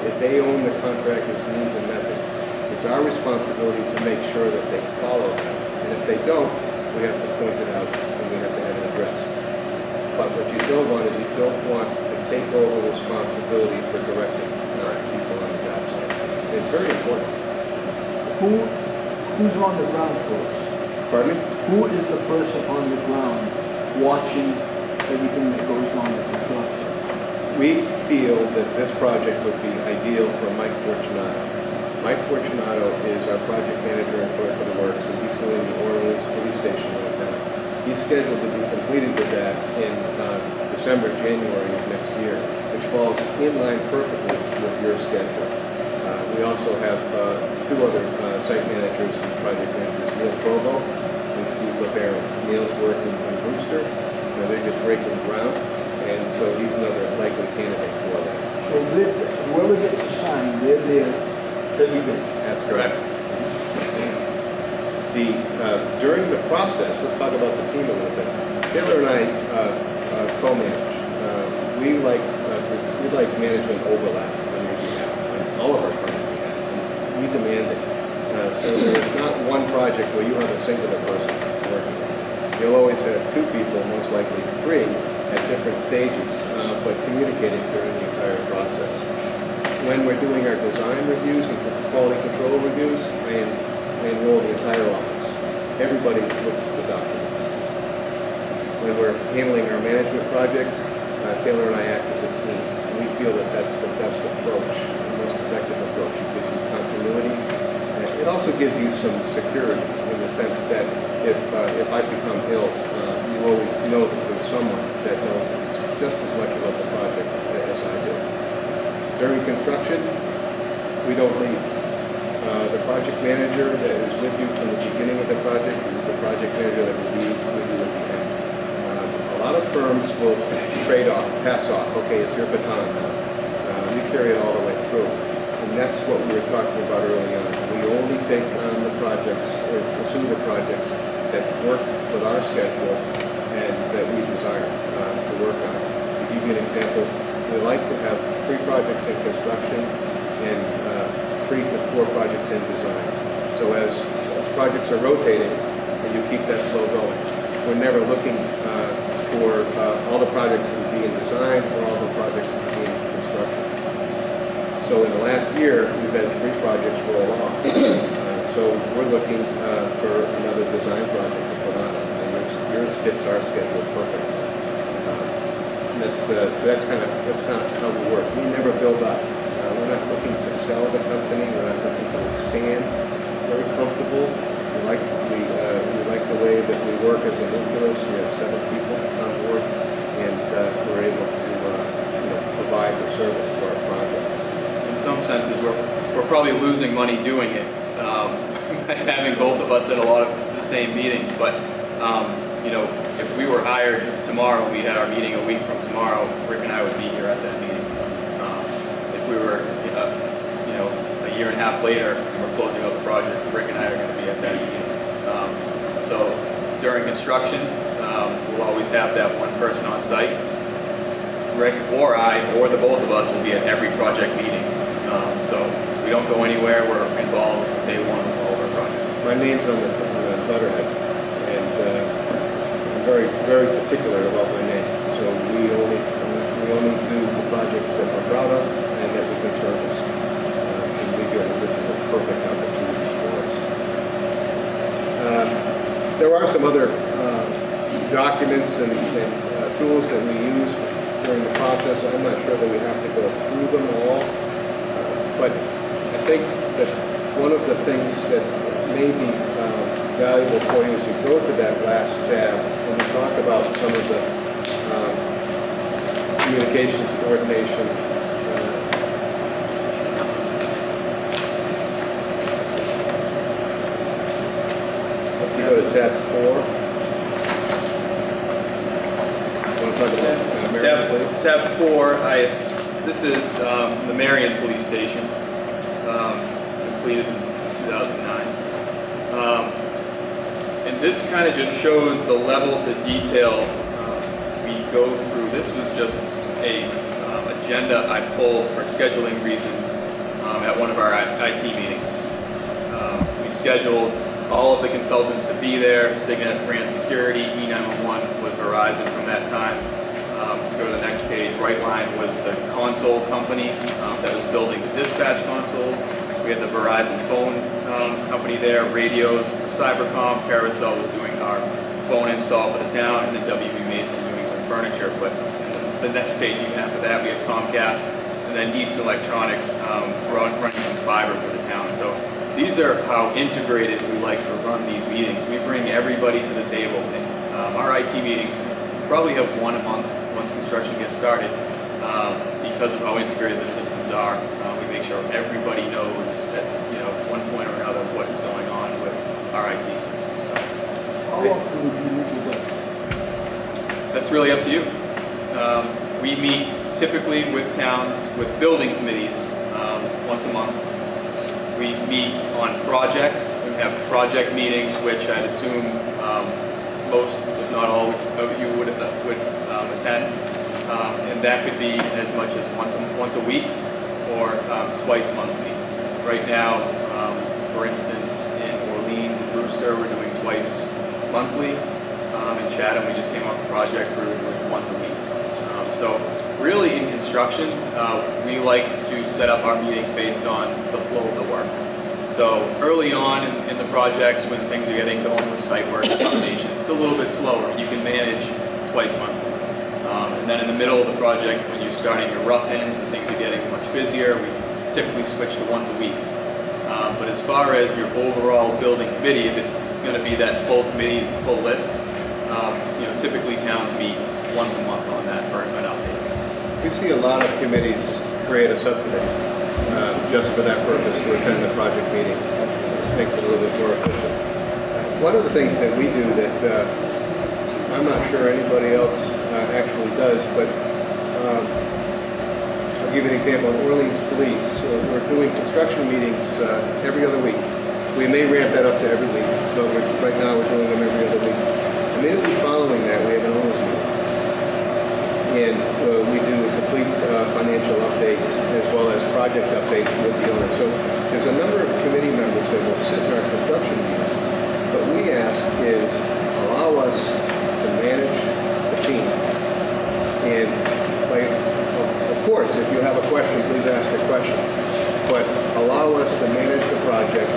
If they own the contractor's means and methods, it's our responsibility to make sure that they follow that. And if they don't, we have to point it out and we have to have it addressed. But what you don't want is you don't want to take over responsibility for directing people on the job site. It's very important. Who's on the ground first? Pardon me? Who is the person on the ground watching everything that goes on in the construction? We feel that this project would be ideal for Mike Fortunato. Mike Fortunato is our project manager and clerk of the works, and he's doing the Orleans police station right now. He's scheduled to be completed with that in December, January of next year, which falls in line perfectly with your schedule. We also have two other site managers and project managers, Neil Provo and Steve LeBaron. Neil's working in Brewster. They're just breaking ground, and so he's another likely candidate for that. So whoever gets assigned, they're there every day. That's correct. During the process, let's talk about the team a little bit. Taylor and I co-manage. We like management overlap on your behalf, on all of our clients' behalf. We demand it. So there's not one project where you have a singular person working on it. You'll always have two people, most likely three, at different stages, but communicating during the entire process. When we're doing our design reviews and quality control reviews, I enroll the entire office. Everybody looks at the documents. When we're handling our management projects, Taylor and I act as a team. We feel that that's the best approach, the most effective approach. It gives you continuity. And it also gives you some security in the sense that if I become ill, you always know that there's someone that knows just as much about the project as I do. During construction, we don't leave. The project manager that is with you from the beginning of the project is the project manager that will be with you at the end. A lot of firms will trade off, pass off. Okay, it's your baton now. You carry it all the way through. And that's what we were talking about early on. We only take on the projects or pursue the projects that work with our schedule and that we desire to work on. To give you an example, we like to have 3 projects in construction and 3 to 4 projects in design. So as projects are rotating, you keep that flow going. we're never looking for all the projects that are being designed or all the projects that are being constructed. So in the last year, we've had 3 projects roll off. So we're looking for another design project to put on, and yours fits our schedule perfectly. So that's kind of how we work. We never build up. We're not looking to sell the company. We're not looking to expand. Very comfortable. We like the way that we work as a nucleus. We have 7 people on board, and we're able to provide the service for our projects. In some senses, we're probably losing money doing it. Having both of us at a lot of the same meetings, but if we were hired tomorrow, we had our meeting a week from tomorrow, Rick and I would be here at that meeting. If we were, a year and a half later, and we're closing out the project, Rick and I are going to be at that meeting. So during construction, we'll always have that one person on site. Rick or I, or the both of us, will be at every project meeting. So we don't go anywhere. We're involved from day one with all of our projects. My name's on the letterhead, and I'm very, very particular about my name. So we only do the projects that we're proud of and that we can service. And we feel that this is a perfect opportunity for us. There are some other documents and tools that we use during the process. I'm not sure that we have to go through them all, but I think that one of the things that may be valuable for you is to go to that last tab and we talk about some of the communications coordination. If you go to tab 4. Want to talk about Marion, please? Tab 4, this is the Marion Police Station, completed in 2009. And this kind of just shows the level to detail we go through. This was just a agenda I pulled for scheduling reasons at one of our IT meetings. We scheduled all of the consultants to be there, Signet ran security, E911 was Verizon from that time. Go to the next page, Rightline was the console company that was building the dispatch consoles. We had the Verizon phone company there, radios for Cybercom. Carousel was doing our phone install for the town, and then WB Mason doing some furniture. But the next page, even after that, we had Comcast, and then East Electronics running some fiber for the town. So these are how integrated we like to run these meetings. We bring everybody to the table. And our IT meetings probably have one a month once construction gets started because of how integrated the systems are. We make sure everybody knows at one point or another what is going on with our IT systems. So, How often would you meet with us? that's really up to you. We meet typically with towns, with building committees once a month. We meet on projects. We have project meetings, which I'd assume most, if not all, of you would attend. And that could be as much as once a week or twice monthly. Right now, for instance, in Orleans and Brewster, we're doing twice monthly. In Chatham, we just came off a project where we're doing once a week. So really in construction, we like to set up our meetings based on the flow of the work. So early on in the projects, when things are getting going with site work and foundations, it's a little bit slower. You can manage twice monthly. And then in the middle of the project, when you're starting your rough ends and things are getting much busier, we typically switch to once a week. But as far as your overall building committee, if it's going to be that full committee, full list, typically towns meet once a month on that for an update. We see a lot of committees create a subcommittee just for that purpose, to attend the project meetings. It makes it a little bit more efficient. One of the things that we do that I'm not sure anybody else actually does, but I'll give you an example. Orleans Police, we're doing construction meetings every other week. We may ramp that up to every week, but right now we're doing them every other week. Immediately following that, we have an owners meeting. And we do a complete financial update as well as project updates with the owner. So there's a number of committee members that will sit in our construction meetings. What we ask is allow us course, if you have a question, please ask a question. But allow us to manage the project,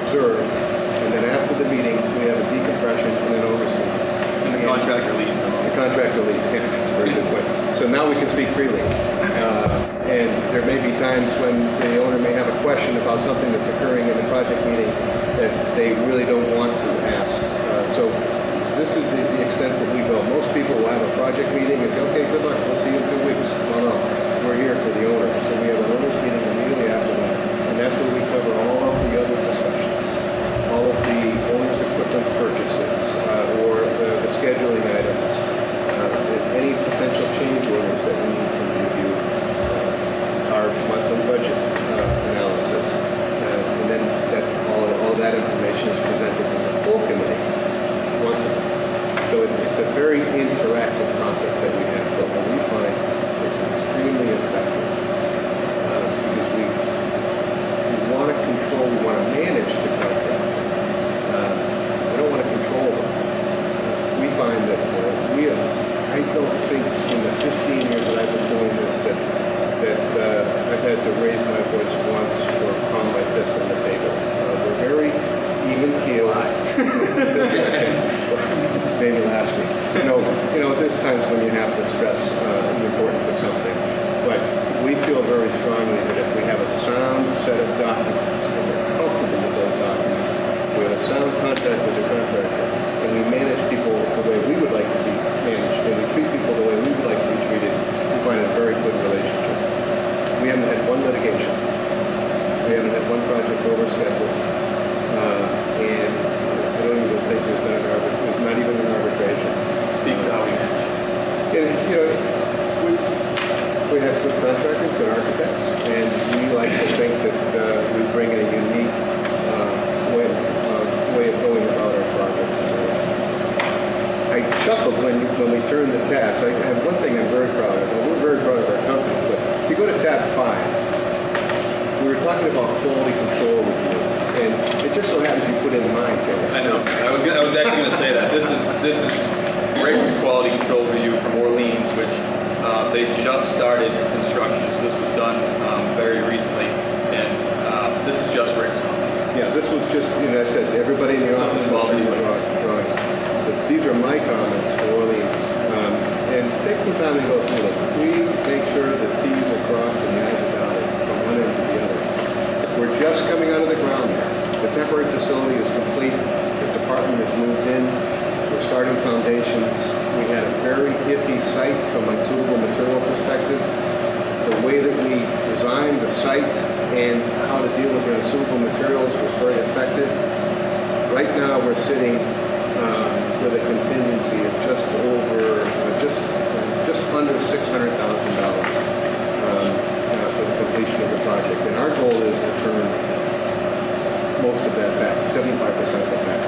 observe, and then after the meeting, we have a decompression and an oversee. And the contractor leaves them. The contractor leaves, yeah, that's a very good point. So now we can speak freely. And there may be times when the owner may have a question about something that's occurring in the project meeting that they really don't want to ask. So this is the extent that we go. Most people will have a project meeting and say, okay, good luck, we'll see you in 2 weeks. Well, no, we're here for the owner. So we have an owner's meeting immediately after that. And that's where we cover all of the other discussions, all of the owner's equipment purchases, or the scheduling items, any potential change orders that we need to review, our monthly budget analysis, and then all that information is presented to the full committee once a month. So it's a very interactive process that we have, but what we find it's extremely effective because we want to control, we want to manage the contract. We don't want to control them. We find that I don't think in the 15 years that I've been doing this that I've had to raise my voice once or pound my fist on the table. We're very even-keeled. Maybe last week. There's times when you have to stress the importance of something. But we feel very strongly that if we have a sound set of documents, and we're comfortable with those documents, we have a sound contract with the contractor, and we manage people the way we would like to be managed, and we treat people the way we would like to be treated, we find a very good relationship. We haven't had one litigation. We haven't had one project over schedule. And I don't even think there's been there's not even an arbitration. It speaks to how we manage. And, we have good contractors, good architects, and we like to think that we bring a unique way of going about our projects. I chuckled when we turned the tabs. I have one thing I'm very proud of, and we're very proud of our company, but if you go to tab 5, we were talking about quality control review. And it just so happens you put in mine, Kevin. I know. I was actually going to say that. This is Rick's quality control review from Orleans, which they just started construction. So this was done very recently, and this is just Rick's comments. Yeah, this was just, I said, everybody in the office must read drawings. But these are my comments for Orleans. And take some time to go through them. We make sure the T's are crossed and the I's are dotted from one end to the other. We're just coming out of the ground there. The temporary facility is complete. The department has moved in. We're starting foundations. We had a very iffy site from a suitable material perspective. The way that we designed the site and how to deal with the unsuitable materials was very effective. Right now we're sitting with a contingency of just under $600,000 for the completion of the project. And our goal is to turn most of that back, 75% of it back.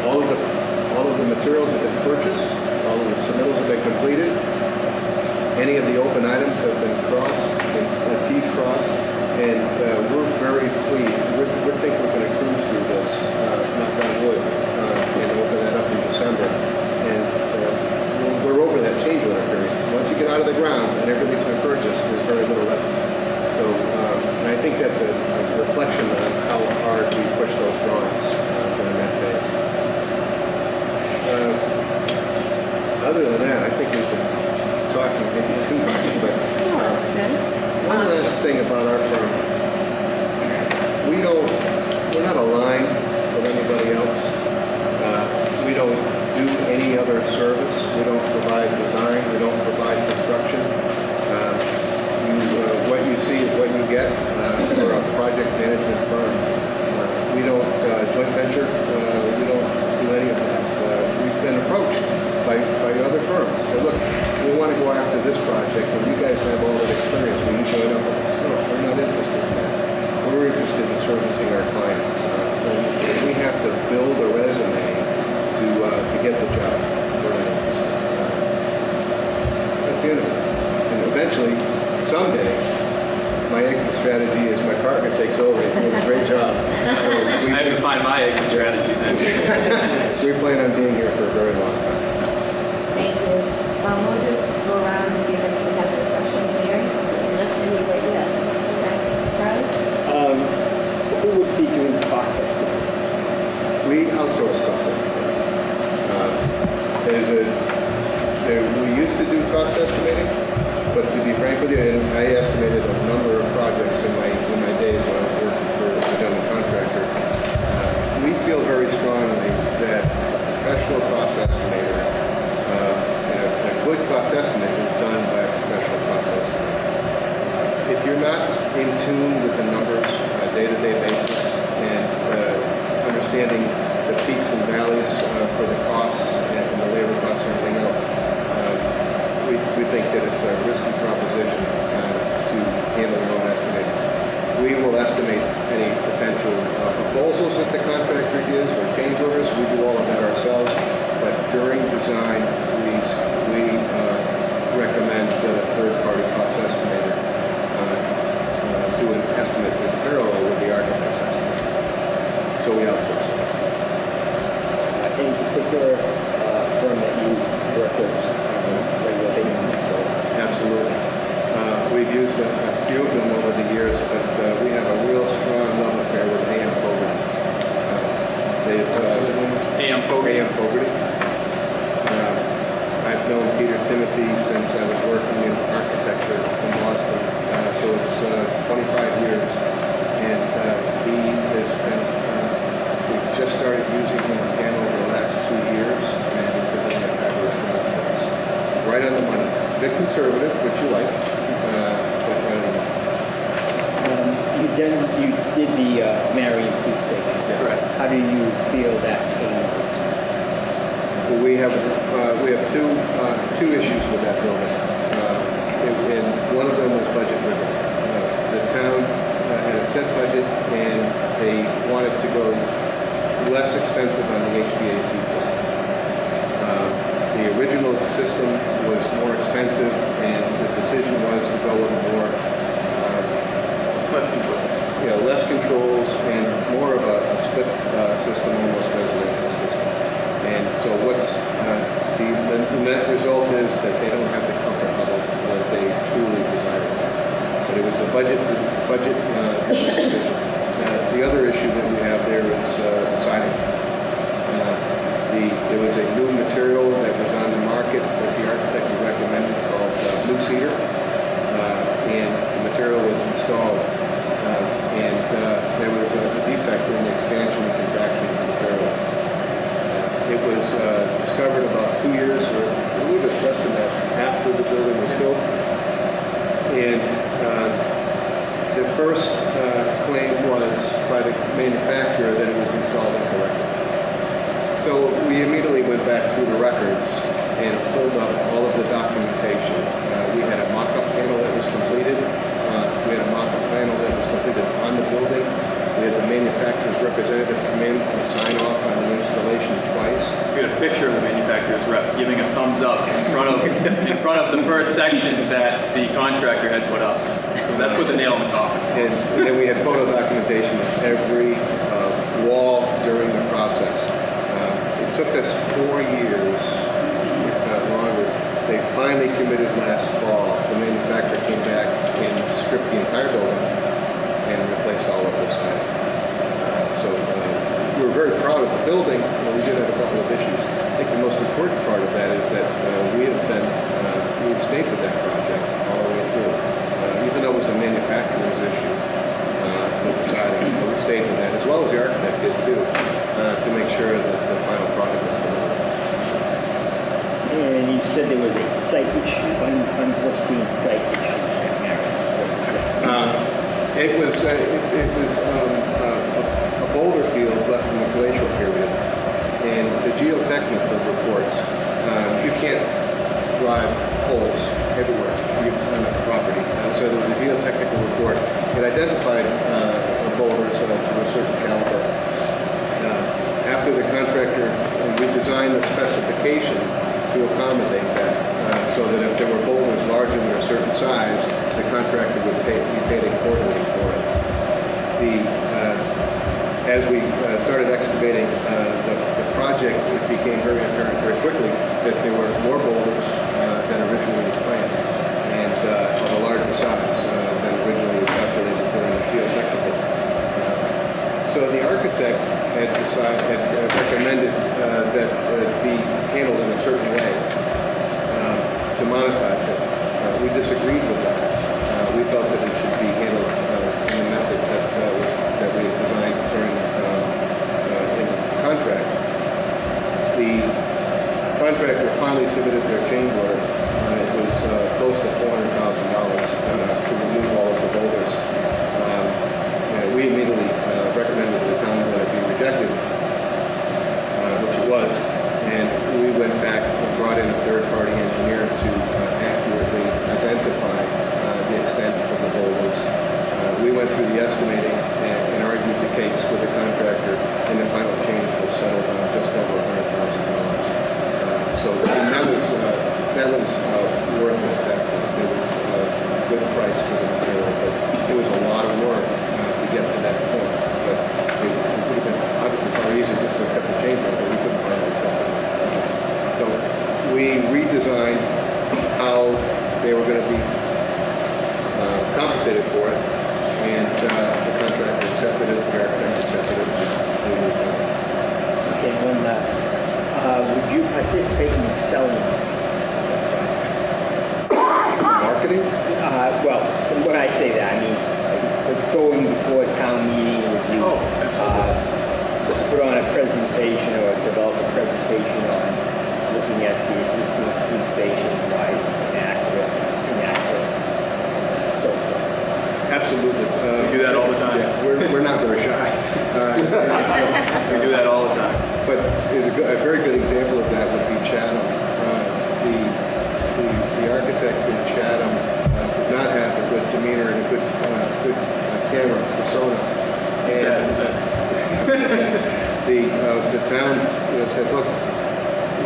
All of the materials have been purchased, all of the submittals have been completed. Any of the open items have been crossed, the T's crossed, and we're very pleased. We think we're going to cruise through this, knock on wood, and open that up in December. And we're over that change order period. Once you get out of the ground and everything's been purchased, there's very little left. So and I think that's a reflection on how hard we push those drawings during that phase. Other than that, I think we've been talking maybe too much, but one last thing about our firm. We're not aligned with anybody else. We don't do any other service. We don't provide design. We don't provide construction. What you see is what you get. We're a project management firm. We don't joint venture. We don't do any of that. We've been approached by other firms. So look, we want to go after this project, and you guys have all that experience. Will you join up with us? No, we're not interested in that. We're interested in servicing our clients. And we have to build a resume to get the job. We're not interested. That's the end of it. And eventually, someday, my exit strategy is my partner takes over. He's doing a great job. So I have to find my exit strategy then. We plan on being here for a very long time. Thank you. We'll just go around and see if anyone has any questions. estimator. And a good cost estimate is done by a professional cost estimator. If you're not in tune with the numbers on a day-to-day basis and understanding the peaks and valleys for the costs and the labor costs and everything else, we think that it's a risky proposition to handle your own estimating. We will estimate any potential proposals that the contractor gives or change orders. We do all of that ourselves, but during design, we recommend that a third-party cost estimator do an estimate in parallel with the architect's estimate. So we outsource it. Any particular firm that you work with on a regular basis? Absolutely. We've used a few of them over the years, but we have a real strong love affair with A.M. Fogarty. A.M. Fogarty. I've known Peter Timothy since I was working in architecture in Boston, so it's 25 years, and he has been, we've just started using him again over the last 2 years, and he's been doing a fabulous job for us. Right on the money. A bit conservative, which you like, but right on the money. You did the Marion Police Station. Right. How do you feel that came out? Well, we have two issues with that building, and one of them was budget driven. The town had a set budget, and they wanted to go less expensive on the HVAC system. The original system was more expensive, and the decision was to go with more Less controls. Yeah, less controls and more of a split system, almost residential system. And so what's the net result is that they don't have the comfort level that they truly desire. But it was a budget decision. The other issue that we have there is siding. There was a new material that was on the market that the architect recommended called blue cedar, and the material was installed. There was a defect in the expansion and contraction of the material. It was discovered about 2 years, or a little bit less than that, after the building was built. And the first claim was by the manufacturer that it was installed incorrectly. So we immediately went back through the records and pulled up all of the documentation. We had a mock-up panel that was completed. We had a mock-up panel that was completed on the building. We had the manufacturer's representative come in and sign off on the installation twice. We had a picture of the manufacturer's rep giving a thumbs up in front of the first section that the contractor had put up. So that put the nail in the coffin. And then we had photo documentation of every wall during the process. It took us 4 years, if not longer. They finally committed last fall. The manufacturer came back and stripped the entire building and replaced all of this siding. We were very proud of the building. We did have a couple of issues. I think the most important part of that is that we've stayed with that project all the way through. Even though it was a manufacturer's issue with the siding, we stayed with that, as well as the architect did too, to make sure that the final product was delivered. And you said there was a site issue, unforeseen site issue at Marion. It was a boulder field left from the glacial period, and the geotechnical reports, you can't drive holes everywhere on the property. So there was a geotechnical report that identified boulders to a certain caliber. After the contractor, we designed the specification to accommodate that, so that if there were boulders larger than a certain size, the contractor would be paid accordingly for it. As we started excavating the project, it became very apparent very quickly that there were more boulders than originally planned, and of a larger size than originally calculated during the geotechnical. So the architect had recommended that it be handled in a certain way to monetize it. We disagreed with that. We felt that it should be handled in the method that we had designed during in the contract. The contractor finally submitted their change order. It was close to $400,000 to remove all of the boulders. We immediately recommended to the town that it be rejected, which it was, and we went back and brought in a third-party engineer to accurately identify the extent of the boulders. We went through the estimating and argued the case with the contractor, and the final change was settled on just over $100,000. So and that was worth it. It was a good price for the material, but it was a lot of work to get to that point. But it would have been obviously far easier just to accept the change order, but we couldn't finally accept it. So we redesigned how they were going to be compensated for it, and the contractor accepted it, the architect accepted it, and we moved on. Okay, one last. Would you participate in selling marketing? Well, when I say that, I mean going before a town meeting, would you put on a presentation or develop a presentation on looking at the existing police station, why it's inaccurate, so forth? Absolutely. We do that all the time. Yeah, we're not very shy. We do that all the time. But a very good example of that would be Chatham. The architect in Chatham did not have a good demeanor and a good camera persona. And the town said, look,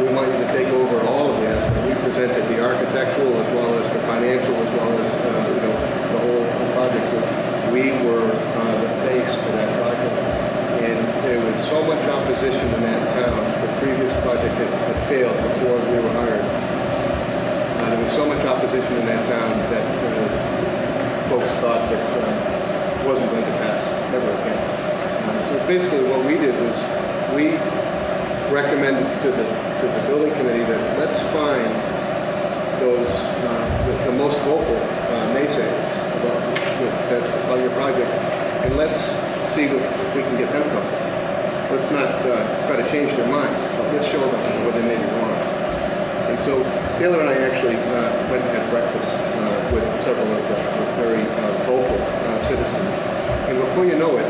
we want you to take over all of this. And we presented the architectural as well as the financial as well as the whole project. So we were the face for that project. And there was so much opposition in that town. The previous project had failed before we were hired. There was so much opposition in that town that folks thought that it wasn't going to pass ever again. So basically what we did was we recommended to the building committee that let's find those the most vocal naysayers about your project, and let's see if we can get them comfortable. Let's not try to change their mind, but let's show them where they may be wrong. And so Taylor and I actually went and had breakfast with several of the very vocal citizens. And before you know it,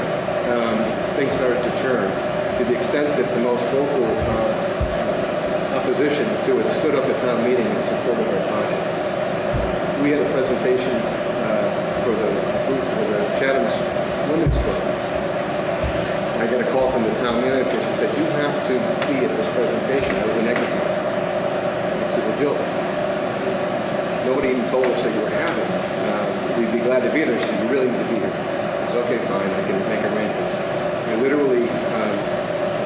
things started to turn to the extent that the most vocal opposition to it stood up at town meeting in support of our project. We had a presentation for the Chatham's Women's Club. I got a call from the town manager. She said, you have to be at this presentation. I was in Egerton. I said, well, Jill, nobody even told us that you were having. We'd be glad to be there. She said, you really need to be here. I said, okay, fine, I can make arrangements. I literally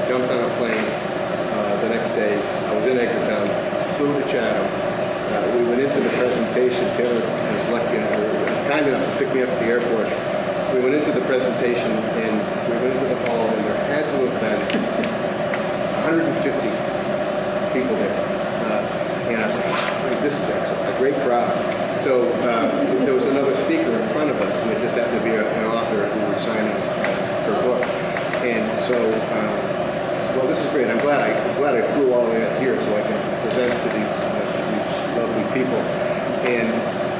jumped on a plane the next day. I was in Egerton, flew to Chatham. We went into the presentation. Taylor was lucky enough, kind enough to pick me up at the airport. We went into the presentation, and we went into the hall, and there had to have been 150 people there. And I was like, wow, this is excellent, a great crowd. So there was another speaker in front of us, and it just happened to be an author who was signing her book. And so I said, well, this is great. I'm glad I flew all the way up here so I can present to these lovely people. And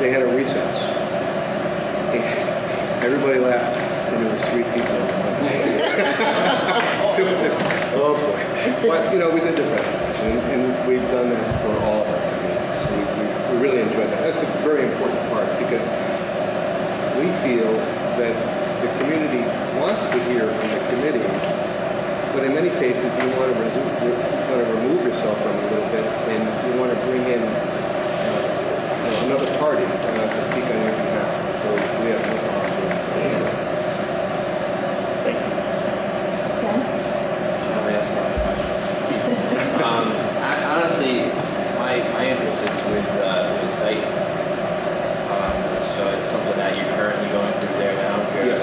they had a recess. And everybody laughed, and there was 3 people. So it's oh boy. But, we did the presentation, and we've done that for all of our communities. So we really enjoyed that. That's a very important part, because we feel that the community wants to hear from the committee, but in many cases you want to remove yourself from it a little bit, and you want to bring in another party to speak on your behalf. So we have no problem with that. Thank you. Honestly, my interest is with Dayton. So it's something that you're currently going through there now. Yes.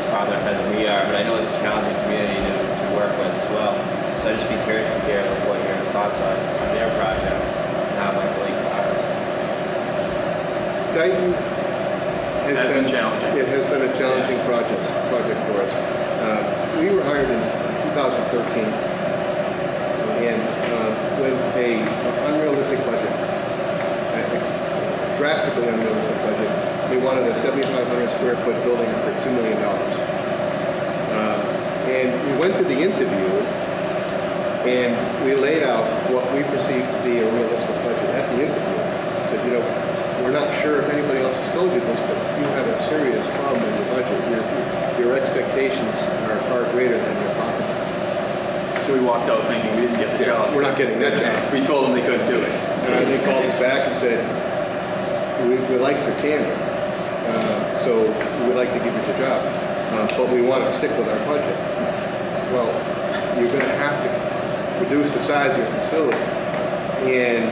Farther ahead than we are, but I know it's a challenging community to work with as well. So I'd just be curious to hear what your thoughts are on their project and how it relates to ours. Dayton has been challenging. It has been a challenging project for us. We were hired in 2013, and when a drastically unrealistic budget. They wanted a 7,500 square foot building for $2 million. And we went to the interview, and we laid out what we perceived to be a realistic budget at the interview. I said, we're not sure if anybody else has told you this, but you have a serious problem with your budget. Your expectations are far greater than your pocket. So we walked out thinking we didn't get the job. We're not getting that job. We told them they couldn't do it. They called us back and said, we like your candor, so we'd like to give you the job, but we want to stick with our budget. Well, you're going to have to reduce the size of your facility. And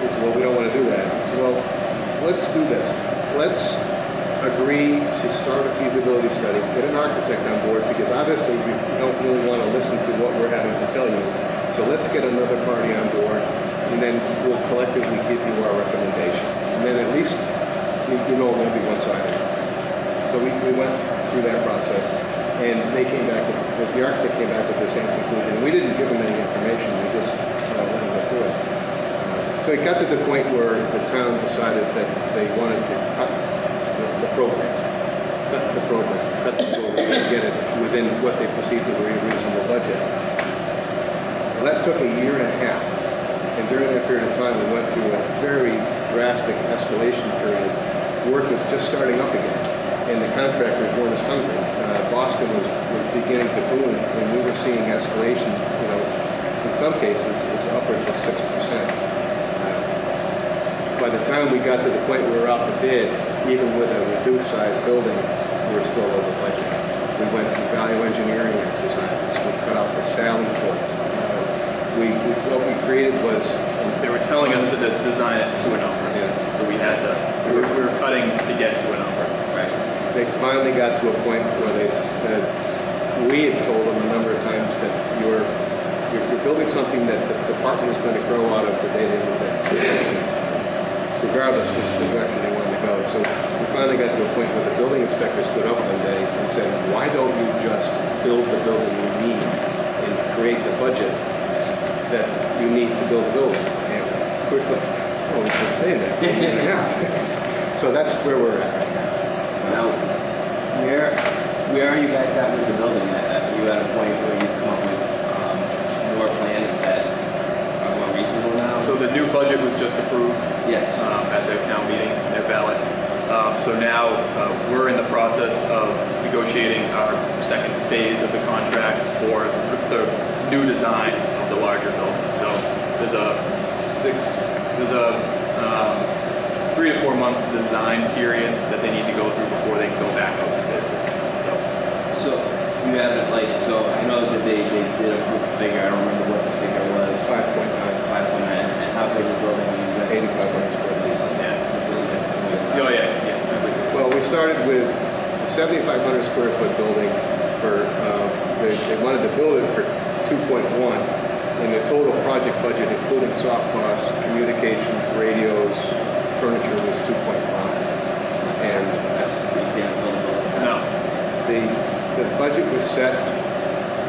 he said, well, we don't want to do that. I said, well, let's do this. Let's agree to start a feasibility study, get an architect on board, because obviously you don't really want to listen to what we're having to tell you. So let's get another party on board, and then we'll collectively give you our recommendation. And then at least you know it won't be one-sided. So we went through that process, and they came back with, the architect came back with the same conclusion. We didn't give them any information, we just let them go through it. So it got to the point where the town decided that they wanted to cut the program, and get it within what they perceived to be a reasonable budget. Well, that took a year and a half, and during that period of time, we went through a very drastic escalation period. Work was just starting up again, and the contractors weren't as hungry. Boston was beginning to boom, and we were seeing escalation, in some cases, it's upwards of 6%. By the time we got to the point where we were out to bid, even with a reduced size building, we were still over budget. We went through value engineering exercises. We cut out the Sally port. What we created was... They were telling us to design it to a number. Yeah. So we had to, we were cutting to get to a number. Right. They finally got to a point where they said, we had told them a number of times that you're building something that the department is going to grow out of the day they move in. Regardless, this is the direction they wanted to go. So we finally got to a point where the building inspector stood up one day and said, why don't you just build the building you need and create the budget that you need to build the building? And we're like, oh, we've been saying that for a year and a half. So that's where we're at. Now, where are you guys at with the building? Are you at a point where you come up with more plans that are more reasonable now? So the new budget was just approved. Yes. At their town meeting, their ballot. So now we're in the process of negotiating our second phase of the contract for the new design of the larger building. So there's a 3 to 4 month design period that they need to go through before they can go back out to bid at this point. So you haven't I know that they did a quick figure. I don't remember what the figure was. 5.9. And how big is the building? 8,500 square feet. Yeah. Oh yeah. Well, we started with a 7,500 square foot building for, they wanted to build it for 2.1, and the total project budget, including soft costs, communications, radios, furniture, was 2.5. And that's, you can't build a building. No. The budget was set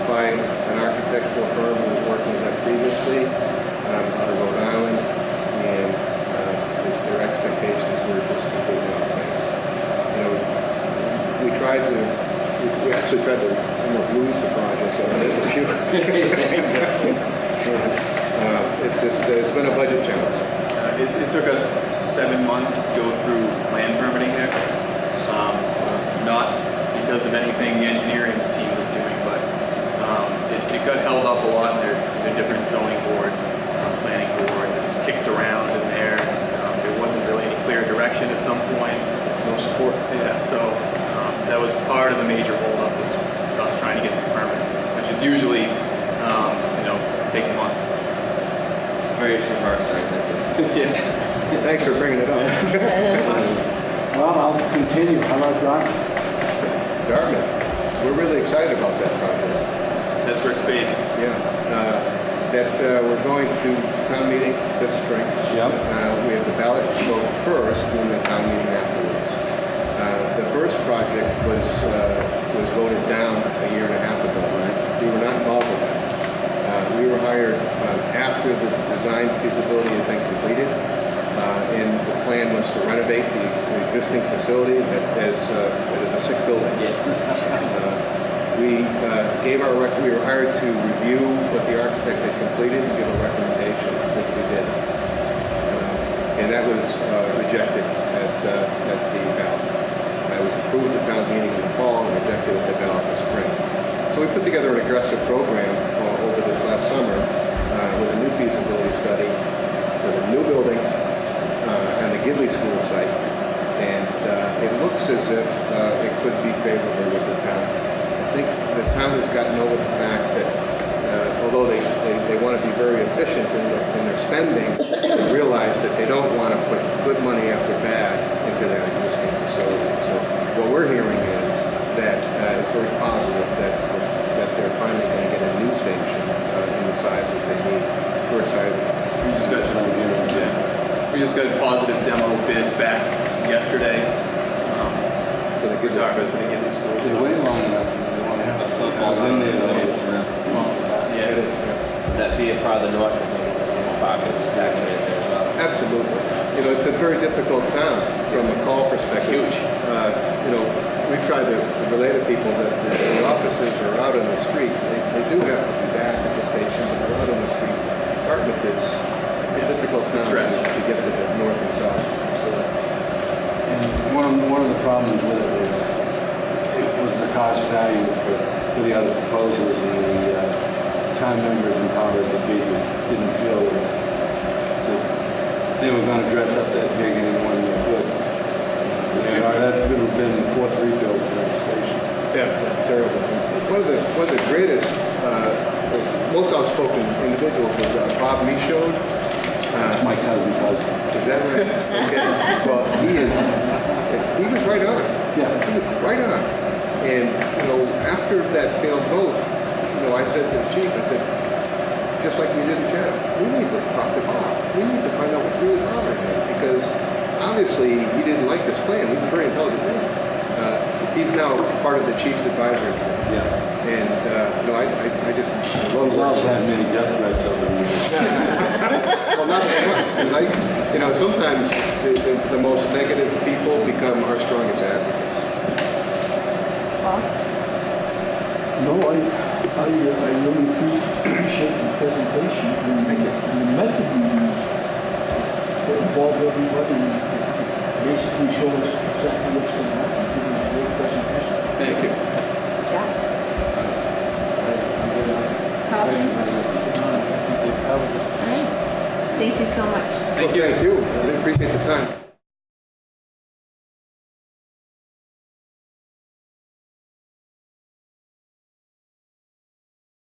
by an architectural firm who was working with that previously out of Rhode Island, and their expectations were just completely off base. We actually tried to almost lose the project on an interview. It's been a budget challenge. It took us 7 months to go through land permitting here. Not because of anything the engineering team was doing, but it got held up a lot in their different zoning board, planning board. It was kicked around in there. There wasn't really any clear direction at some points. No support. Yeah, so that was part of the major holdup, was us trying to get the permit, which is usually, takes a month. Very smart, right? Yeah. Thanks for bringing it up. Well, I'll continue. How about Doc? Dartmouth. We're really excited about that project. That's where it's based. Yeah. We're going to town meeting this spring. Yep. We have the ballot vote first, and the town meeting afterwards. The first project was voted down a year and a half ago. Right? We were not involved with that. We were hired after the design feasibility had been completed. and the plan was to renovate the existing facility that is a sick building. Yes. We we were hired to review what the architect had completed and give a recommendation, which we did. And that was rejected at the ballot. I was approved at the town meeting in the fall and rejected at the ballot in the spring. So we put together an aggressive program over this last summer with a new feasibility study for the new building and the Gidley School site. And it looks as if it could be favorable with the town. I think the town has gotten over the fact that although they want to be very efficient in their spending, they realize that they don't want to put good money after bad into that existing facility. So what we're hearing is that it's very positive that they're finally going to get a new station in the size that they need. We're excited. We just got we just got positive demo bids back yesterday. For the good for the Gidley School. They wait long enough. I was in there, yeah, it is, yeah. That be it farther north, pocket the taxpayers there as well. Absolutely. You know, it's a very difficult town from a call perspective. Huge. You know, we try to relay to people that the offices are out on the street. They do have to be back at the station, but they're out on the street. Dartmouth is a difficult town to get to the north and south. And one of the problems with it is it was the cost value for the other proposals, and the town members and powers that be just didn't feel that they were going to dress up that big any more than they could. That would have been the fourth rebuild for the stations. Yeah, terrible. One of the greatest, most outspoken individuals was Bob Michaud. That's my cousin's husband. Is that right? Okay. Well, he was right on. Yeah. He was right on. And, you know, after that failed vote, you know, I said to the chief, I said, just like we did in Chatham, we need to talk to Bob. We need to find out what's really bothering him, because obviously he didn't like this plan. He's a very intelligent man. He's now part of the chief's advisory committee. Yeah. And, you know, I just love He's also had many death threats over the years. Well, not so much, because you know, sometimes the most negative people become our strongest advocates. No, I really appreciate the presentation and the method you used to involve everybody and basically show us exactly what's going to happen. It was a great presentation. Thank you. Thank you so much. Thank you. I appreciate the time.